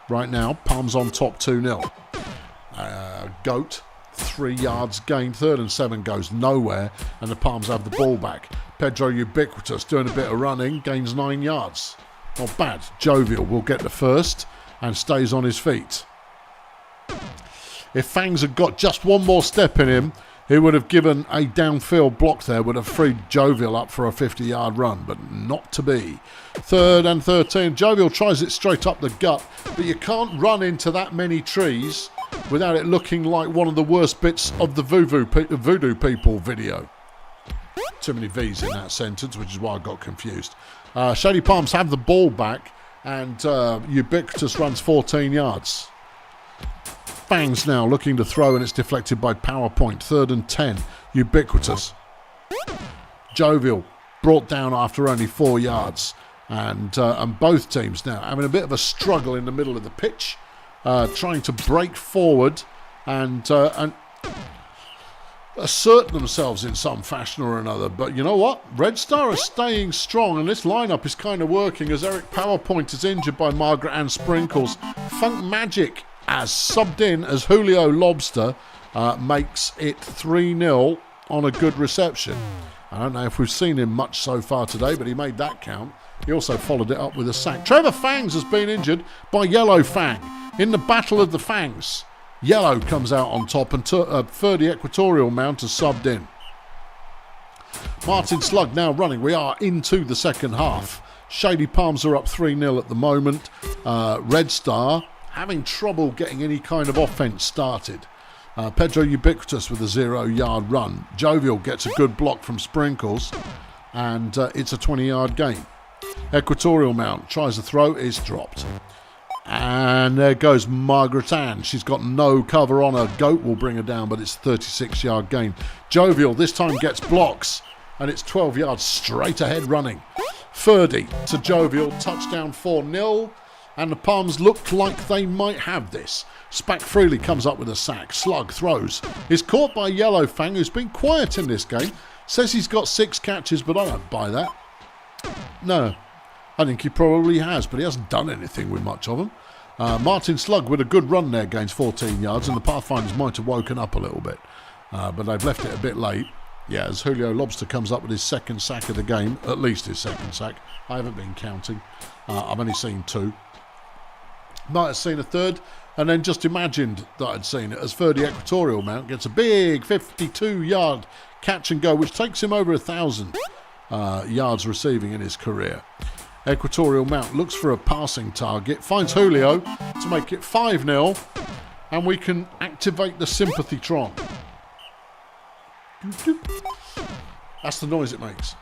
Right now, Palms on top 2-0. Goat, 3 yards gained. 3rd and 7 goes nowhere, and the Palms have the ball back. Pedro Ubiquitous doing a bit of running, gains 9 yards. Not bad. Jovial will get the first and stays on his feet. If Fangs had got just one more step in him, he would have given a downfield block there, would have freed Jovial up for a 50-yard run, but not to be. 3rd and 13. Jovial tries it straight up the gut, but you can't run into that many trees without it looking like one of the worst bits of the Voodoo People video. Too many V's in that sentence, which is why I got confused. Shady Palms have the ball back, and Ubiquitous runs 14 yards. Fangs now looking to throw, and it's deflected by PowerPoint. 3rd and 10. Ubiquitous. Jovial brought down after only 4 yards. And both teams now having a bit of a struggle in the middle of the pitch. Trying to break forward. And assert themselves in some fashion or another. But you know what? Red Star are staying strong, and this lineup is kind of working as Eric PowerPoint is injured by Margaret Ann Sprinkles. Funk Magic as subbed in as Julio Lobster makes it 3-0 on a good reception. I don't know if we've seen him much so far today, but he made that count. He also followed it up with a sack. Trevor Fangs has been injured by Yellow Fang. In the Battle of the Fangs, Yellow comes out on top and Ferdy Equatorial Mount has subbed in. Martin Slug now running. We are into the second half. Shady Palms are up 3-0 at the moment. Red Star having trouble getting any kind of offence started. Pedro Ubiquitous with a 0-yard run. Jovial gets a good block from Sprinkles, and it's a 20-yard gain. Equatorial Mount tries a throw, is dropped. And there goes Margaret Ann. She's got no cover on her. Goat will bring her down, but it's a 36-yard gain. Jovial this time gets blocks, and it's 12 yards straight ahead running. Ferdy to Jovial, touchdown 4-0. And the Palms look like they might have this. Spack Freely comes up with a sack. Slug throws. Is caught by Yellow Fang, who's been quiet in this game. Says he's got 6 catches, but I don't buy that. No, I think he probably has, but he hasn't done anything with much of them. Martin Slug with a good run there, gains 14 yards, and the Pathfinders might have woken up a little bit. But they've left it a bit late. Yeah, as Julio Lobster comes up with his second sack of the game, at least his second sack. I haven't been counting. I've only seen 2. Might have seen a third, and then just imagined that I'd seen it as Ferdy Equatorial Mount gets a big 52-yard catch and go, which takes him over 1,000 yards receiving in his career. Equatorial Mount looks for a passing target, finds Julio to make it 5-0, and we can activate the Sympathy-tron. That's the noise it makes.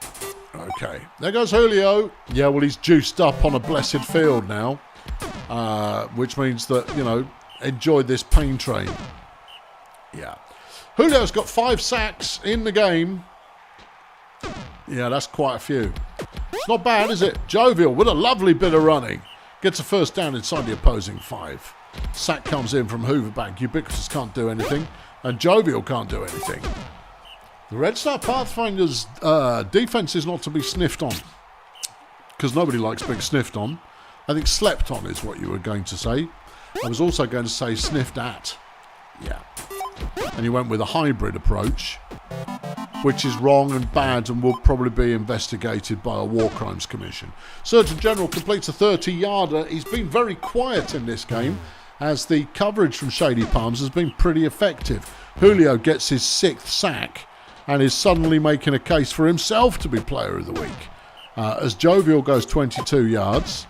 Okay, there goes Julio. Yeah, well, he's juiced up on a blessed field now. Which means that, you know, enjoy this pain train. Yeah. Julio's got 5 sacks in the game. Yeah, that's quite a few. It's not bad, is it? Jovial with a lovely bit of running. Gets a first down inside the opposing 5. Sack comes in from Hooverbank. Ubiquitous can't do anything. And Jovial can't do anything. The Red Star Pathfinders' defence is not to be sniffed on. Because nobody likes being sniffed on. I think slept on is what you were going to say. I was also going to say sniffed at. Yeah. And he went with a hybrid approach, which is wrong and bad and will probably be investigated by a War Crimes Commission. Surgeon General completes a 30-yarder. He's been very quiet in this game as the coverage from Shady Palms has been pretty effective. Julio gets his 6th sack and is suddenly making a case for himself to be Player of the Week. As Jovial goes 22 yards...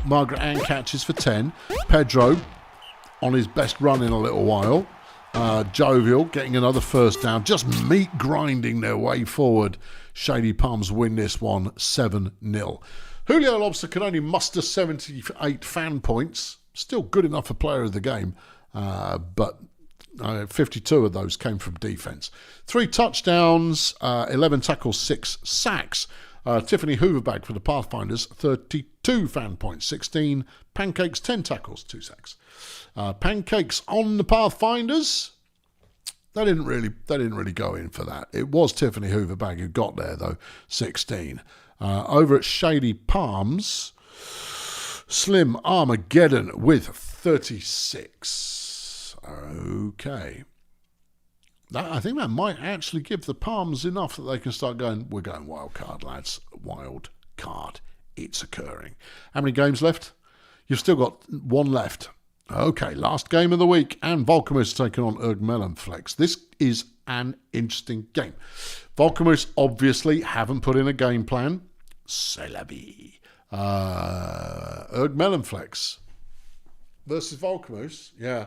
Margaret Ann catches for 10. Pedro on his best run in a little while. Jovial getting another first down. Just meat grinding their way forward. Shady Palms win this one 7-0. Julio Lobster can only muster 78 fan points. Still good enough for Player of the Game. But 52 of those came from defence. 3 touchdowns, 11 tackles, 6 sacks. Tiffany Hooverback for the Pathfinders, 32 fan points, 16 pancakes, 10 tackles, 2 sacks. Pancakes on the Pathfinders. They didn't really go in for that. It was Tiffany Hooverback who got there though, 16. Over at Shady Palms, Slim Armageddon with 36. Okay. I think that might actually give the Palms enough that they can start going, we're going wild card, lads. Wild card. It's occurring. How many games left? You've still got 1 left. Okay, last game of the week. And Volcamus taking on Ergmellenflex. This is an interesting game. Volcamus obviously haven't put in a game plan. C'est la vie. Ergmellenflex versus Volcamus. Yeah.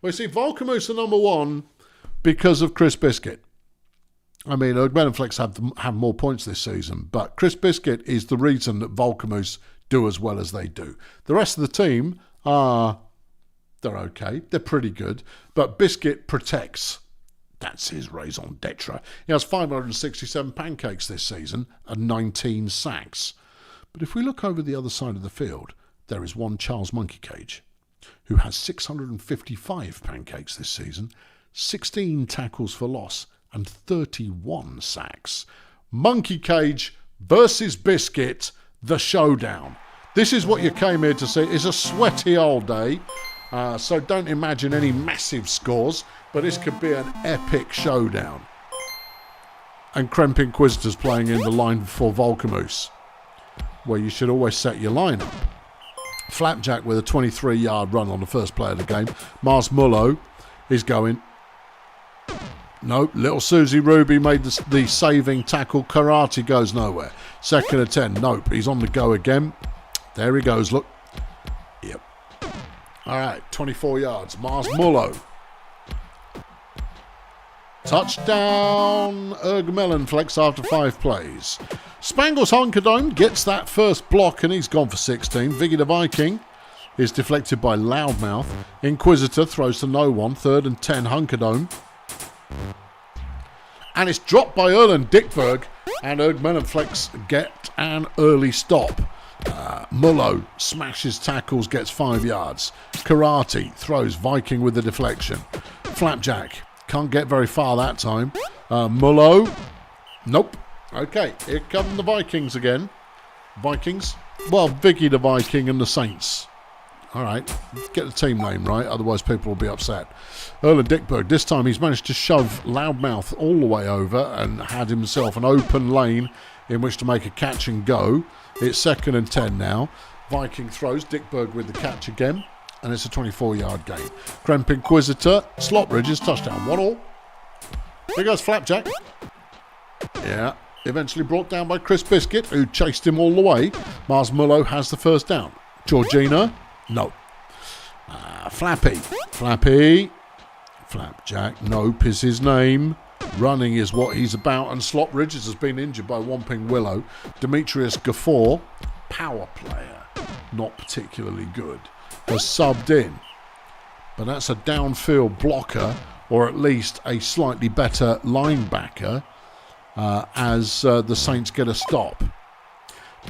Well, you see, Volcamus are number 1 because of Chris Biscuit. I mean, Ergmellenflex have more points this season, but Chris Biscuit is the reason that Volcamus do as well as they do. The rest of the team they're okay. They're pretty good, but Biscuit protects. That's his raison d'etre. He has 567 pancakes this season and 19 sacks. But if we look over the other side of the field, there is one Charles Monkey Cage, who has 655 pancakes this season, 16 tackles for loss, and 31 sacks. Monkey Cage versus Biscuit, the showdown. This is what you came here to see. It's a sweaty old day, so don't imagine any massive scores, but this could be an epic showdown. And Kremp Inquisitor's playing in the line for Volcamoose, where you should always set your line up. Flapjack with a 23-yard run on the first play of the game. Mars Mullo is going. Nope, little Susie Ruby made the saving tackle. Karate goes nowhere. 2nd and 10. Nope, he's on the go again. There he goes, look. Yep. All right, 24 yards. Mars Mullo. Touchdown, Erg Melonflex after 5 plays. Spangles Hunkerdome gets that first block and he's gone for 16. Viggy the Viking is deflected by Loudmouth. Inquisitor throws to no one. 3rd and 10, Hunkerdome. And it's dropped by Erlen Dickberg, and Erg Melonflex get an early stop. Mullo smashes tackles, gets 5 yards. Karate throws Viking with the deflection. Flapjack can't get very far that time. Mullo, nope. Okay, here come the Vikings again. Vikings? Well, Viggy the Viking and the Saints. All right, get the team name right, otherwise people will be upset. Erlen Dickberg, this time he's managed to shove Loudmouth all the way over and had himself an open lane in which to make a catch and go. It's 2nd and 10 now. Viking throws, Dickberg with the catch again, and it's a 24-yard gain. Kremp Inquisitor, Slotridge's touchdown, 1-1. Here goes Flapjack. Yeah, eventually brought down by Chris Biscuit, who chased him all the way. Mars Mullo has the first down. Georgina, no. Flappy. Flapjack, nope is his name. Running is what he's about, and Slot Ridges has been injured by Whomping Willow. Demetrius Gaffor, power player, not particularly good, has subbed in. But that's a downfield blocker, or at least a slightly better linebacker, as the Saints get a stop.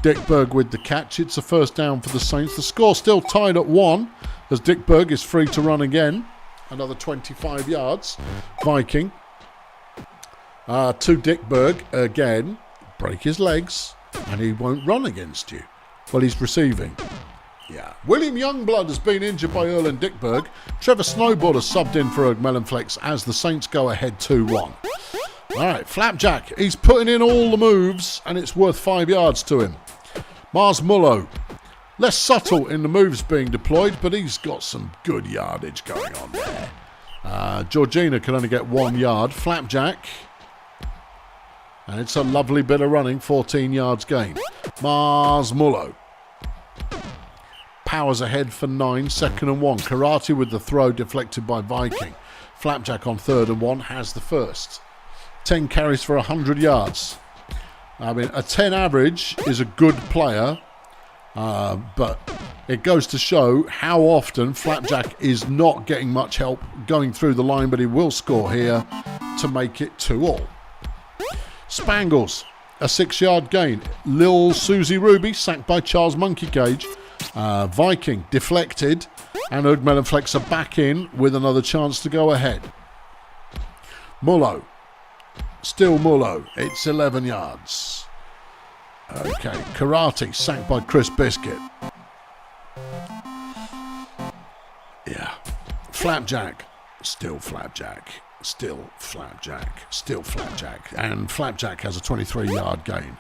Dickberg with the catch. It's a first down for the Saints. The score still tied at 1, as Dickberg is free to run again. Another 25 yards. Viking. To Dickberg again. Break his legs, and he won't run against you. Well, he's receiving. Yeah. William Youngblood has been injured by Erlen Dickberg. Trevor Snowboard has subbed in for Erg Melonflex as the Saints go ahead 2-1. All right, Flapjack, he's putting in all the moves, and it's worth 5 yards to him. Mars Mullo, less subtle in the moves being deployed, but he's got some good yardage going on there. Georgina can only get 1 yard. Flapjack, and it's a lovely bit of running, 14 yards gain. Mars Mullo powers ahead for 9, 2nd and 1. Karate with the throw deflected by Viking. Flapjack on 3rd and 1 has the first. 10 carries for 100 yards. I mean, a 10 average is a good player, but it goes to show how often Flapjack is not getting much help going through the line, but he will score here to make it 2-2. Spangles, a 6-yard gain. Lil Susie Ruby sacked by Charles Monkey Cage. Viking deflected, and Erg Melonflex are back in with another chance to go ahead. Mullo. Still Mullo. It's 11 yards. Okay. Karate sacked by Chris Biscuit. Yeah. Flapjack. Still Flapjack. Still Flapjack. Still Flapjack. And Flapjack has a 23-yard gain.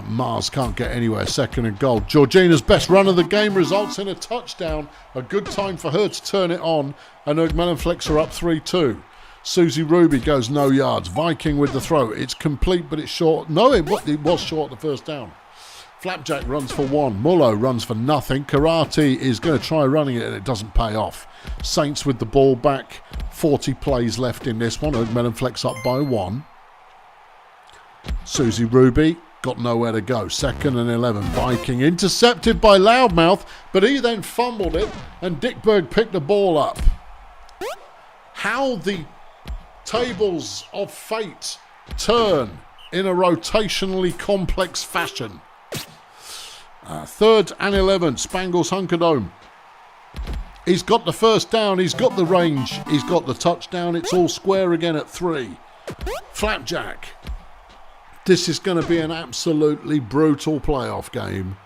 Mars can't get anywhere. 2nd and goal. Georgina's best run of the game results in a touchdown. A good time for her to turn it on. And Erg Melonflex are up 3-2. Susie Ruby goes no yards. Viking with the throw. It's complete, but it's short. No, it was short the first down. Flapjack runs for 1. Mullo runs for nothing. Karate is going to try running it, and it doesn't pay off. Saints with the ball back. 40 plays left in this one. Erg Melonflex up by 1. Susie Ruby got nowhere to go. 2nd and 11. Viking intercepted by Loudmouth, but he then fumbled it, and Dickberg picked the ball up. How the tables of fate turn in a rotationally complex fashion. 3rd and 11. Spangles Hunkerdome. He's got the first down. He's got the range. He's got the touchdown. It's all square again at 3. Flapjack. This is going to be an absolutely brutal playoff game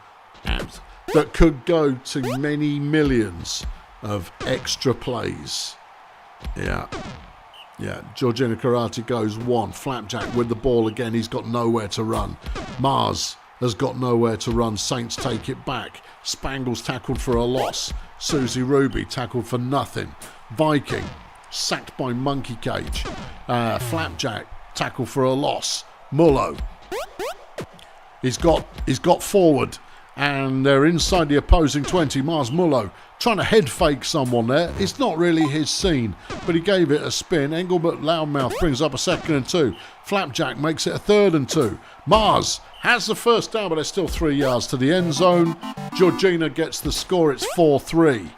that could go to many millions of extra plays. Yeah. Georgina Karate goes 1. Flapjack with the ball again. He's got nowhere to run. Mars has got nowhere to run. Saints take it back. Spangles tackled for a loss. Susie Ruby tackled for nothing. Viking sacked by Monkey Cage. Flapjack tackled for a loss. Mullo. He's got forward and they're inside the opposing 20. Mars Mullo trying to head fake someone there. It's not really his scene, but he gave it a spin. Engelbert Loudmouth brings up a 2nd and 2. Flapjack makes it a 3rd and 2. Mars has the first down, but there's still 3 yards to the end zone. Georgina gets the score. It's 4-3.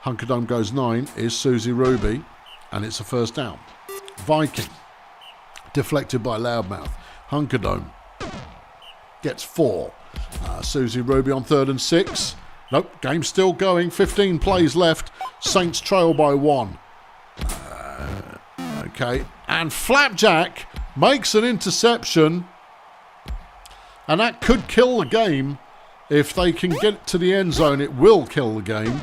Hunkerdome goes 9 is Susie Ruby, and it's a first down. Viking deflected by Loudmouth. Hunkerdome gets 4. Susie Ruby on 3rd and 6. Nope, game's still going. 15 plays left. Saints trail by 1. Okay, and Flapjack makes an interception, and that could kill the game. If they can get to the end zone, it will kill the game.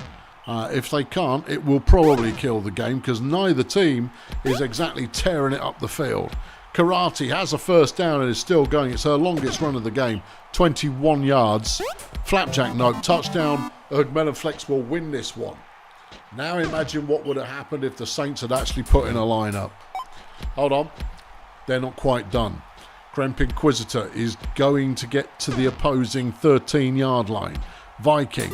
If they can't, it will probably kill the game because neither team is exactly tearing it up the field. Karate has a first down and is still going. It's her longest run of the game, 21 yards. Flapjack, no touchdown. Ergmelenflex will win this one. Now imagine what would have happened if the Saints had actually put in a lineup. Hold on. They're not quite done. Kremp Inquisitor is going to get to the opposing 13-yard line. Viking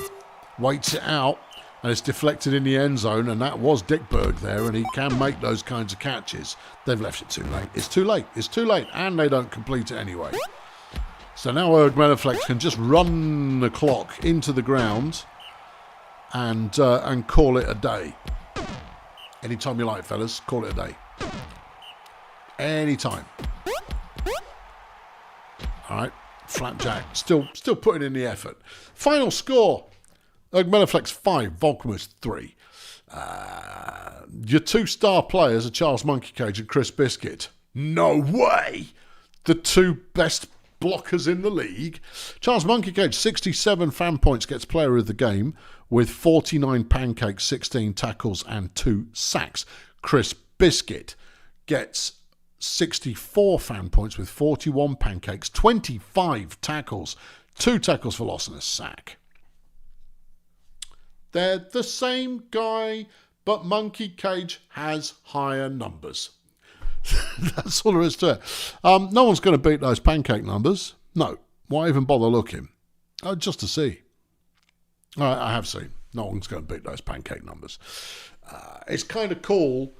waits it out and it's deflected in the end zone, and that was Dickberg there, and he can make those kinds of catches. They've left it too late. It's too late. It's too late, and they don't complete it anyway. So now Ergmelenflex can just run the clock into the ground and call it a day. Anytime you like, fellas, call it a day. Anytime. All right, Flapjack still putting in the effort. Final score: Ergmelenflex 5, Volkamus 3. Your 2-star players are Charles Monkey Cage and Chris Biscuit. No way! The 2 best blockers in the league. Charles Monkey Cage, 67 fan points, gets player of the game with 49 pancakes, 16 tackles and 2 sacks. Chris Biscuit gets 64 fan points with 41 pancakes, 25 tackles, 2 tackles for loss and a sack. They're the same guy, but Monkey Cage has higher numbers. That's all there is to it. No one's going to beat those pancake numbers. No. Why even bother looking? Just to see. All right, I have seen. No one's going to beat those pancake numbers. It's kind of cool,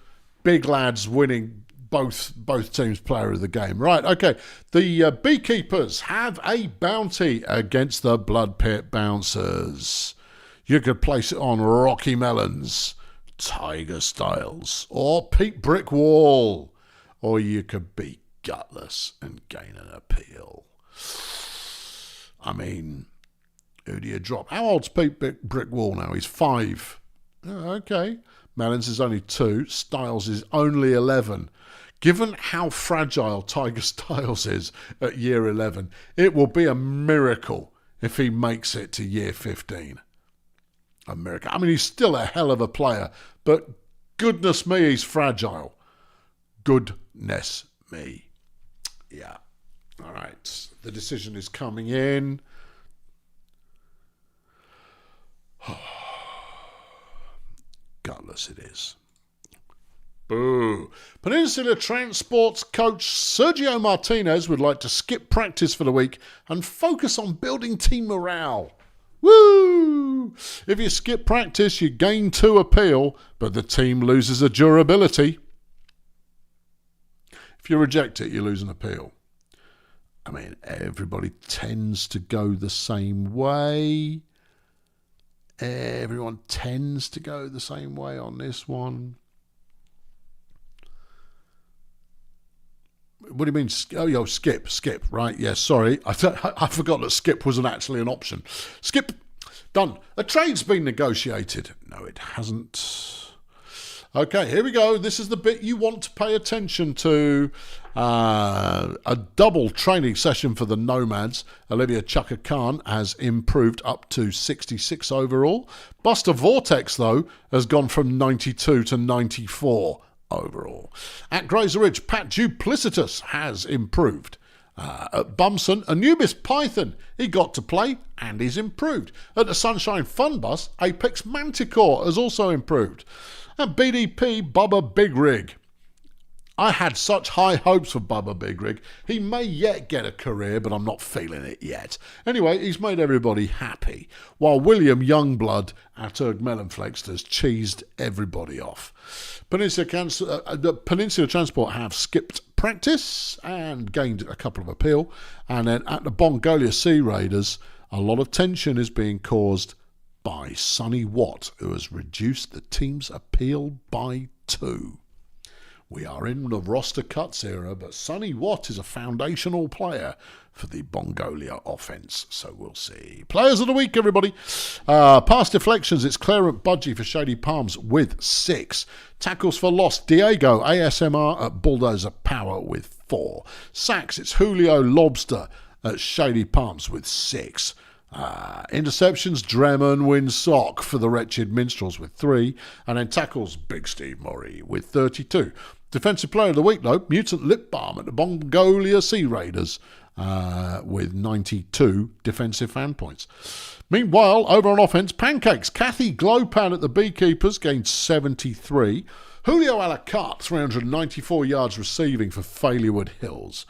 big lads winning both teams' player of the game. Right, okay. The Beekeepers have a bounty against the Blood Pit Bouncers. You could place it on Rocky Melons, Tiger Styles, or Pete Brickwall. Or you could be gutless and gain an appeal. I mean, who do you drop? How old's Pete Brickwall now? He's 5. Oh, okay. Melons is only 2. Styles is only 11. Given how fragile Tiger Styles is at year 11, it will be a miracle if he makes it to year 15. A miracle. I mean, he's still a hell of a player, but goodness me, he's fragile. Goodness me. Yeah. All right. The decision is coming in. Gutless it is. Boo. Peninsula Transport's coach Sergio Martinez would like to skip practice for the week and focus on building team morale. Woo! If you skip practice, you gain 2 appeal, but the team loses a durability. If you reject it, you lose an appeal. I mean, everybody tends to go the same way. Everyone tends to go the same way on this one. What do you mean? Oh, skip, right? Yeah, sorry. I forgot that skip wasn't actually an option. Skip. Done. A trade's been negotiated. No, it hasn't. Okay, here we go. This is the bit you want to pay attention to. A double training session for the Nomads. Olivia Chaka Khan has improved up to 66 overall. Buster Vortex, though, has gone from 92 to 94 overall. At Grazer Ridge, Pat Duplicitus has improved. At Bumson, Anubis Python, he got to play and he's improved. At the Sunshine Fun Bus, Apex Manticore has also improved. At BDP, Bubba Big Rig. I had such high hopes for Bubba Big Rig. He may yet get a career, but I'm not feeling it yet. Anyway, he's made everybody happy, while William Youngblood at Erg Melonflex has cheesed everybody off. Peninsula Transport have skipped practice and gained a couple of appeal. And then at the Bongolia Sea Raiders, a lot of tension is being caused by Sonny Watt, who has reduced the team's appeal by 2. We are in the roster cuts era, but Sonny Watt is a foundational player for the Bongolia offence, so we'll see. Players of the week, everybody. Past deflections, it's Clarence Budgie for Shady Palms with 6. Tackles for loss, Diego ASMR at Bulldozer Power with 4. Sacks, it's Julio Lobster at Shady Palms with 6. Interceptions, Dremen Winsock for the Wretched Minstrels with 3. And then tackles, Big Steve Murray with 32. Defensive Player of the Week, though, Mutant Lip Balm at the Bongolia Sea Raiders with 92 defensive fan points. Meanwhile, over on offense, Pancakes, Kathy Glowpan at the Beekeepers gained 73. Julio Alacarte, 394 yards receiving for Failurwood Hills.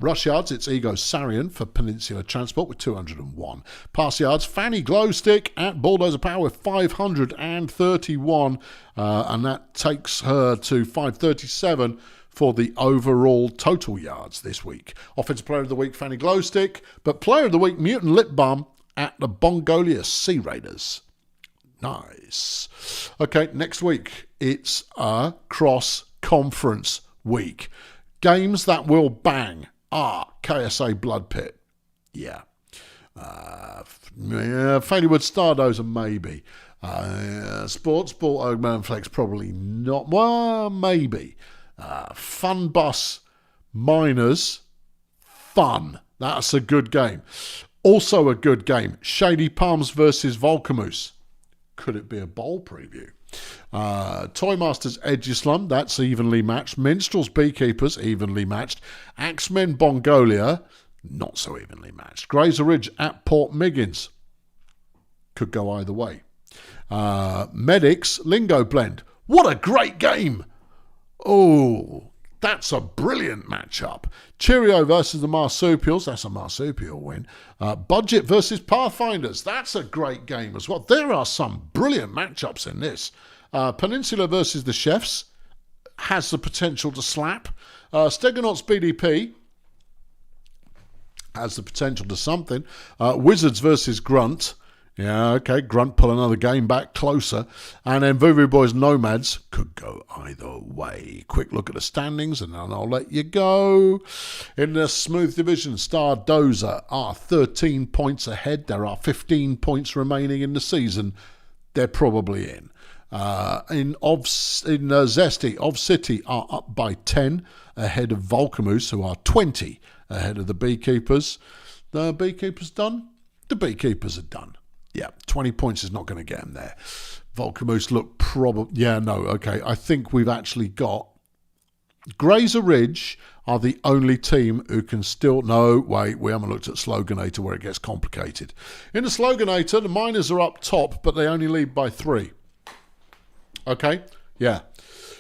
Rush yards, it's Ego Sarian for Peninsula Transport with 201. Pass yards, Fanny Glowstick at Bulldozer Power with 531. And that takes her to 537 for the overall total yards this week. Offensive Player of the Week, Fanny Glowstick. But Player of the Week, Mutant Lip Balm at the Bongolia Sea Raiders. Nice. Okay, next week, it's a cross-conference week. Games that will bang. KSA Blood Pit. Yeah. Failurwood Stardozer, maybe. Sports Ball Oak Flex, probably not. Well, maybe. Fun Bus Miners, fun. That's a good game. Also a good game. Shady Palms versus Volcamoose. Could it be a bowl preview? Toy Masters Edgeslum, that's evenly matched. Minstrels Beekeepers, evenly matched. Axemen Bongolia, not so evenly matched. Grazer Ridge at Port Miggins, could go either way. Medics Lingo Blend, what a great game! Oh, that's a brilliant matchup. Cheerio versus the Marsupials, that's a Marsupial win. Budget versus Pathfinders, that's a great game as well. There are some brilliant matchups in this. Peninsula versus the Chefs has the potential to slap. Stegonauts BDP has the potential to something. Wizards versus Grunt. Yeah, okay, Grunt pull another game back closer. And then Voodoo Boys Nomads could go either way. Quick look at the standings and then I'll let you go. In the Smooth Division, Star Dozer are 13 points ahead. There are 15 points remaining in the season. They're probably in. In Zesty, Of City are up by 10 ahead of Volcamoose, who are 20 ahead of the Beekeepers. The Beekeepers done? The Beekeepers are done. Yeah, 20 points is not going to get them there. Volcamoose look probably... Yeah, no, okay. I think we've actually got... Grazer Ridge are the only team who can still... No, wait, we haven't looked at Sloganator where it gets complicated. In the Sloganator, the Miners are up top, but they only lead by 3. Okay, yeah.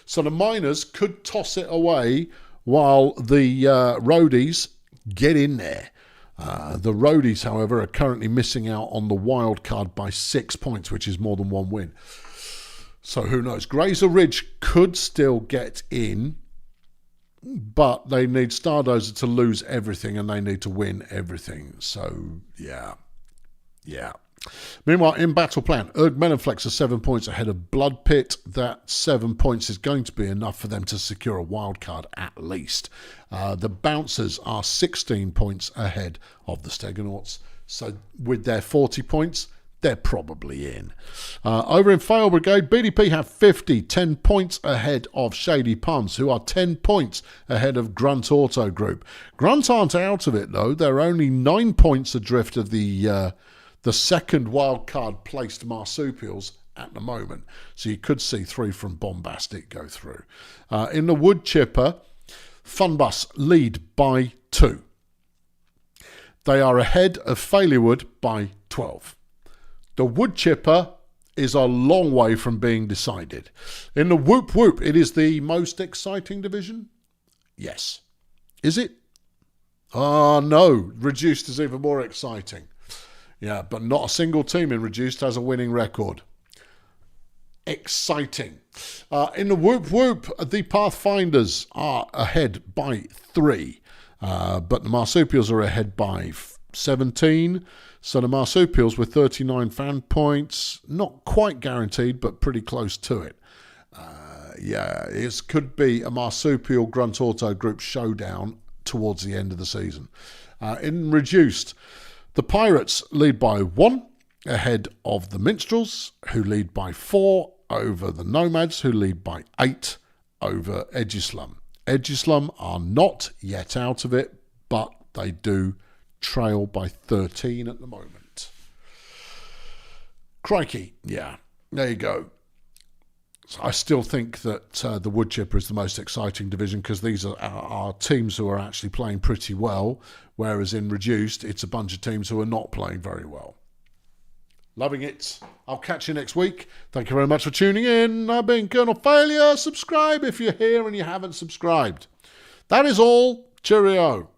So the Miners could toss it away while the Roadies get in there. The Roadies, however, are currently missing out on the wild card by 6 points, which is more than one win. So who knows? Grazer Ridge could still get in, but they need Stardozer to lose everything and they need to win everything. So, yeah. Meanwhile, in Battle Plan, Erg Melonflex are 7 points ahead of Blood Pit. That 7 points is going to be enough for them to secure a wild card at least. The Bouncers are 16 points ahead of the Stegonauts. So with their 40 points, they're probably in. Over in Fail Brigade, BDP have 50, 10 points ahead of Shady Punts, who are 10 points ahead of Grunt Auto Group. Grunt aren't out of it, though. They're only 9 points adrift of the second wildcard placed marsupials at the moment. So you could see 3 from Bombastic go through. In the wood chipper, Funbus lead by 2. They are ahead of Failurewood by 12. The wood chipper is a long way from being decided. In the Whoop Whoop, it is the most exciting division? Yes. Is it? Oh, no. Reduced is even more exciting. Yeah, but not a single team in Reduced has a winning record. Exciting. In the Whoop Whoop, the Pathfinders are ahead by 3. But the Marsupials are ahead by 17. So the Marsupials with 39 fan points, not quite guaranteed, but pretty close to it. Yeah, it could be a Marsupial Grunt Auto Group showdown towards the end of the season. In Reduced, the Pirates lead by 1 ahead of the Minstrels, who lead by 4 over the Nomads, who lead by 8 over Edgeslum. Edgeslum are not yet out of it, but they do trail by 13 at the moment. Crikey, yeah, there you go. So I still think that the wood chipper is the most exciting division because these are teams who are actually playing pretty well, whereas in Reduced, it's a bunch of teams who are not playing very well. Loving it. I'll catch you next week. Thank you very much for tuning in. I've been Colonel Failure. Subscribe if you're here and you haven't subscribed. That is all. Cheerio.